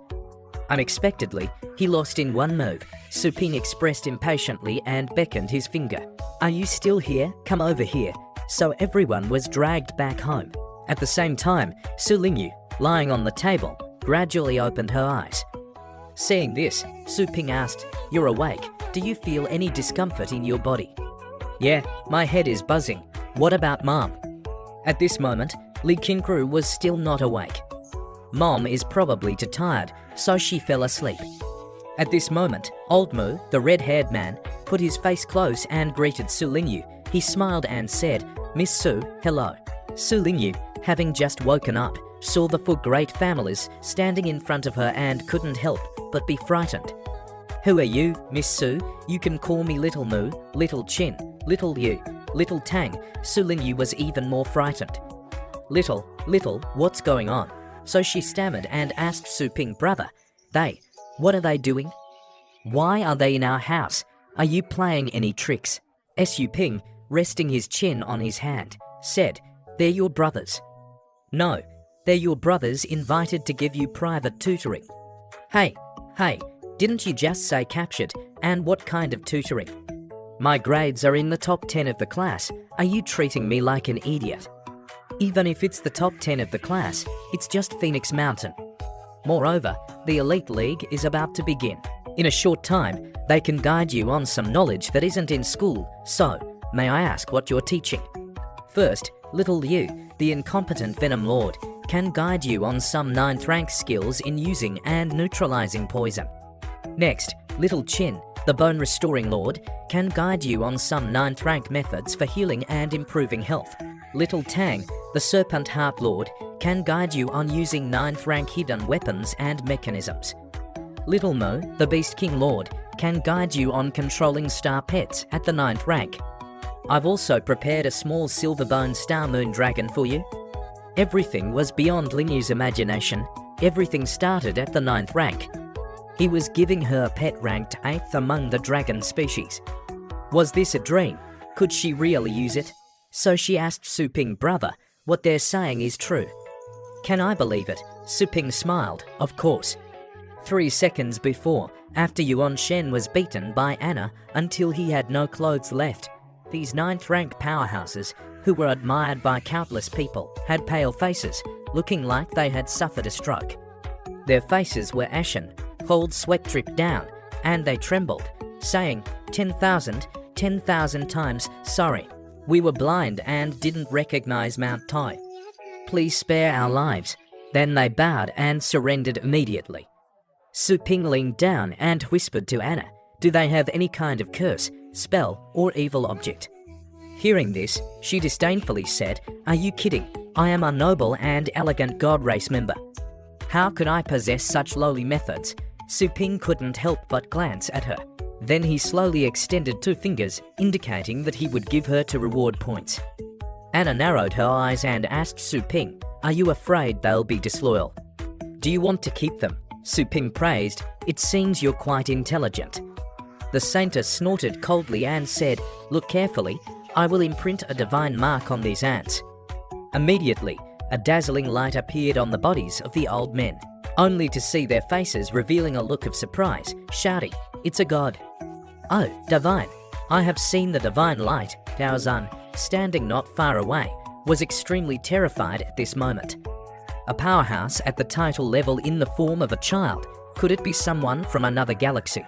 Unexpectedly, he lost in one move. Su Ping expressed impatiently and beckoned his finger. Are you still here? Come over here. So everyone was dragged back home. At the same time, Su Lingyu, lying on the table, gradually opened her eyes. Seeing this, Su Ping asked, You're awake. Do you feel any discomfort in your body? Yeah, my head is buzzing. What about Mom? At this moment, Li Qinkru was still not awake. Mom is probably too tired, so she fell asleep. At this moment, Old Mu, the red-haired man, put his face close and greeted Su Lingyu. He smiled and said, Miss Su, hello. Su Lingyu, having just woken up, saw the 4 great families standing in front of her and couldn't help but be frightened. Who are you, Miss Su? You can call me Little Mu, Little Chin, Little Liu, Little Tang. Su Lingyu was even more frightened. Little, what's going on? So she stammered and asked Su Ping, brother, what are they doing? Why are they in our house? Are you playing any tricks? Su Ping, resting his chin on his hand, said, they're your brothers. No, they're your brothers invited to give you private tutoring. Hey, didn't you just say captured? And what kind of tutoring? My grades are in the top 10 of the class. Are you treating me like an idiot? Even if it's the top 10 of the class, it's just Phoenix Mountain. Moreover, the Elite League is about to begin. In a short time, they can guide you on some knowledge that isn't in school. So, may I ask what you're teaching? First, Little Liu, the incompetent Venom Lord, can guide you on some 9th rank skills in using and neutralizing poison. Next, Little Chin, the Bone Restoring Lord, can guide you on some 9th rank methods for healing and improving health. Little Tang, the Serpent Heart Lord, can guide you on using 9th rank hidden weapons and mechanisms. Little Mo, the Beast King Lord, can guide you on controlling star pets at the 9th rank. I've also prepared a small silver-bone star moon dragon for you. Everything was beyond Lingyu's imagination. Everything started at the 9th rank. He was giving her pet ranked 8th among the dragon species. Was this a dream? Could she really use it? So she asked Su Ping, brother, what they're saying is true. Can I believe it? Su Ping smiled, of course. 3 seconds before, after Yuan Shen was beaten by Anna until he had no clothes left, these 9th rank powerhouses, who were admired by countless people, had pale faces, looking like they had suffered a stroke. Their faces were ashen, cold sweat dripped down, and they trembled, saying, 10,000, 10,000 times sorry. We were blind and didn't recognize Mount Tai. Please spare our lives. Then they bowed and surrendered immediately. Su Ping leaned down and whispered to Anna, do they have any kind of curse, spell, or evil object? Hearing this, she disdainfully said, are you kidding? I am a noble and elegant god race member. How could I possess such lowly methods? Su Ping couldn't help but glance at her. Then he slowly extended 2 fingers, indicating that he would give her 2 reward points. Anna narrowed her eyes and asked Su Ping, are you afraid they'll be disloyal? Do you want to keep them? Su Ping praised, it seems you're quite intelligent. The saintess snorted coldly and said, look carefully, I will imprint a divine mark on these ants. Immediately, a dazzling light appeared on the bodies of the old men, only to see their faces revealing a look of surprise, shouting, it's a god. Oh, divine. I have seen the divine light. Dao Zan, standing not far away, was extremely terrified at this moment. A powerhouse at the title level in the form of a child. Could it be someone from another galaxy?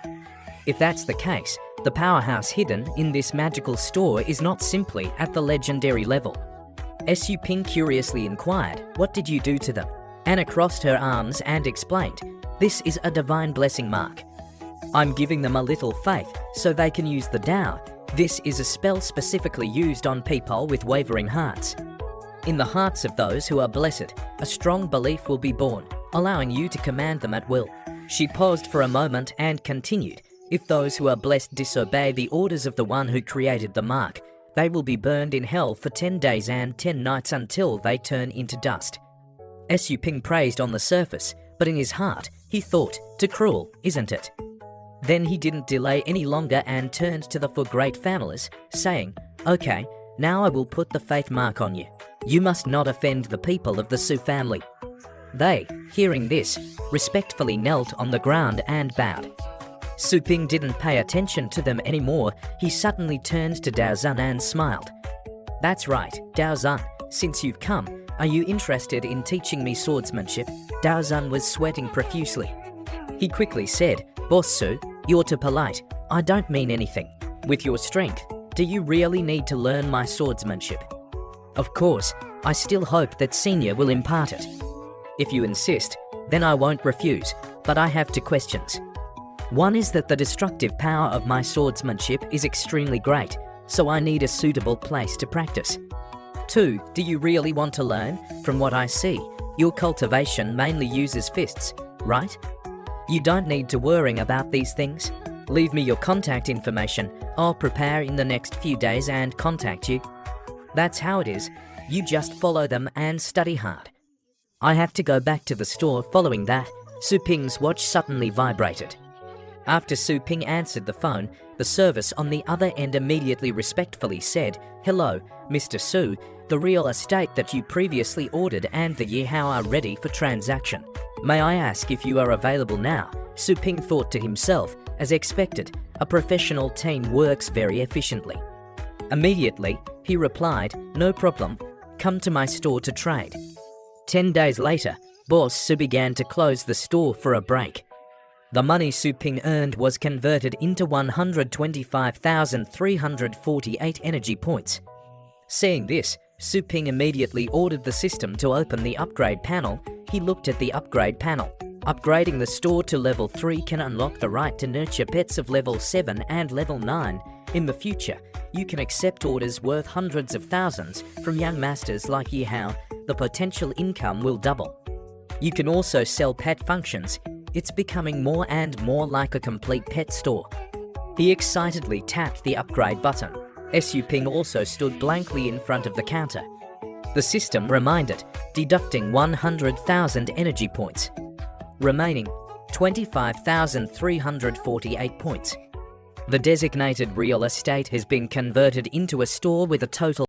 If that's the case, the powerhouse hidden in this magical store is not simply at the legendary level. Su Ping curiously inquired, what did you do to them? Anna crossed her arms and explained, this is a divine blessing mark. I'm giving them a little faith so they can use the Tao. This is a spell specifically used on people with wavering hearts. In the hearts of those who are blessed, a strong belief will be born, allowing you to command them at will. She paused for a moment and continued, if those who are blessed disobey the orders of the one who created the mark, they will be burned in hell for 10 days and 10 nights until they turn into dust. Su Ping praised on the surface, but in his heart, he thought, too cruel, isn't it? Then he didn't delay any longer and turned to the 4 great families, saying, okay, now I will put the faith mark on you. You must not offend the people of the Su family. They, hearing this, respectfully knelt on the ground and bowed. Su Ping didn't pay attention to them anymore. He suddenly turned to Dao Zan and smiled. That's right, Dao Zan, since you've come, are you interested in teaching me swordsmanship? Dao Zan was sweating profusely. He quickly said, Boss Su, you're too polite. I don't mean anything. With your strength, do you really need to learn my swordsmanship? Of course, I still hope that Senior will impart it. If you insist, then I won't refuse, but I have 2 questions. One is that the destructive power of my swordsmanship is extremely great, so I need a suitable place to practice. 2, do you really want to learn? From what I see, your cultivation mainly uses fists, right? You don't need to worry about these things. Leave me your contact information. I'll prepare in the next few days and contact you. That's how it is. You just follow them and study hard. I have to go back to the store. Following that, Su Ping's watch suddenly vibrated. After Su Ping answered the phone, the service on the other end immediately respectfully said, hello, Mr. Su, the real estate that you previously ordered and the Yihao are ready for transaction. May I ask if you are available now? Su Ping thought to himself, as expected, a professional team works very efficiently. Immediately, he replied, no problem, come to my store to trade. 10 days later, Boss Su began to close the store for a break. The money Su Ping earned was converted into 125,348 energy points. Seeing this, Su Ping immediately ordered the system to open the upgrade panel. He looked at the upgrade panel. Upgrading the store to level 3 can unlock the right to nurture pets of level 7 and level 9. In the future, you can accept orders worth hundreds of thousands from young masters like Yihao. The potential income will double. You can also sell pet functions. It's becoming more and more like a complete pet store. He excitedly tapped the upgrade button. Su Ping also stood blankly in front of the counter. The system reminded, deducting 100,000 energy points. Remaining 25,348 points. The designated real estate has been converted into a store with a total